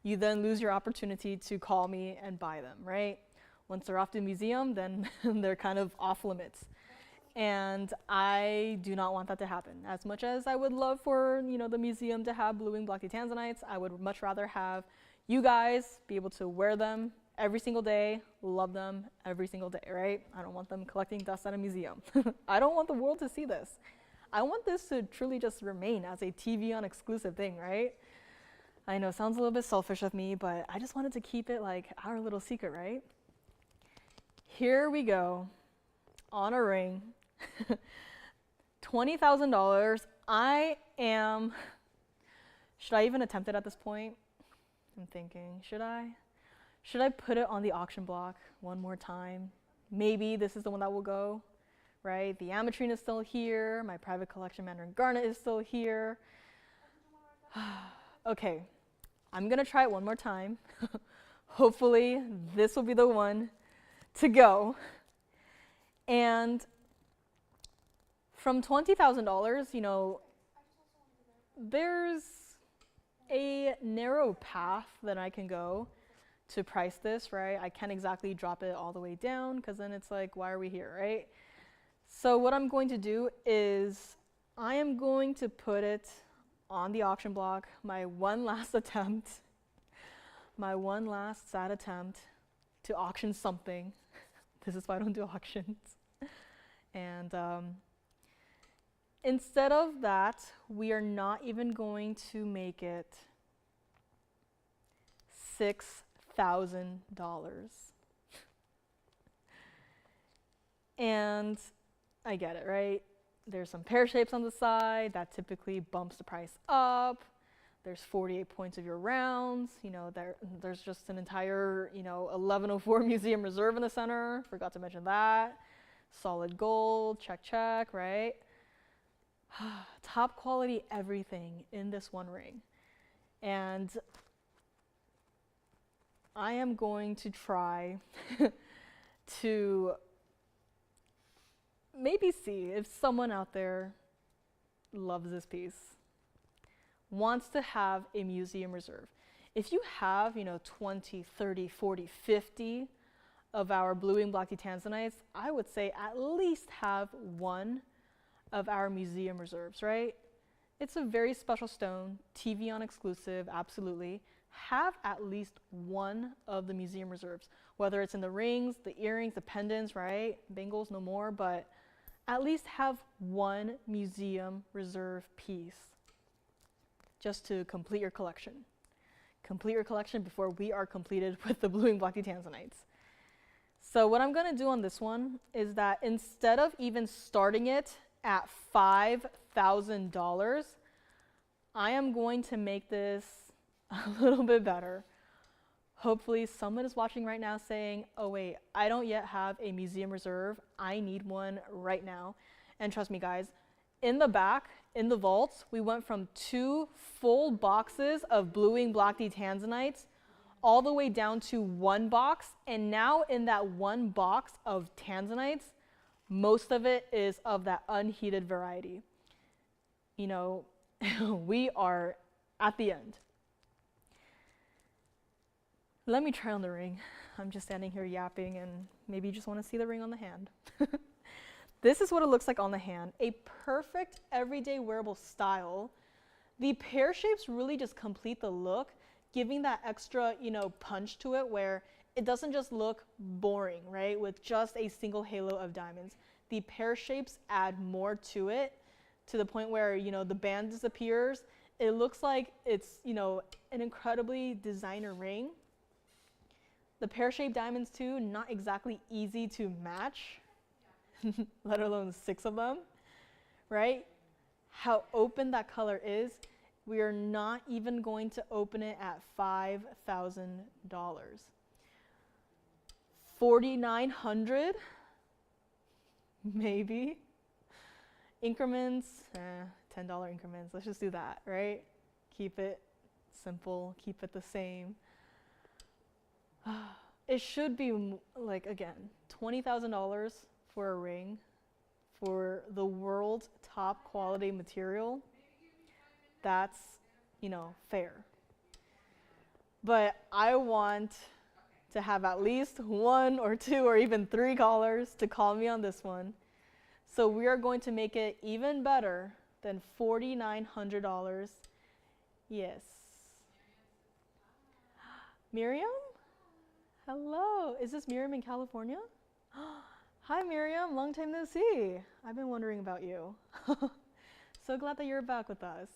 you then lose your opportunity to call me and buy them, right? Once they're off to the museum, then they're kind of off limits. And I do not want that to happen. As much as I would love for, the museum to have blue wing blocky tanzanites, I would much rather have you guys be able to wear them every single day, love them every single day, right? I don't want them collecting dust at a museum. I don't want the world to see this. I want this to truly just remain as a TVON exclusive thing, right? I know it sounds a little bit selfish of me, but I just wanted to keep it like our little secret, right? Here we go on a ring. $20,000. Should I even attempt it at this point? I'm thinking, should I? Should I put it on the auction block one more time? Maybe this is the one that will go, right? The Ametrine is still here. My private collection Mandarin garnet is still here. Okay, I'm gonna try it one more time. Hopefully this will be the one to go. And from $20,000, there's a narrow path that I can go to price this, right? I can't exactly drop it all the way down because then it's like, why are we here, right? So what I'm going to do is I am going to put it on the auction block, my one last attempt, my one last sad attempt to auction something. This is why I don't do auctions. And instead of that, we are not even going to make it $6,000. And I get it, right? There's some pear shapes on the side that typically bumps the price up. There's 48 points of your rounds. There's just an entire, 1104 museum reserve in the center. Forgot to mention that. Solid gold, check, check, right? Top quality everything in this one ring. And I am going to try to maybe see if someone out there loves this piece, wants to have a museum reserve. If you have, 20, 30, 40, 50 of our blue wing blocky tanzanites, I would say at least have one of our museum reserves, right? It's a very special stone, TVON exclusive, absolutely. Have at least one of the museum reserves, whether it's in the rings, the earrings, the pendants, right? Bangles, no more, but at least have one museum reserve piece just to complete your collection. Complete your collection before we are completed with the blue wing blocky tanzanites. So what I'm gonna do on this one is that instead of even starting it at $5,000, I am going to make this a little bit better. Hopefully someone is watching right now saying, oh wait, I don't yet have a museum reserve. I need one right now. And trust me guys, in the back, in the vaults, we went from 2 full boxes of blue wing blocky tanzanites all the way down to 1 box. And now in that 1 box of tanzanites, most of it is of that unheated variety. We are at the end. Let me try on the ring. I'm just standing here yapping and maybe you just want to see the ring on the hand. This is what it looks like on the hand. A perfect everyday wearable style. The pear shapes really just complete the look, giving that extra, punch to it where it doesn't just look boring, right? With just a single halo of diamonds. The pear shapes add more to it to the point where, the band disappears. It looks like it's, an incredibly designer ring. The pear-shaped diamonds too, not exactly easy to match, let alone 6 of them, right? how open that color is, we are not even going to open it at $5,000. 4,900, maybe. Increments, $10 increments. Let's just do that, right? Keep it simple, keep it the same. It should be like, again, $20,000 for a ring for the world's top quality material. That's, you know, fair. But I want to have at least 1 or 2 or even 3 callers to call me on this one. So we are going to make it even better than $4,900. Yes. Miriam? Hello. Is this Miriam in California? Hi, Miriam. Long time no see. I've been wondering about you. So glad that you're back with us.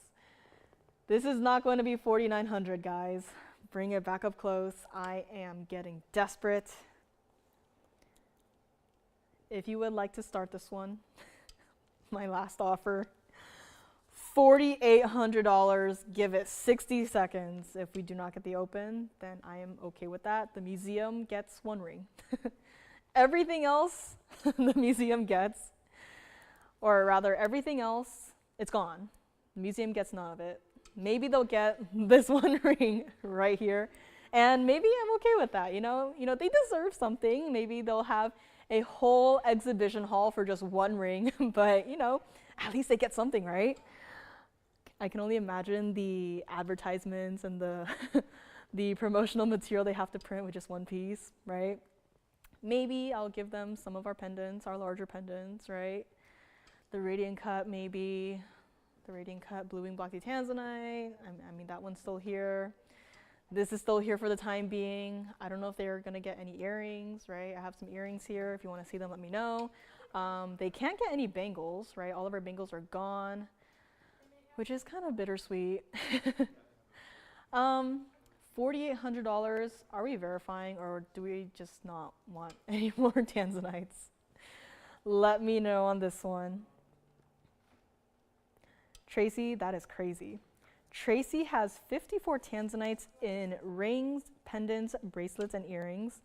This is not going to be $4,900, guys. Bring it back up close. I am getting desperate. If you would like to start this one, my last offer, $4,800. Give it 60 seconds. If we do not get the open, then I am okay with that. The museum gets 1 ring. Everything else the museum gets, or rather everything else, it's gone. The museum gets none of it. Maybe they'll get this 1 ring right here, and maybe I'm okay with that. You know, they deserve something. Maybe they'll have a whole exhibition hall for just 1 ring, but you know, at least they get something, right? I can only imagine the advertisements and the the promotional material they have to print with just 1 piece, right? Maybe I'll give them some of our pendants, our larger pendants, right? The radiant cut, maybe. The radiant cut blue wing block Tanzanite. I mean, that one's still here. This is still here for the time being. I don't know if they're gonna get any earrings, right? I have some earrings here. If you wanna see them, let me know. They can't get any bangles, right? All of our bangles are gone, which is kind of bittersweet. $4,800, are we verifying, or do we just not want any more Tanzanites? Let me know on this one. Tracy, that is crazy. Tracy has 54 Tanzanites in rings, pendants, bracelets, and earrings.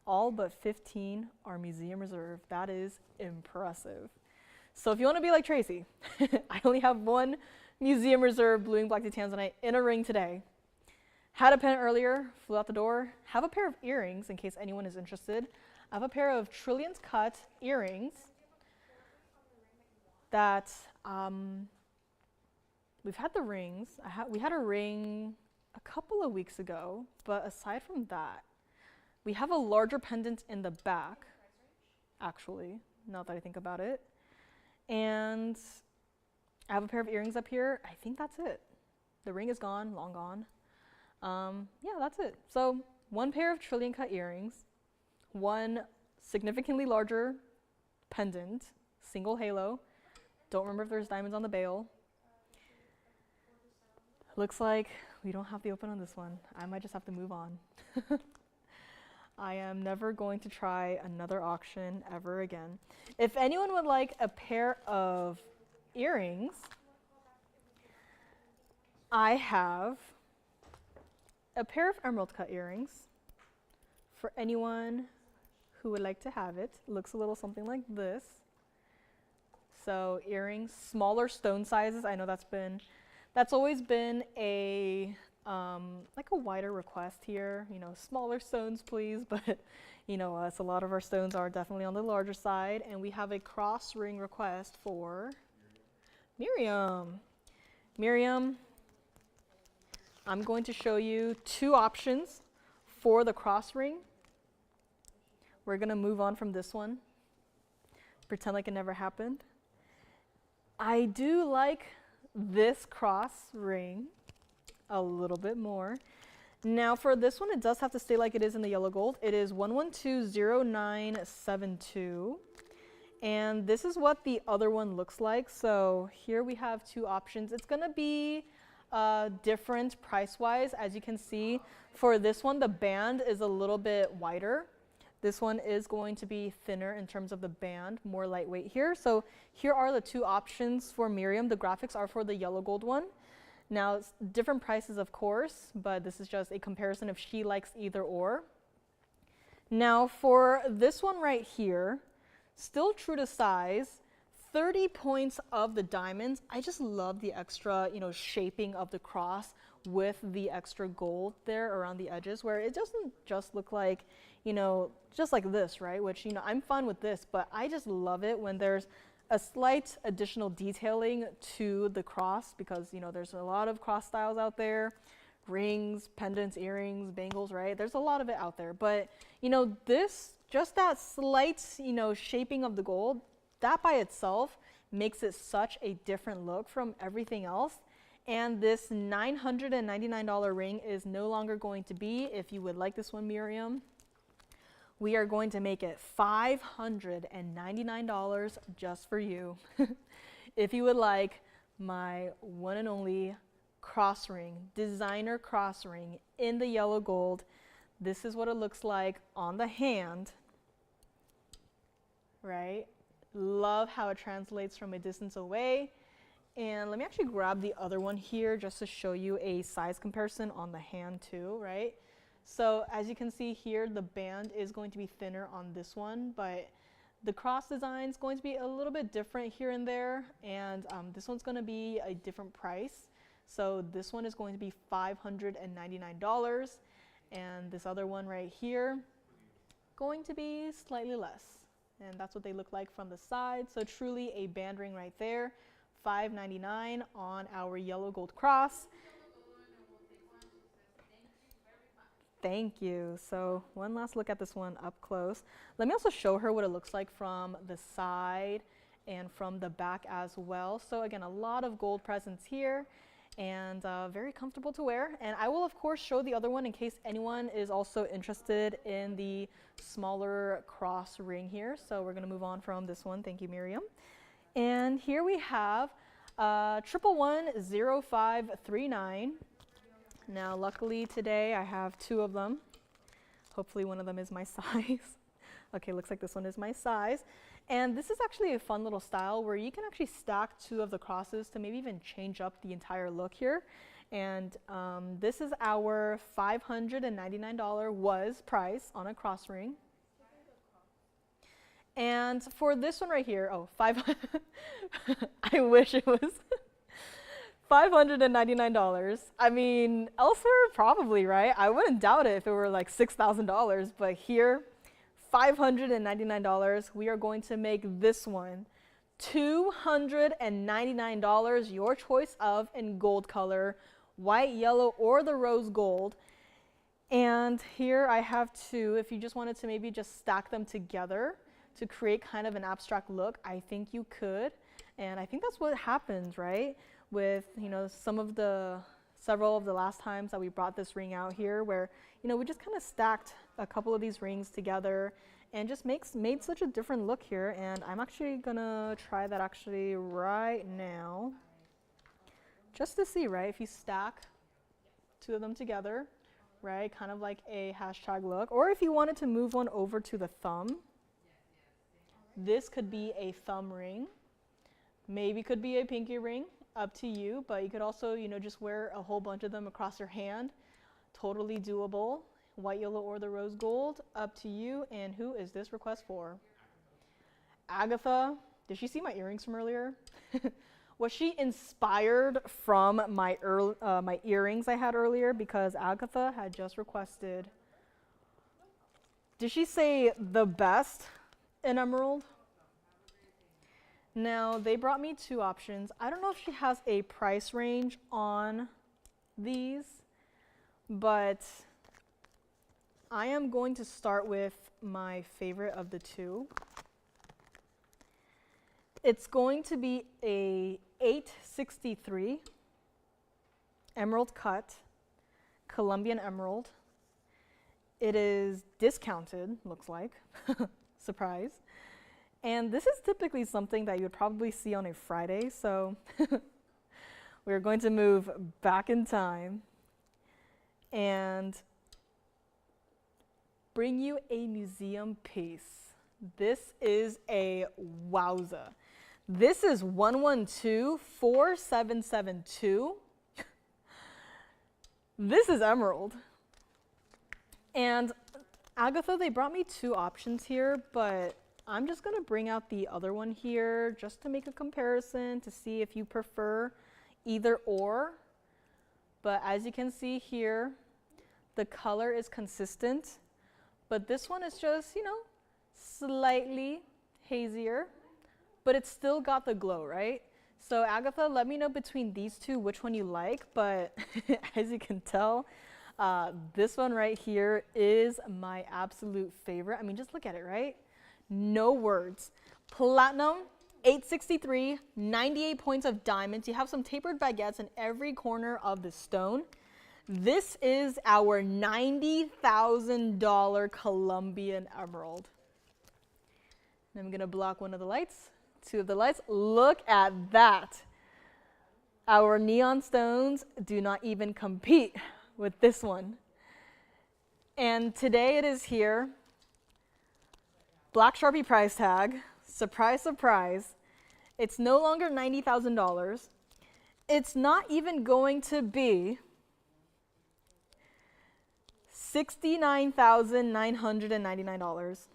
All but 15 are museum reserve. That is impressive. So if you want to be like Tracy, I only have 1 museum reserve blue and black Tanzanite in a ring today. Had a pendant earlier, flew out the door. Have a pair of earrings in case anyone is interested. I have a pair of Trillion's Cut earrings that we've had the rings. We had a ring a couple of weeks ago, but aside from that, we have a larger pendant in the back, actually, now that I think about it. And I have a pair of earrings up here. I think that's it. The ring is gone, long gone. Yeah, that's it. So 1 pair of Trillion Cut earrings, 1 significantly larger pendant, single halo. Don't remember if there's diamonds on the bail. Looks like we don't have the open on this one. I might just have to move on. I am never going to try another auction ever again. If anyone would like a pair of earrings, I have a pair of emerald cut earrings for anyone who would like to have it. It looks a little something like this. So earrings, smaller stone sizes. I know that's always been a like a wider request here. You know, smaller stones, please. But you know us, a lot of our stones are definitely on the larger side. And we have a cross ring request for Miriam. Miriam, I'm going to show you 2 options for the cross ring. We're gonna move on from this one. Pretend like it never happened. I do like this cross ring a little bit more. Now for this one, it does have to stay like it is in the yellow gold. It is 1120972. And this is what the other one looks like. So here we have 2 options. It's gonna be different price-wise. As you can see, for this one, the band is a little bit wider This one is going to be thinner in terms of the band, more lightweight here. So here are the two options for Miriam. The graphics are for the yellow gold one. Now, it's different prices, of course, but this is just a comparison if she likes either or. Now, for this one right here, still true to size, 30 points of the diamonds. I just love the extra, shaping of the cross with the extra gold there around the edges, where it doesn't just look like, just like this, right? Which, I'm fine with this, but I just love it when there's a slight additional detailing to the cross, because there's a lot of cross styles out there, rings, pendants, earrings, bangles, right? There's a lot of it out there, but this, just that slight shaping of the gold, that by itself makes it such a different look from everything else. And this $999 ring is no longer going to be, if you would like this one, Miriam, we are going to make it $599 just for you. If you would like my one and only cross ring, designer cross ring in the yellow gold, this is what it looks like on the hand, right? Love how it translates from a distance away. And let me actually grab the other one here just to show you a size comparison on the hand too, right? So as you can see here, the band is going to be thinner on this one, but the cross design is going to be a little bit different here and there, and this one's going to be a different price. So this one is going to be $599, and this other one right here going to be slightly less. And that's what they look like from the side. So truly a band ring right there, $599 on our yellow gold cross. Thank you. So one last look at this one up close. Let me also show her what it looks like from the side and from the back as well. So again, a lot of gold presence here, and very comfortable to wear. And I will of course show the other one in case anyone is also interested in the smaller cross ring here. So we're going to move on from this one. Thank you, Miriam. And here we have 1110539. Now, luckily today I have two of them. Hopefully one of them is my size. Okay, looks like this one is my size. And this is actually a fun little style where you can actually stack two of the crosses to maybe even change up the entire look here. And this is our $599 was price on a cross ring. And for this one right here, I wish it was $599. I mean, elsewhere probably, right? I wouldn't doubt it if it were like $6,000, but here, $599. We are going to make this one $299, your choice of in gold color, white, yellow, or the rose gold. And here I have two. If you just wanted to maybe just stack them together to create kind of an abstract look, I think you could. And I think that's what happens, right? With several of the last times that we brought this ring out here, where we just kind of stacked a couple of these rings together and just made such a different look here. And I'm actually gonna try that actually right now, just to see, right? If you stack two of them together, right, kind of like a hashtag look, or if you wanted to move one over to the thumb, this could be a thumb ring, maybe could be a pinky ring. Up to you, but you could also, just wear a whole bunch of them across your hand. Totally doable. White, yellow, or the rose gold. Up to you. And who is this request for? Agatha. Did she see my earrings from earlier? Was she inspired from my earrings I had earlier? Because Agatha had just requested. Did she say the best in emerald? Now, they brought me two options. I don't know if she has a price range on these, but I am going to start with my favorite of the two. It's going to be a 863 emerald cut, Colombian emerald. It is discounted, looks like. Surprise. And this is typically something that you would probably see on a Friday, so we're going to move back in time and bring you a museum piece. This is a wowza. This is 1124772. This is emerald. And Agatha, they brought me two options here, but I'm just gonna bring out the other one here just to make a comparison to see if you prefer either or. But as you can see here, the color is consistent, but this one is just, you know, slightly hazier, but it's still got the glow, right? So Agatha, let me know between these two which one you like, but as you can tell, this one right here is my absolute favorite. I mean, just look at it, right? No words. Platinum, 863, 98 points of diamonds. You have some tapered baguettes in every corner of the stone. This is our $90,000 Colombian emerald. And I'm gonna block one of the lights, two of the lights. Look at that. Our neon stones do not even compete with this one. And today it is here. Black Sharpie price tag. Surprise, surprise. It's no longer $90,000. It's not even going to be $69,999.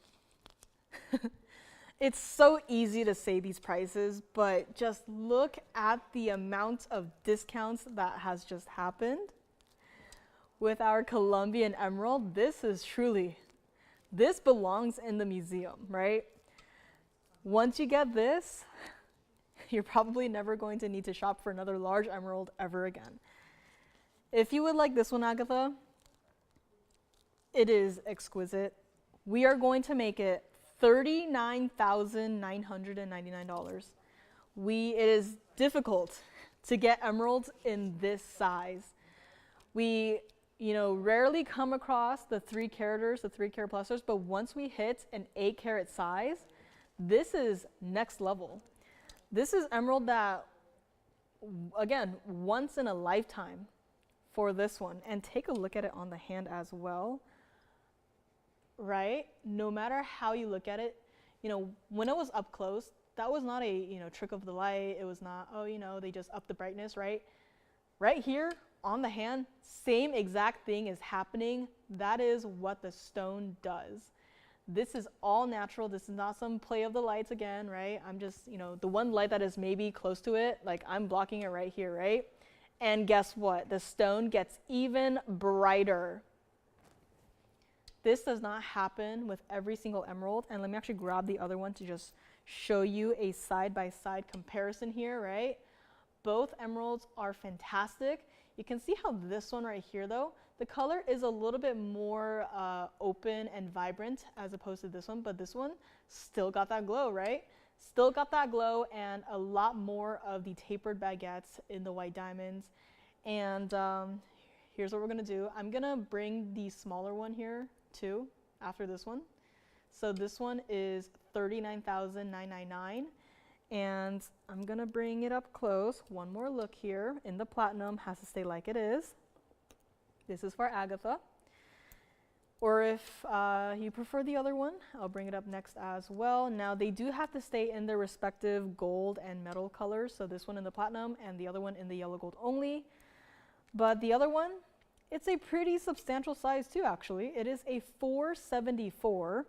It's so easy to say these prices, but just look at the amount of discounts that has just happened with our Colombian emerald. This belongs in the museum, right? Once you get this, you're probably never going to need to shop for another large emerald ever again. If you would like this one, Agatha, it is exquisite. We are going to make it $39,999. It is difficult to get emeralds in this size. We, rarely come across the 3 caraters, the 3 carat plusters, but once we hit an 8 carat size, this is next level. This is emerald that, again, once in a lifetime for this one. And take a look at it on the hand as well. Right? No matter how you look at it, when it was up close, that was not a, trick of the light. It was not, they just upped the brightness, right? Right here on the hand, same exact thing is happening. That is what the stone does. This is all natural. This is not some play of the lights again, right? I'm just, the one light that is maybe close to it, like I'm blocking it right here, right? And guess what? The stone gets even brighter. This does not happen with every single emerald. And let me actually grab the other one to just show you a side-by-side comparison here, right? Both emeralds are fantastic. You can see how this one right here, though, the color is a little bit more open and vibrant as opposed to this one, but this one still got that glow, right? Still got that glow and a lot more of the tapered baguettes in the white diamonds. And here's what we're gonna do. I'm gonna bring the smaller one here too after this one. So this one is $39,999. And I'm gonna bring it up close. One more look here. In the platinum, has to stay like it is. This is for Agatha. Or if you prefer the other one, I'll bring it up next as well. Now they do have to stay in their respective gold and metal colors. So this one in the platinum and the other one in the yellow gold only. But the other one, it's a pretty substantial size too, actually. It is a 474.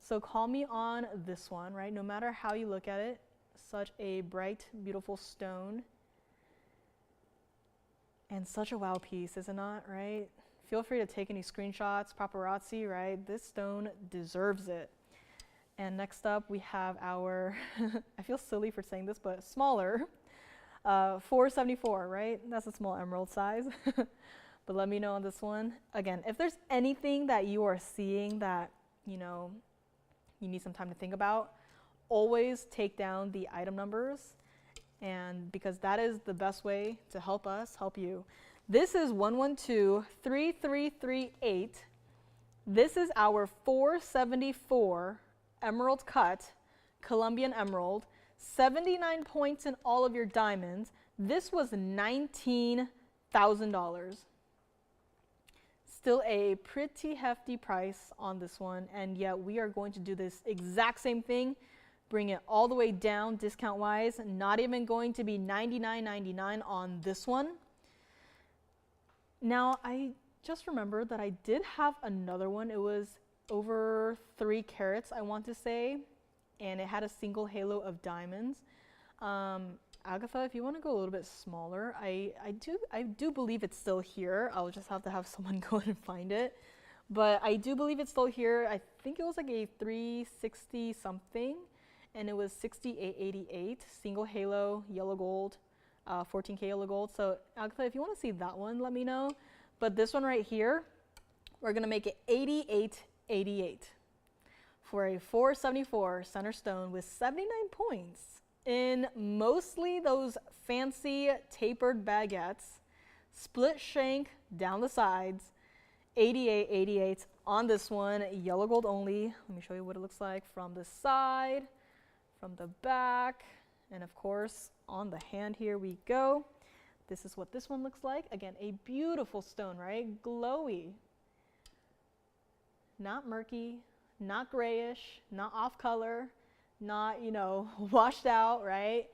So call me on this one, right? No matter how you look at it, such a bright, beautiful stone. And such a wow piece, is it not, right? Feel free to take any screenshots, paparazzi, right? This stone deserves it. And next up, we have our, I feel silly for saying this, but smaller, 474, right? That's a small emerald size. But let me know on this one. Again, if there's anything that you are seeing that, you need some time to think about, always take down the item numbers, and because that is the best way to help us help you. This is 1123338. This is our 474 emerald cut, Colombian emerald, 79 points in all of your diamonds. This was $19,000. Still a pretty hefty price on this one, and yet we are going to do this exact same thing, bring it all the way down discount wise, not even going to be $99.99 on this one. Now I just remembered that I did have another one. It was over 3 carats, I want to say, and it had a single halo of diamonds. Agatha, if you want to go a little bit smaller, I do believe it's still here. I'll just have to have someone go and find it. But I do believe it's still here. I think it was like a 360 something, and it was 6888, single halo, yellow gold, 14K yellow gold. So Agatha, if you want to see that one, let me know. But this one right here, we're going to make it 8888 for a 474 center stone with 79 points. In mostly those fancy tapered baguettes, split shank down the sides, 8888 on this one, yellow gold only. Let me show you what it looks like from the side, from the back, and of course on the hand here we go. This is what this one looks like. Again, a beautiful stone, right? Glowy. Not murky, not grayish, not off color, not, you know, washed out, right?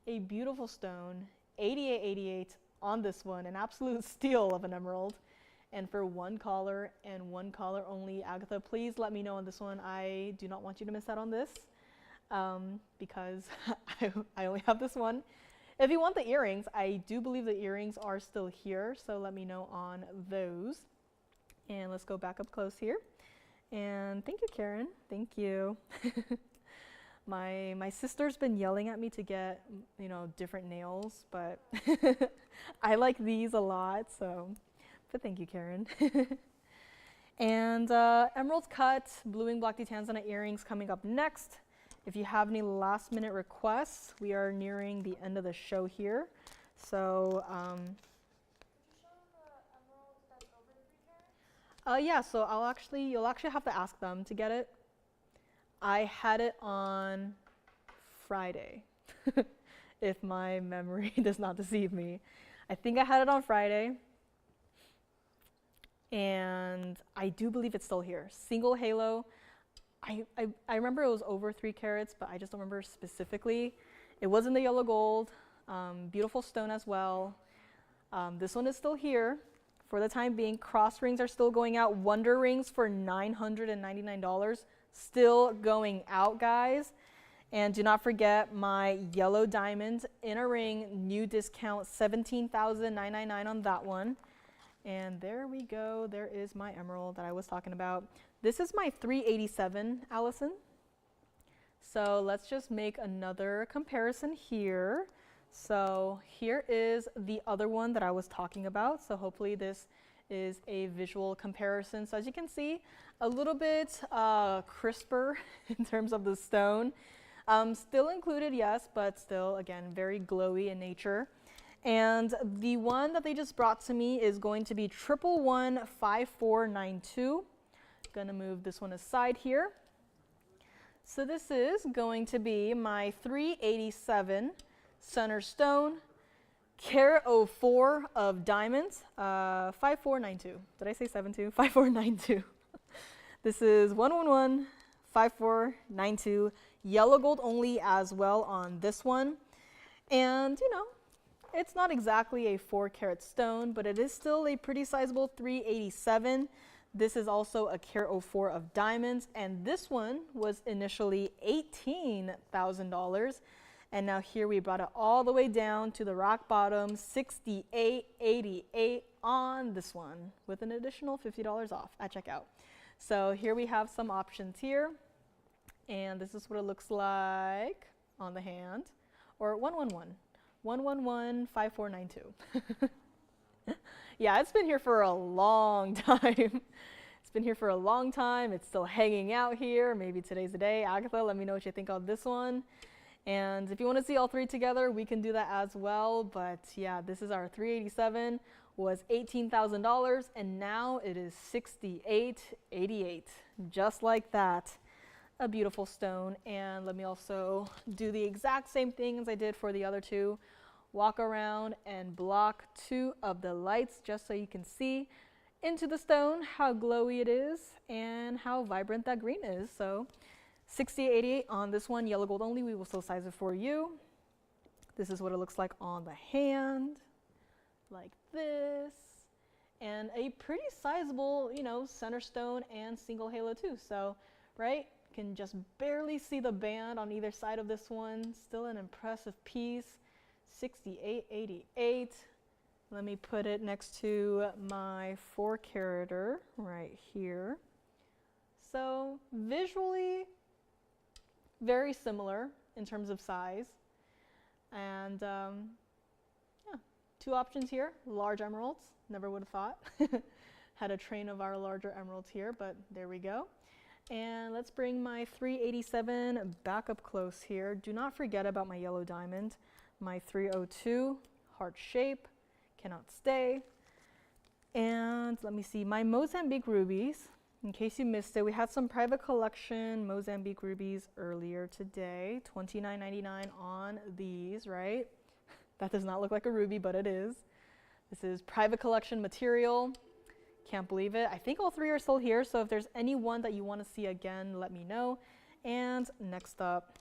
A beautiful stone, 8888 on this one, an absolute steal of an emerald. And for one color and one color only, Agatha, please let me know on this one. I do not want you to miss out on this because I only have this one. If you want the earrings, I do believe the earrings are still here, so let me know on those. And let's go back up close here. And thank you, Karen. Thank you. My sister's been yelling at me to get, you know, different nails, but I like these a lot, so, but thank you, Karen. And emerald cut, blue and black Tanzanite earrings coming up next. If you have any last minute requests, we are nearing the end of the show here. So, yeah, so you'll actually have to ask them to get it. I had it on Friday, if my memory does not deceive me. I think I had it on Friday, and I do believe it's still here. Single halo. I remember it was over 3 carats, but I just don't remember specifically. It was in the yellow gold, beautiful stone as well. This one is still here for the time being. Cross rings are still going out. Wonder rings for $999. Still going out, guys. And do not forget my yellow diamond in a ring, new discount, $17,999 on that one. And there we go. There is my emerald that I was talking about. This is my 387, Allison. So let's just make another comparison here. So here is the other one that I was talking about. So hopefully this is a visual comparison. So as you can see, a little bit crisper in terms of the stone. Still included, yes, but still, again, very glowy in nature. And the one that they just brought to me is going to be 1115492. Gonna move this one aside here. So this is going to be my 387 center stone, carat 04 of diamonds, 5492. Did I say 72? 5492. This is 1115492, yellow gold only as well on this one. And you know, it's not exactly a 4 carat stone, but it is still a pretty sizable 387. This is also a carat 04 of diamonds, and this one was initially $18,000. And now here we brought it all the way down to the rock bottom, $68.88 on this one, with an additional $50 off at checkout. So here we have some options here, and this is what it looks like on the hand, or 1115492. Yeah, it's been here for a long time. It's been here for a long time. It's still hanging out here. Maybe today's the day. Agatha, let me know what you think of this one. And if you want to see all three together, we can do that as well. But yeah, this is our 387, was $18,000, and now it is $68.88, just like that. A beautiful stone. And let me also do the exact same thing as I did for the other two. Walk around and block 2 of the lights just so you can see. into the stone, how glowy it is, and how vibrant that green is. So 6888 on this one, yellow gold only. We will still size it for you. This is what it looks like on the hand, like this. And a pretty sizable, you know, center stone and single halo too. So, right, can just barely see the band on either side of this one. Still an impressive piece, 6888. Let me put it next to my 4-carater right here. So visually, very similar in terms of size. And yeah, 2 options here, large emeralds, never would have thought. Had a train of our larger emeralds here, but there we go. And let's bring my 387 back up close here. Do not forget about my yellow diamond, my 302, heart shape, cannot stay. And let me see, my Mozambique rubies. In case you missed it, we had some private collection Mozambique rubies earlier today, $29.99 on these, right? That does not look like a ruby, but it is. This is private collection material. Can't believe it. I think all 3 are still here, so if there's any one that you want to see again, let me know. And next up,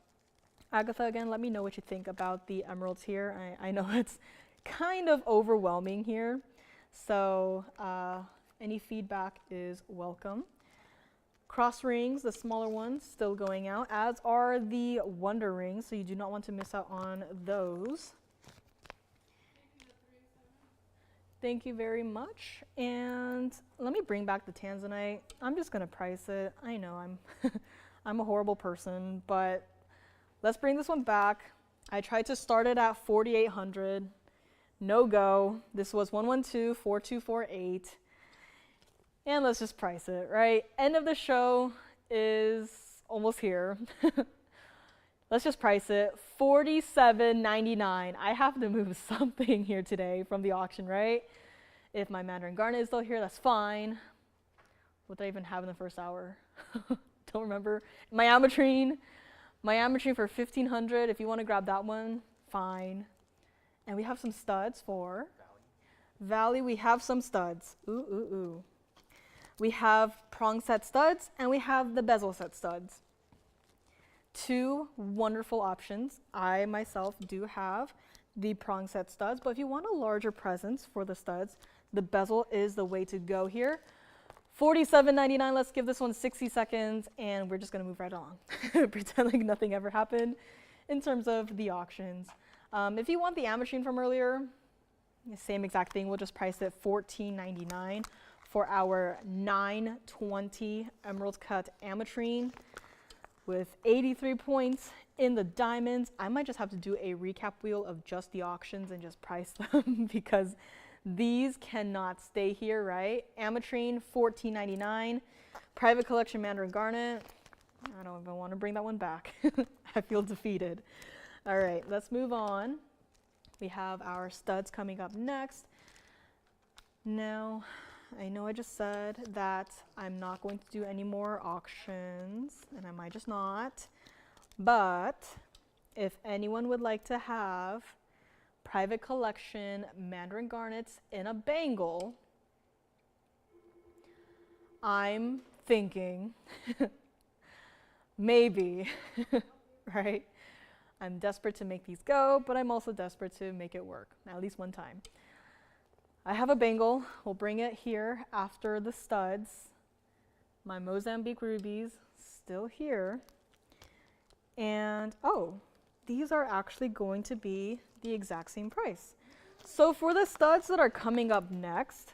Agatha, again, let me know what you think about the emeralds here. I know it's kind of overwhelming here, so any feedback is welcome. Cross rings, the smaller ones, still going out, as are the wonder rings, so you do not want to miss out on those. Thank you very much. And let me bring back the Tanzanite. I'm just gonna price it. I know I'm a horrible person, but let's bring this one back. I tried to start it at 4,800. No go. This was 112-4248. And let's just price it, right? End of the show is almost here. Let's just price it, $47.99. I have to move something here today from the auction, right? If my Mandarin garnet is still here, that's fine. What did I even have in the first hour? Don't remember. My Ametrine for $1,500. If you want to grab that one, fine. And we have some studs for Valley. We have some studs. Ooh, ooh, ooh. We have prong set studs and we have the bezel set studs. 2 wonderful options. I myself do have the prong set studs, but if you want a larger presence for the studs, the bezel is the way to go here. $47.99. Let's give this one 60 seconds and we're just gonna move right along. Pretend like nothing ever happened in terms of the auctions. If you want the Ametrine from earlier, same exact thing. We'll just price it $14.99 for our 920 emerald cut Ametrine with 83 points in the diamonds. I might just have to do a recap wheel of just the auctions and just price them because these cannot stay here, right? Ametrine, $14.99. Private collection Mandarin garnet. I don't even want to bring that one back. I feel defeated. All right, let's move on. We have our studs coming up next. Now, I know I just said that I'm not going to do any more auctions, and I might just not, but if anyone would like to have private collection Mandarin garnets in a bangle, I'm thinking maybe, right? I'm desperate to make these go, but I'm also desperate to make it work, at least one time. I have a bangle. We'll bring it here after the studs. My Mozambique rubies still here. And oh, these are actually going to be the exact same price. So for the studs that are coming up next,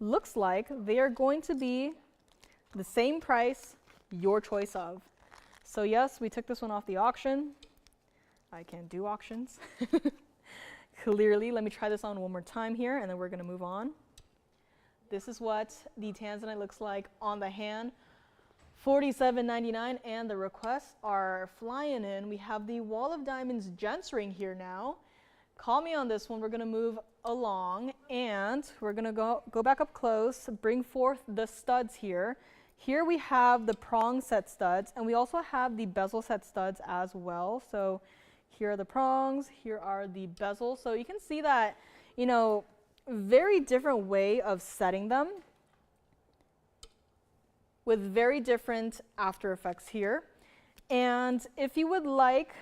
looks like they are going to be the same price, your choice of. So yes, we took this one off the auction. I can't do auctions. Clearly, let me try this on one more time here and then we're gonna move on. This is what the Tanzanite looks like on the hand. $47.99 and the requests are flying in. We have the Wall of Diamonds gents ring here now. Call me on this one. We're gonna move along and we're gonna go back up close, bring forth the studs here. Here we have the prong set studs and we also have the bezel set studs as well. So here are the prongs, here are the bezels. So you can see that, you know, very different way of setting them with very different after effects here. And if you would like,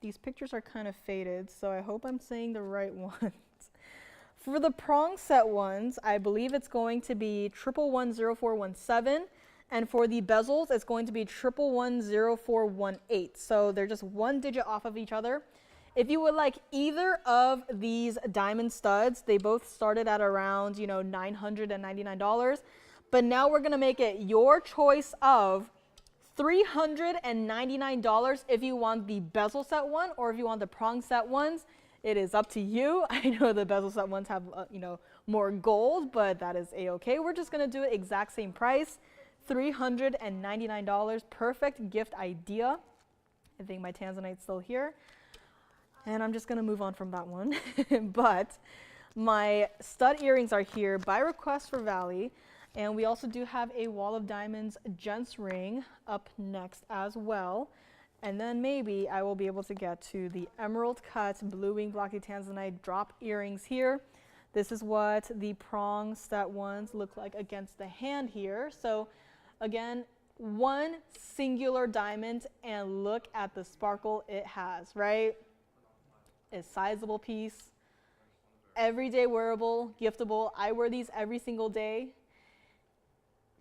these pictures are kind of faded, so I hope I'm saying the right ones. For the prong set ones, I believe it's going to be 1110417, and for the bezels, it's going to be 1110418. So they're just one digit off of each other. If you would like either of these diamond studs, they both started at around, $999. But now we're gonna make it your choice of $399 if you want the bezel set one, or if you want the prong set ones. It is up to you. I know the bezel set ones have, more gold, but that is a-okay. We're just gonna do it exact same price, $399. Perfect gift idea. I think my Tanzanite's still here. And I'm just gonna move on from that one. But my stud earrings are here by request for Valley. And we also do have a Wall of Diamonds gents ring up next as well. And then maybe I will be able to get to the emerald cut blue wing blocky Tanzanite drop earrings here. This is what the prong set ones look like against the hand here. So again, one singular diamond, and look at the sparkle it has, right? A sizable piece, everyday wearable, giftable. I wear these every single day.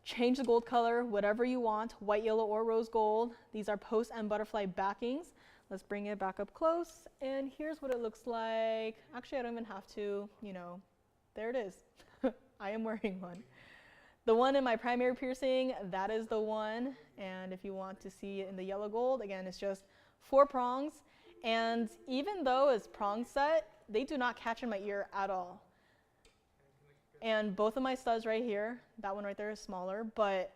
Change the gold color, whatever you want, white, yellow, or rose gold. These are post and butterfly backings. Let's bring it back up close, and here's what it looks like. Actually, I don't even have to, there it is. I am wearing one. The one in my primary piercing, that is the one. And if you want to see it in the yellow gold, again, it's just 4 prongs. And even though it's prong set, they do not catch in my ear at all. And both of my studs right here, that one right there is smaller, but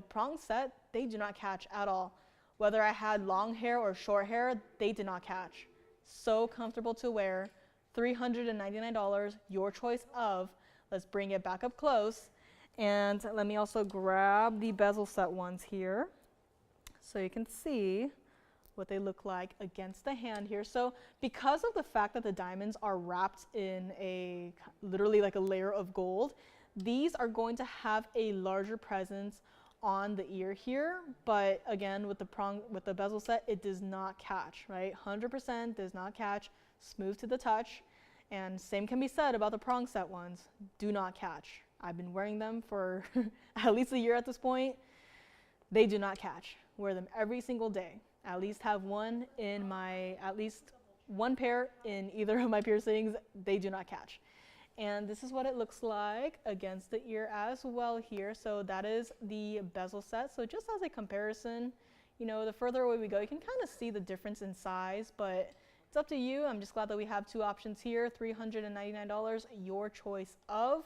prong set, they do not catch at all. Whether I had long hair or short hair, they did not catch. So comfortable to wear, $399, your choice of. Let's bring it back up close. And let me also grab the bezel set ones here so you can see what they look like against the hand here. So because of the fact that the diamonds are wrapped in literally like a layer of gold, these are going to have a larger presence on the ear here. But again, with the bezel set, it does not catch, right? 100% does not catch, smooth to the touch. And same can be said about the prong set ones, do not catch. I've been wearing them for at least a year at this point. They do not catch. Wear them every single day. At least have one in at least one pair in either of my piercings. They do not catch. And this is what it looks like against the ear as well here. So that is the bezel set. So just as a comparison, the further away we go, you can kind of see the difference in size, but it's up to you. I'm just glad that we have 2 options here, $399, your choice of.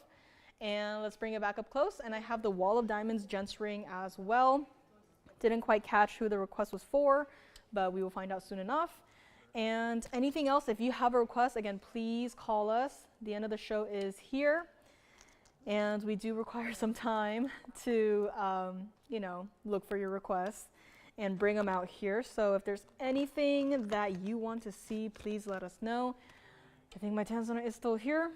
And let's bring it back up close. And I have the Wall of Diamonds gents ring as well. Didn't quite catch who the request was for, but we will find out soon enough. And anything else, if you have a request, again, please call us. The end of the show is here. And we do require some time to, look for your requests and bring them out here. So if there's anything that you want to see, please let us know. I think my Tanzanite is still here.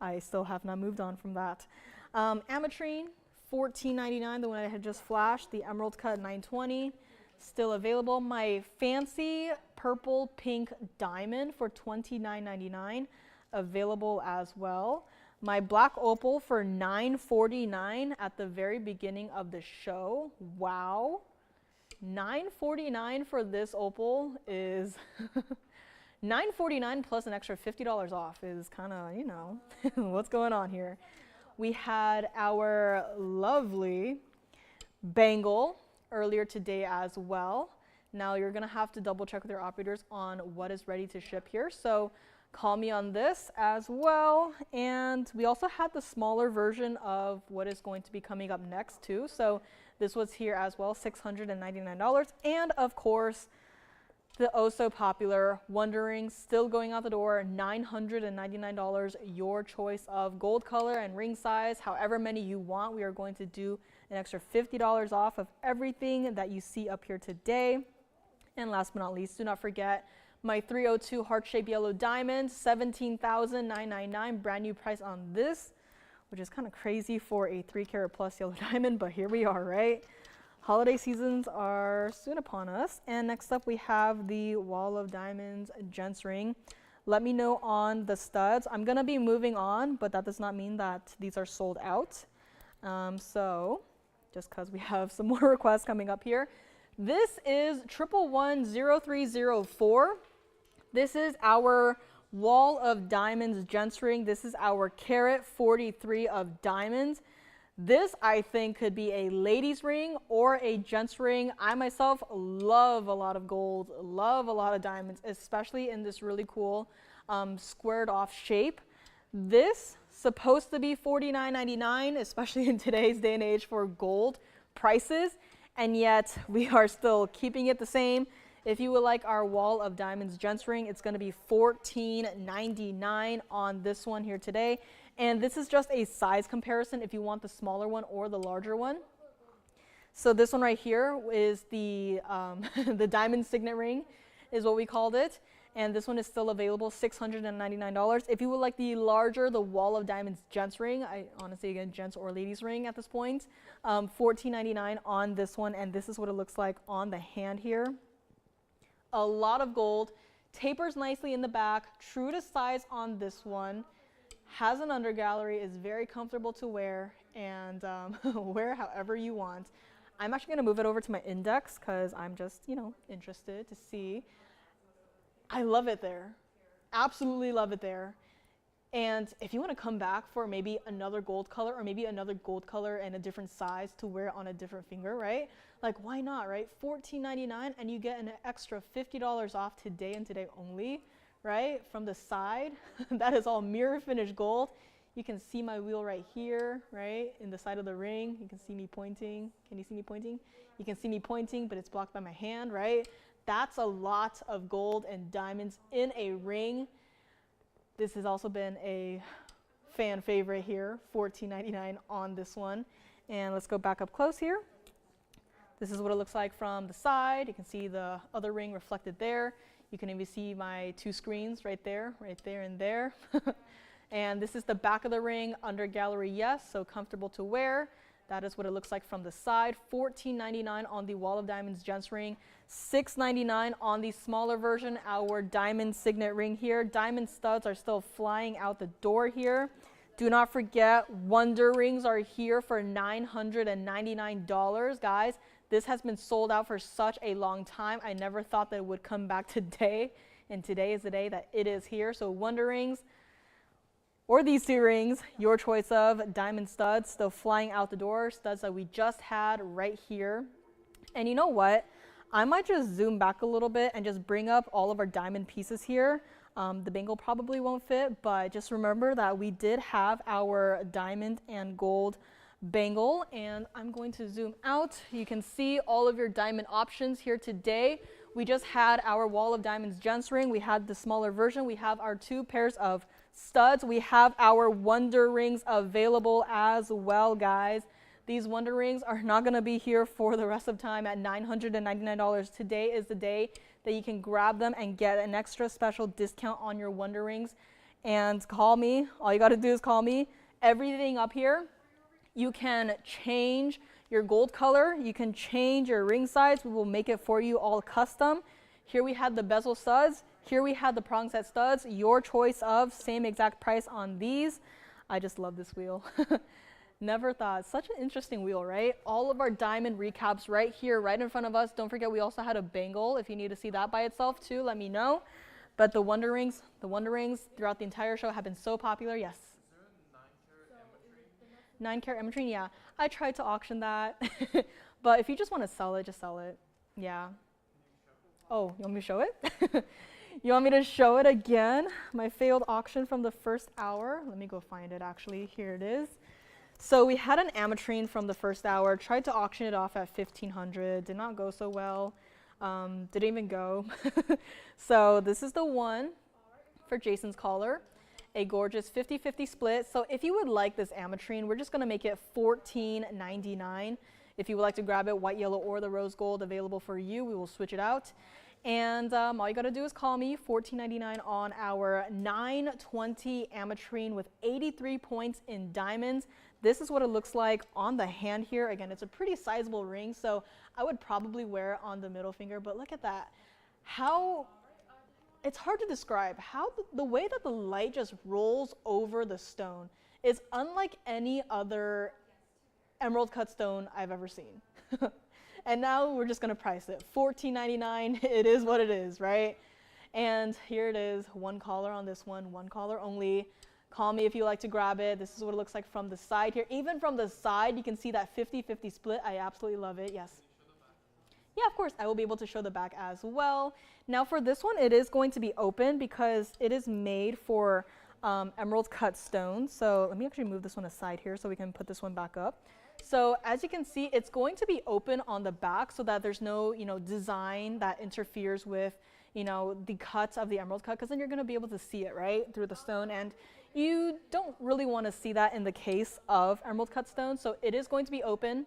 I still have not moved on from that. Ametrine, $14.99, the one I had just flashed, the emerald cut $920, still available. My fancy purple pink diamond for $29.99, available as well. My black opal for $949 at the very beginning of the show. Wow. $949 for this opal is $949 plus an extra $50 off is kind of, what's going on here. We had our lovely bangle earlier today as well. Now you're gonna have to double check with your operators on what is ready to ship here. So call me on this as well. And we also had the smaller version of what is going to be coming up next too. So this was here as well, $699. And of course, the oh so popular Wonder Ring still going out the door, $999, your choice of gold color and ring size, however many you want. We are going to do an extra $50 off of everything that you see up here today. And last but not least, do not forget My 302 heart-shaped yellow diamond, $17,999, brand new price on this, which is kind of crazy for a 3 carat plus yellow diamond, but here we are, right? Holiday seasons are soon upon us. And next up we have the Wall of Diamonds gents ring. Let me know on the studs. I'm gonna be moving on, but that does not mean that these are sold out. So just because we have some more requests coming up here. This is 1110304. This is our Wall of Diamonds gents ring. This is our carat 43 of diamonds. This, I think, could be a ladies ring or a gents ring. I myself love a lot of gold, love a lot of diamonds, especially in this really cool squared off shape. This supposed to be $49.99, especially in today's day and age for gold prices, and yet we are still keeping it the same. If you would like our Wall of Diamonds gents ring, it's going to be $14.99 on this one here today. And this is just a size comparison if you want the smaller one or the larger one. So this one right here is the, the diamond signet ring is what we called it. And this one is still available, $699. If you would like the larger, the Wall of Diamonds gents ring, I honestly, again, gents or ladies ring at this point, $14.99 on this one. And this is what it looks like on the hand here. A lot of gold, tapers nicely in the back, true to size on this one. Has an undergallery, is very comfortable to wear, and wear however you want. I'm actually going to move it over to my index because I'm just, you know, interested to see. I love it there. Absolutely love it there. And if you want to come back for maybe another gold color or maybe another gold color and a different size to wear on a different finger, right? Like, why not, right? $14.99 and you get an extra $50 off today and today only. Right from the side. That is all mirror finished gold. You can see my wheel right here, right in the side of the ring. You can see me pointing. Can you see me pointing? You can see me pointing, but it's blocked by my hand, right? That's a lot of gold and diamonds in a ring. This has also been a fan favorite here, $14.99 on this one. And let's go back up close here. This is what it looks like from the side. You can see the other ring reflected there. You can even see my two screens right there, and there. And this is the back of the ring, under gallery, yes, so comfortable to wear. That is what it looks like from the side. $14.99 on the Wall of Diamonds gents ring. $6.99 on the smaller version, our diamond signet ring here. Diamond studs are still flying out the door here. Do not forget, Wonder rings are here for $999, guys. This has been sold out for such a long time. I never thought that it would come back today, and today is the day that it is here. So Wonder rings, or these two rings, your choice of diamond studs, still flying out the door, studs that we just had right here. And you know what? I might just zoom back a little bit and just bring up all of our diamond pieces here. The bangle probably won't fit, but just remember that we did have our diamond and gold bangle, and I'm going to zoom out. You can see all of your diamond options here today. We just had our Wall of Diamonds gents ring. We had the smaller version. We have our two pairs of studs. We have our Wonder rings available as well, guys. These Wonder rings are not going to be here for the rest of time at $999. Today is the day that you can grab them and get an extra special discount on your Wonder rings. And call me. All you got to do is call me. Everything up here, you can change your gold color. You can change your ring size. We will make it for you all custom. Here we had the bezel studs. Here we had the prong set studs. Your choice of, same exact price on these. I just love this wheel. Never thought. Such an interesting wheel, right? All of our diamond recaps right here, right in front of us. Don't forget we also had a bangle. If you need to see that by itself too, let me know. But the Wonder rings throughout the entire show have been so popular. Yes? Is there a 9 carat Ametrine? 9 carat Ametrine, yeah. I tried to auction that. But if you just want to sell it, just sell it. Yeah. Oh, you want me to show it? You want me to show it again? My failed auction from the first hour. Let me go find it actually. Here it is. So we had an Ametrine from the first hour, tried to auction it off at $1,500, did not go so well, didn't even go. So this is the one for Jason's collar, a gorgeous 50-50 split. So if you would like this Ametrine, we're just gonna make it $14.99. If you would like to grab it, white, yellow, or the rose gold available for you, we will switch it out. And all you gotta do is call me, $14.99 on our 920 Ametrine with 83 points in diamonds. This is what it looks like on the hand here. Again, it's a pretty sizable ring, so I would probably wear it on the middle finger, but look at that. How, it's hard to describe. How the way that the light just rolls over the stone is unlike any other emerald cut stone I've ever seen. And now we're just gonna price it. $14.99, it is what it is, right? And here it is, one collar on this one collar only. Call me if you like to grab it. This is what it looks like from the side here. Even from the side, you can see that 50-50 split. I absolutely love it, yes. Yeah, of course, I will be able to show the back as well. Now for this one, it is going to be open because it is made for emerald cut stone. So let me actually move this one aside here so we can put this one back up. So as you can see, it's going to be open on the back so that there's no, design that interferes with, the cuts of the emerald cut, because then you're going to be able to see it, right, through the stone. And you don't really want to see that in the case of emerald cut stone. So it is going to be open.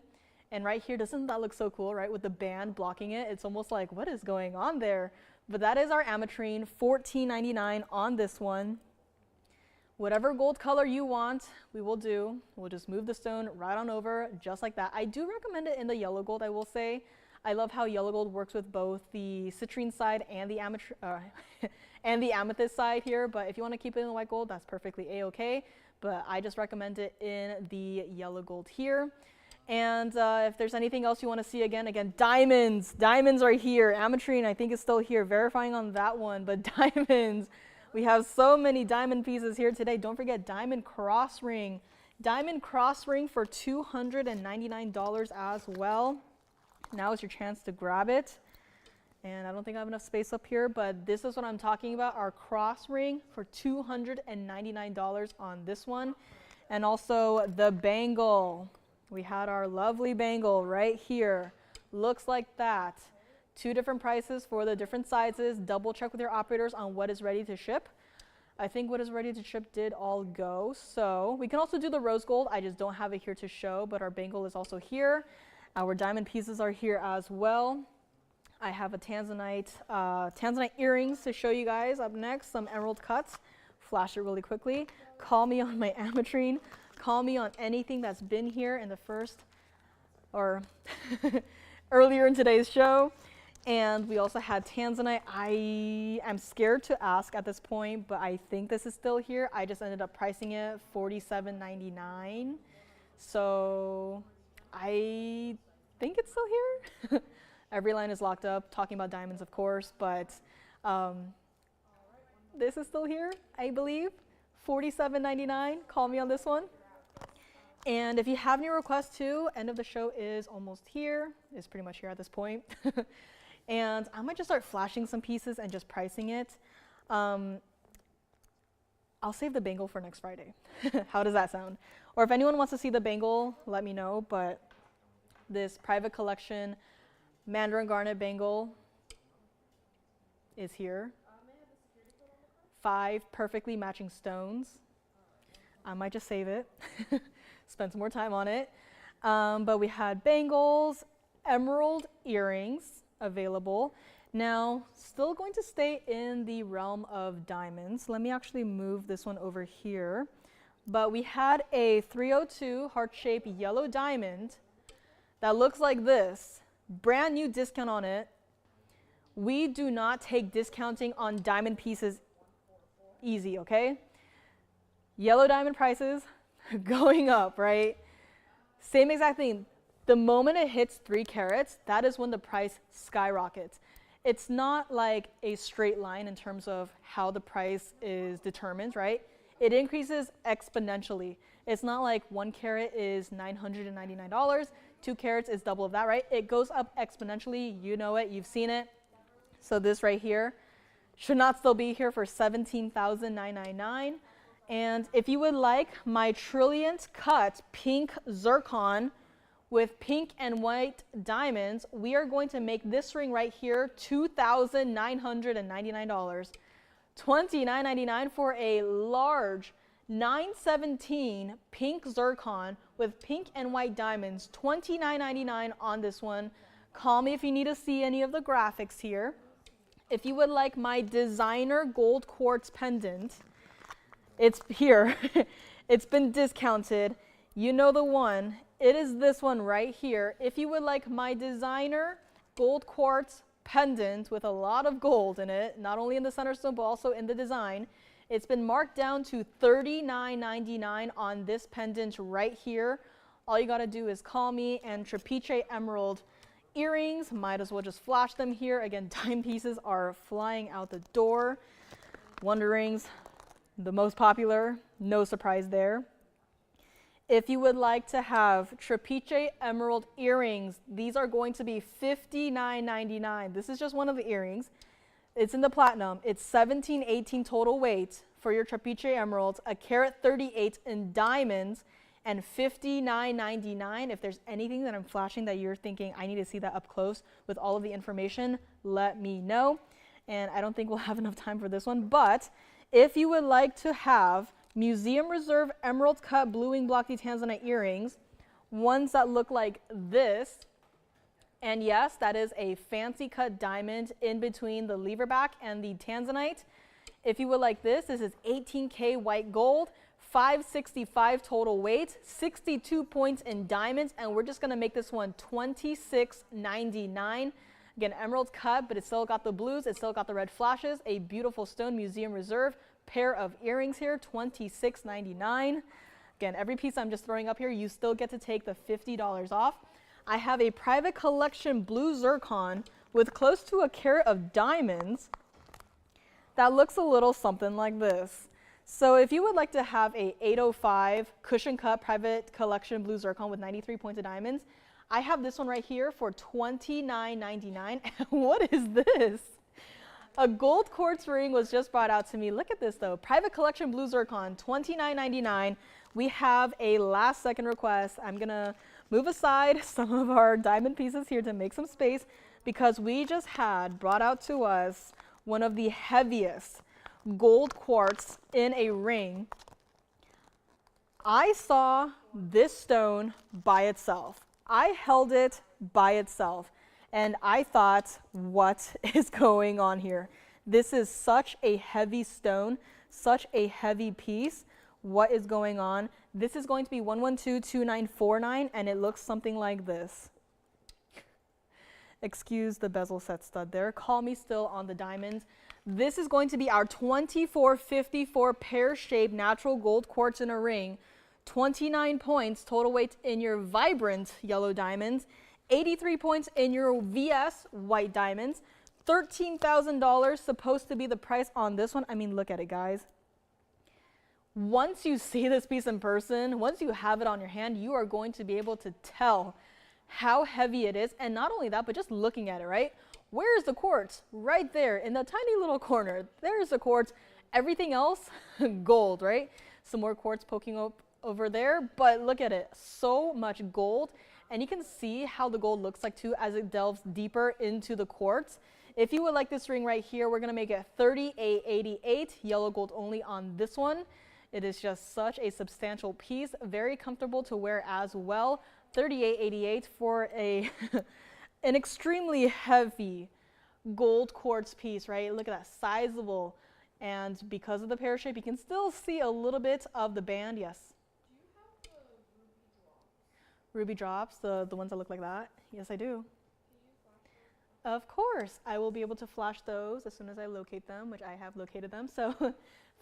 And right here, doesn't that look so cool, right, with the band blocking it? It's almost like, what is going on there? But that is our Ametrine, $14.99 on this one. Whatever gold color you want, we will do. We'll just move the stone right on over, just like that. I do recommend it in the yellow gold, I will say. I love how yellow gold works with both the citrine side and the and the amethyst side here. But if you want to keep it in the white gold, that's perfectly a-okay. But I just recommend it in the yellow gold here. And if there's anything else you want to see, again, diamonds. Diamonds are here. Ametrine, I think, is still here. Verifying on that one, but diamonds. We have so many diamond pieces here today. Don't forget diamond cross ring. Diamond cross ring for $299 as well. Now is your chance to grab it. And I don't think I have enough space up here, but this is what I'm talking about. Our cross ring for $299 on this one. And also the bangle. We had our lovely bangle right here. Looks like that. Two different prices for the different sizes. Double check with your operators on what is ready to ship. I think what is ready to ship did all go. So we can also do the rose gold. I just don't have it here to show, but our bangle is also here. Our diamond pieces are here as well. I have a Tanzanite earrings to show you guys up next. Some emerald cuts. Flash it really quickly. Call me on my Ametrine. Call me on anything that's been here in the first or earlier in today's show. And we also had Tanzanite. I am scared to ask at this point, but I think this is still here. I just ended up pricing it $47.99. So I think it's still here. Every line is locked up, talking about diamonds, of course, but this is still here, I believe. $47.99. Call me on this one. And if you have any requests too, end of the show is almost here. It's pretty much here at this point. And I might just start flashing some pieces and just pricing it. I'll save the bangle for next Friday. How does that sound? Or if anyone wants to see the bangle, let me know. But this private collection Mandarin garnet bangle is here. 5 perfectly matching stones. I might just save it. Spend some more time on it. But we had bangles, emerald earrings available. Now, still going to stay in the realm of diamonds. Let me actually move this one over here. But we had a 302 heart-shaped yellow diamond that looks like this. Brand new discount on it. We do not take discounting on diamond pieces easy, okay? Yellow diamond prices going up, right? Same exact thing. The moment it hits 3 carats, that is when the price skyrockets. It's not like a straight line in terms of how the price is determined, right? It increases exponentially. It's not like 1 carat is $999, 2 carats is double of that, right? It goes up exponentially. You know it, you've seen it. So this right here should not still be here for $17,999. And if you would like my Trillionth cut pink zircon with pink and white diamonds, we are going to make this ring right here $2,999. $29.99 for a large 917 pink zircon with pink and white diamonds. $29.99 on this one. Call me if you need to see any of the graphics here. If you would like my designer gold quartz pendant, it's here. It's been discounted. You know the one. It is this one right here. If you would like my designer gold quartz pendant with a lot of gold in it, not only in the center stone, but also in the design, it's been marked down to $39.99 on this pendant right here. All you gotta do is call me, and Trapeche emerald earrings, might as well just flash them here. Again, dime pieces are flying out the door. Wonder rings, the most popular, no surprise there. If you would like to have Trapeche emerald earrings, these are going to be $59.99. This is just one of the earrings. It's in the platinum. It's 17-18 total weight for your Trapeche emeralds, a carat 38 in diamonds, and $59.99. If there's anything that I'm flashing that you're thinking, I need to see that up close with all of the information, let me know. And I don't think we'll have enough time for this one, but if you would like to have Museum Reserve Emerald Cut Blue Wing Block D Tanzanite earrings, ones that look like this, and yes, that is a fancy cut diamond in between the lever back and the Tanzanite. If you would like this is 18K white gold, 565 total weight, 62 points in diamonds, and we're just gonna make this one $26.99. Again, emerald cut, but it's still got the blues, it's still got the red flashes, a beautiful stone Museum Reserve pair of earrings here, $26.99. Again, every piece I'm just throwing up here, you still get to take the $50 off. I have a private collection blue zircon with close to a carat of diamonds that looks a little something like this. So if you would like to have a 805 cushion cut private collection blue zircon with 93 points of diamonds, I have this one right here for $29.99. What is this? A gold quartz ring was just brought out to me. Look at this though. Private collection blue zircon, $29.99. We have a last second request. I'm gonna move aside some of our diamond pieces here to make some space because we just had brought out to us one of the heaviest gold quartz in a ring. I saw this stone by itself. I held it by itself. And I thought, what is going on here? This is such a heavy stone, such a heavy piece. What is going on? This is going to be 1122949, and it looks something like this. Excuse the bezel set stud there. Call me still on the diamonds. This is going to be our 2454 pear-shaped natural gold quartz in a ring. 29 points total weight in your vibrant yellow diamonds. 83 points in your VS white diamonds, $13,000 supposed to be the price on this one. I mean, look at it, guys. Once you see this piece in person, once you have it on your hand, you are going to be able to tell how heavy it is. And not only that, but just looking at it, right? Where's the quartz? Right there in the tiny little corner. There's the quartz. Everything else, gold, right? Some more quartz poking up over there, but look at it. So much gold. And you can see how the gold looks like too as it delves deeper into the quartz. If you would like this ring right here, we're gonna make it $38.88, yellow gold only on this one. It is just such a substantial piece, very comfortable to wear as well. $38.88 for a an extremely heavy gold quartz piece, right? Look at that, sizable. And because of the pear shape, you can still see a little bit of the band, yes. Ruby drops, the ones that look like that? Yes, I do. Of course, I will be able to flash those as soon as I locate them, which I have located them. So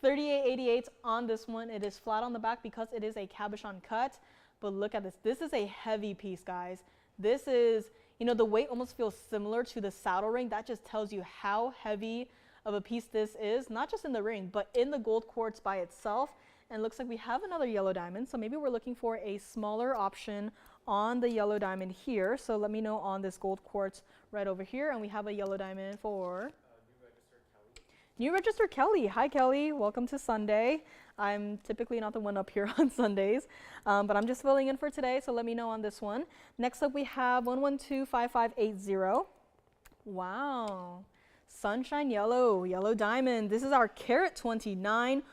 $38.88 on this one. It is flat on the back because it is a cabochon cut. But look at this. This is a heavy piece, guys. This is, you know, the weight almost feels similar to the saddle ring. That just tells you how heavy of a piece this is, not just in the ring, but in the gold quartz by itself. And it looks like we have another yellow diamond. So maybe we're looking for a smaller option on the yellow diamond here. So let me know on this gold quartz right over here. And we have a yellow diamond for New Register Kelly. Hi, Kelly. Welcome to Sunday. I'm typically not the one up here on Sundays, but I'm just filling in for today. So let me know on this one. Next up, we have 1125580. Wow. Sunshine yellow, yellow diamond. This is our carat 29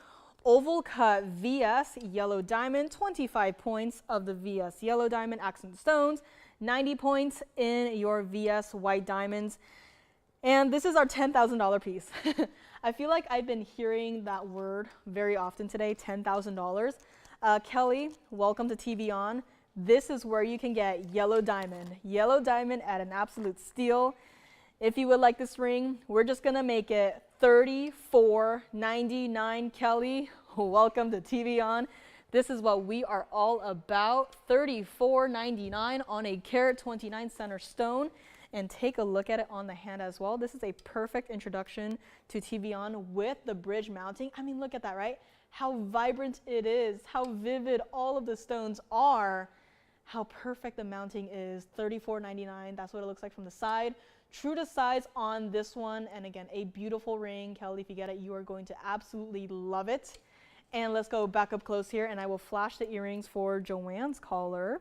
oval cut VS yellow diamond, 25 points of the VS yellow diamond accent stones, 90 points in your VS white diamonds. And this is our $10,000 piece. I feel like I've been hearing that word very often today, $10,000. Kelly, welcome to TVON. This is where you can get yellow diamond at an absolute steal. If you would like this ring, we're just gonna make it $34.99. Kelly, welcome to TVON. This is what we are all about, $34.99 on a carat 29 center stone. And take a look at it on the hand as well. This is a perfect introduction to TVON with the bridge mounting. I mean, look at that, right? How vibrant it is, how vivid all of the stones are, how perfect the mounting is. $34.99, that's what it looks like from the side. True to size on this one, and again, a beautiful ring. Kelly, if you get it, you are going to absolutely love it. And let's go back up close here, and I will flash the earrings for Joanne's collar.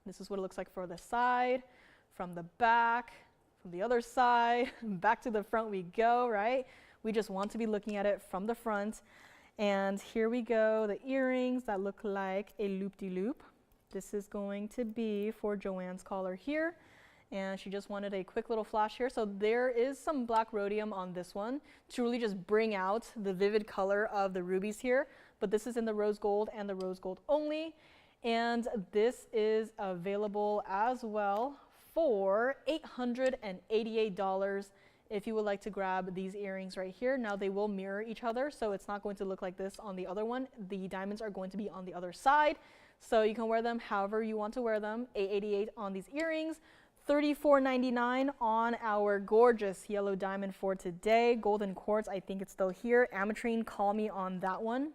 This is what it looks like for the side. From the back, from the other side, back to the front we go, right? We just want to be looking at it from the front. And here we go, the earrings that look like a loop-de-loop. This is going to be for Joanne's collar here. And she just wanted a quick little flash here. So there is some black rhodium on this one to really just bring out the vivid color of the rubies here. But this is in the rose gold and the rose gold only. And this is available as well for $888 if you would like to grab these earrings right here. Now they will mirror each other, so it's not going to look like this on the other one. The diamonds are going to be on the other side, so you can wear them however you want to wear them. $888 on these earrings, $34.99 on our gorgeous yellow diamond for today. Golden quartz, I think it's still here. Ametrine, call me on that one.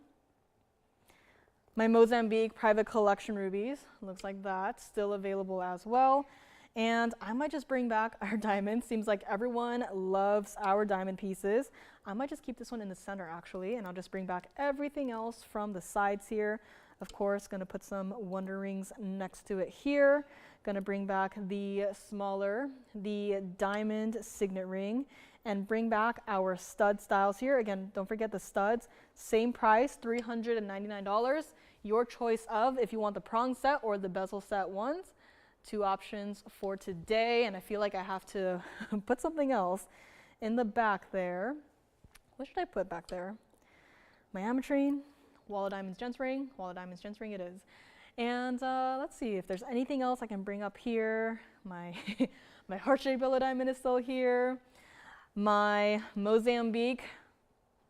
My Mozambique private collection rubies, looks like that, still available as well. And I might just bring back our diamonds. Seems like everyone loves our diamond pieces. I might just keep this one in the center actually, and I'll just bring back everything else from the sides here. Of course, gonna put some wonder rings next to it here. Gonna bring back the smaller, the diamond signet ring, and bring back our stud styles here. Again, don't forget the studs. Same price, $399. Your choice of if you want the prong set or the bezel set ones. Two options for today, and I feel like I have to put something else in the back there. What should I put back there? My Ametrine, Wall of Diamonds gents ring, Wall of Diamonds gents ring it is. And let's see if there's anything else I can bring up here. My my heart-shaped yellow diamond is still here. My Mozambique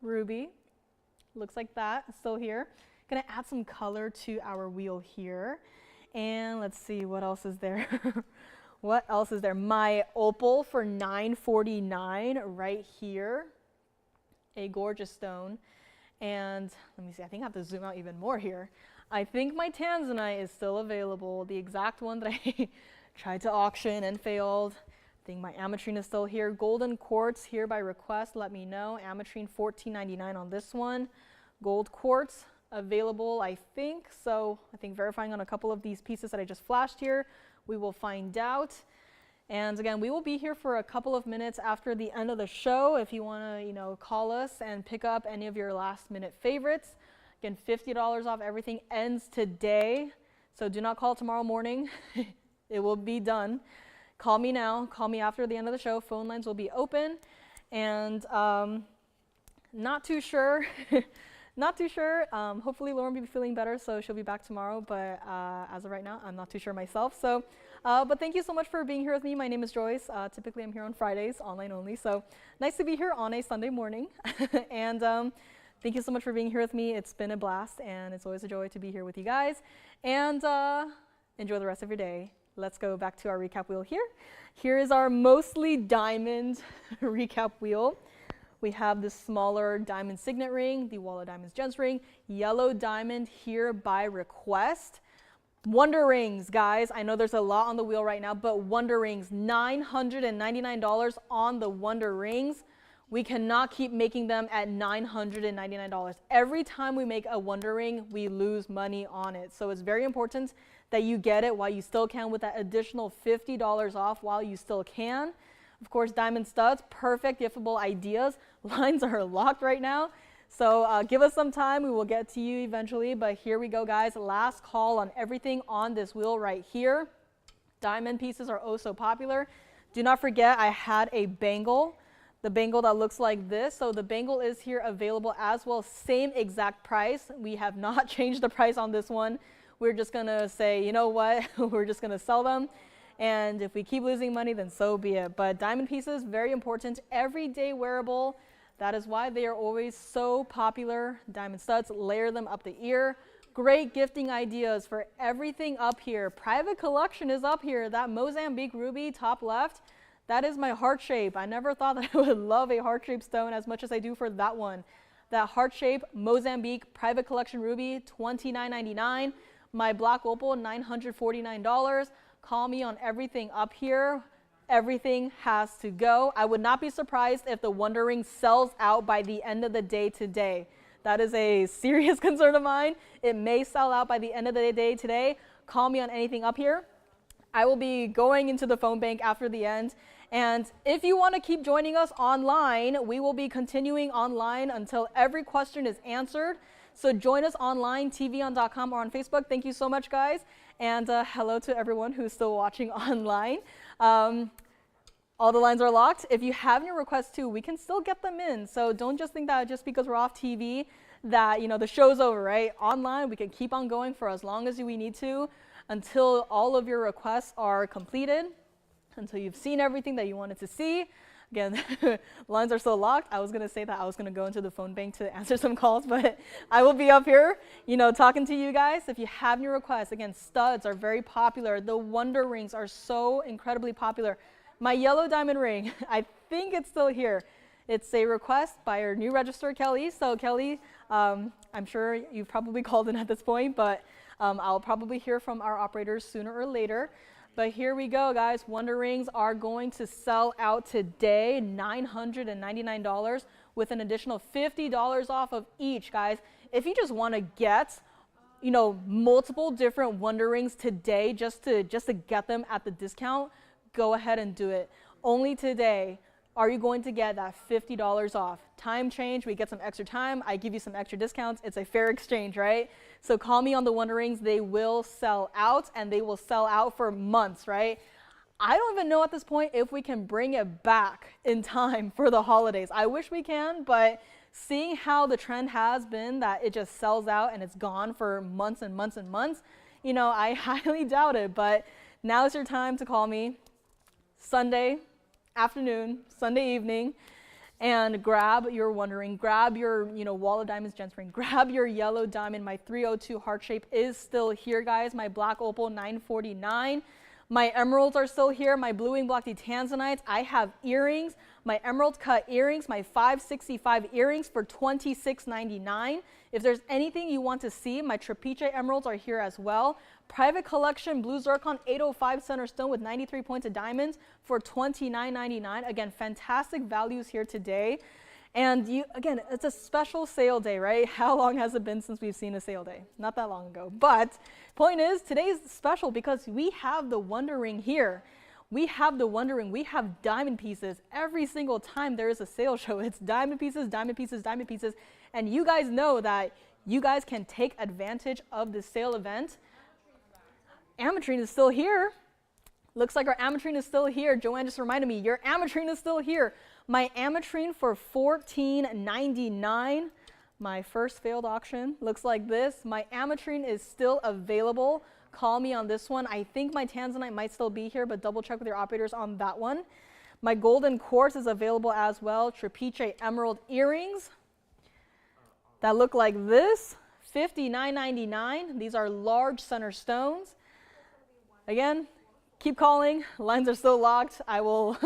ruby, looks like that, still here. Gonna add some color to our wheel here. And let's see, what else is there? What else is there? My opal for $949 right here. A gorgeous stone. And let me see, I think I have to zoom out even more here. I think my Tanzanite is still available, the exact one that I tried to auction and failed. I think my Ametrine is still here. Golden quartz here by request, let me know. Ametrine $14.99 on this one. Gold quartz available, I think. So I think verifying on a couple of these pieces that I just flashed here, we will find out. And again, we will be here for a couple of minutes after the end of the show if you want to, call us and pick up any of your last minute favorites. Again, $50 off everything ends today. So do not call tomorrow morning. It will be done. Call me now. Call me after the end of the show. Phone lines will be open. And not too sure. Not too sure. Hopefully Lauren will be feeling better, so she'll be back tomorrow. But as of right now, I'm not too sure myself. So, but thank you so much for being here with me. My name is Joyce. Typically, I'm here on Fridays, online only. So nice to be here on a Sunday morning. And thank you so much for being here with me. It's been a blast, and it's always a joy to be here with you guys. And enjoy the rest of your day. Let's go back to our recap wheel here. Here is our mostly diamond recap wheel. We have the smaller diamond signet ring, the Wall of Diamonds gents ring, yellow diamond here by request. Wonder rings, guys. I know there's a lot on the wheel right now, but wonder rings, $999 on the wonder rings. We cannot keep making them at $999. Every time we make a wonder ring, we lose money on it. So it's very important that you get it while you still can with that additional $50 off while you still can. Of course, diamond studs, perfect giftable ideas. Lines are locked right now. So give us some time. We will get to you eventually. But here we go, guys. Last call on everything on this wheel right here. Diamond pieces are oh so popular. Do not forget, I had a bangle, the bangle that looks like this. So the bangle is here available as well, same exact price. We have not changed the price on this one. We're just gonna say, you know what, we're just gonna sell them. And if we keep losing money, then so be it. But diamond pieces, very important, everyday wearable. That is why they are always so popular. Diamond studs, layer them up the ear. Great gifting ideas for everything up here. Private collection is up here. That Mozambique ruby, top left, that is my heart shape. I never thought that I would love a heart-shaped stone as much as I do for that one. That heart-shaped Mozambique private collection ruby, $29.99. My black opal, $949. Call me on everything up here. Everything has to go. I would not be surprised if the Wonder Ring sells out by the end of the day today. That is a serious concern of mine. It may sell out by the end of the day today. Call me on anything up here. I will be going into the phone bank after the end. And if you want to keep joining us online, we will be continuing online until every question is answered. So join us online, TVON.com or on Facebook. Thank you so much, guys. And hello to everyone who's still watching online. All the lines are locked. If you have your requests too, we can still get them in. So don't just think that just because we're off TV that, you know, the show's over, right? Online, we can keep on going for as long as we need to until all of your requests are completed, until you've seen everything that you wanted to see. Again, lines are still locked. I was going to say that I was going to go into the phone bank to answer some calls, but I will be up here, you know, talking to you guys. If you have your requests, again, studs are very popular. The Wonder Rings are so incredibly popular. My yellow diamond ring, I think it's still here. It's a request by our new register, Kelly. So Kelly, I'm sure you've probably called in at this point, but I'll probably hear from our operators sooner or later. But here we go, guys. Wonder Rings are going to sell out today, $999 with an additional $50 off of each, guys. If you just want to get, you know, multiple different Wonder Rings today just to get them at the discount, go ahead and do it. Only today are you going to get that $50 off. Time change, we get some extra time. I give you some extra discounts. It's a fair exchange, right? So call me on the Wonder Rings. They will sell out, and they will sell out for months, right? I don't even know at this point if we can bring it back in time for the holidays. I wish we can, but seeing how the trend has been that it just sells out and it's gone for months and months and months, you know, I highly doubt it. But now's your time to call me. Sunday afternoon, Sunday evening, and grab your Wonder Ring, grab your, you know, Wall of Diamonds gemstone, grab your yellow diamond. My 302 heart shape is still here, guys. My black opal, $949. My emeralds are still here. My blue wing block Tanzanites. I have earrings. My emerald cut earrings, my 565 earrings for $26.99. If there's anything you want to see, my trapeche emeralds are here as well. Private collection blue zircon 805 center stone with 93 points of diamonds for $29.99. Again, fantastic values here today. And you, again, it's a special sale day, right? How long has it been since we've seen a sale day? Not that long ago. But point is, today's special because we have the Wonder Ring here. We have the Wonder Ring. We have diamond pieces. Every single time there is a sale show, it's diamond pieces, diamond pieces, diamond pieces. And you guys know that you guys can take advantage of the sale event. Ametrine is still here. Looks like our Ametrine is still here. Joanne just reminded me, your Ametrine is still here. My Ametrine for $14.99. My first failed auction looks like this. My Ametrine is still available. Call me on this one. I think my Tanzanite might still be here, but double check with your operators on that one. My golden quartz is available as well. Trapeche emerald earrings that look like this. $59.99. These are large center stones. Again, keep calling. Lines are still locked. I will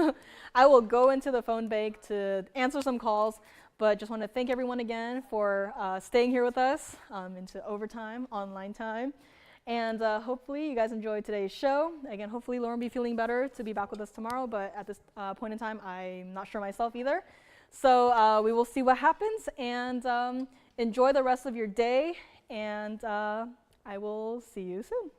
go into the phone bank to answer some calls, but just want to thank everyone again for staying here with us into overtime, online time. And hopefully you guys enjoyed today's show. Again, hopefully Lauren will be feeling better to be back with us tomorrow, but at this point in time, I'm not sure myself either. So we will see what happens, and enjoy the rest of your day, and I will see you soon.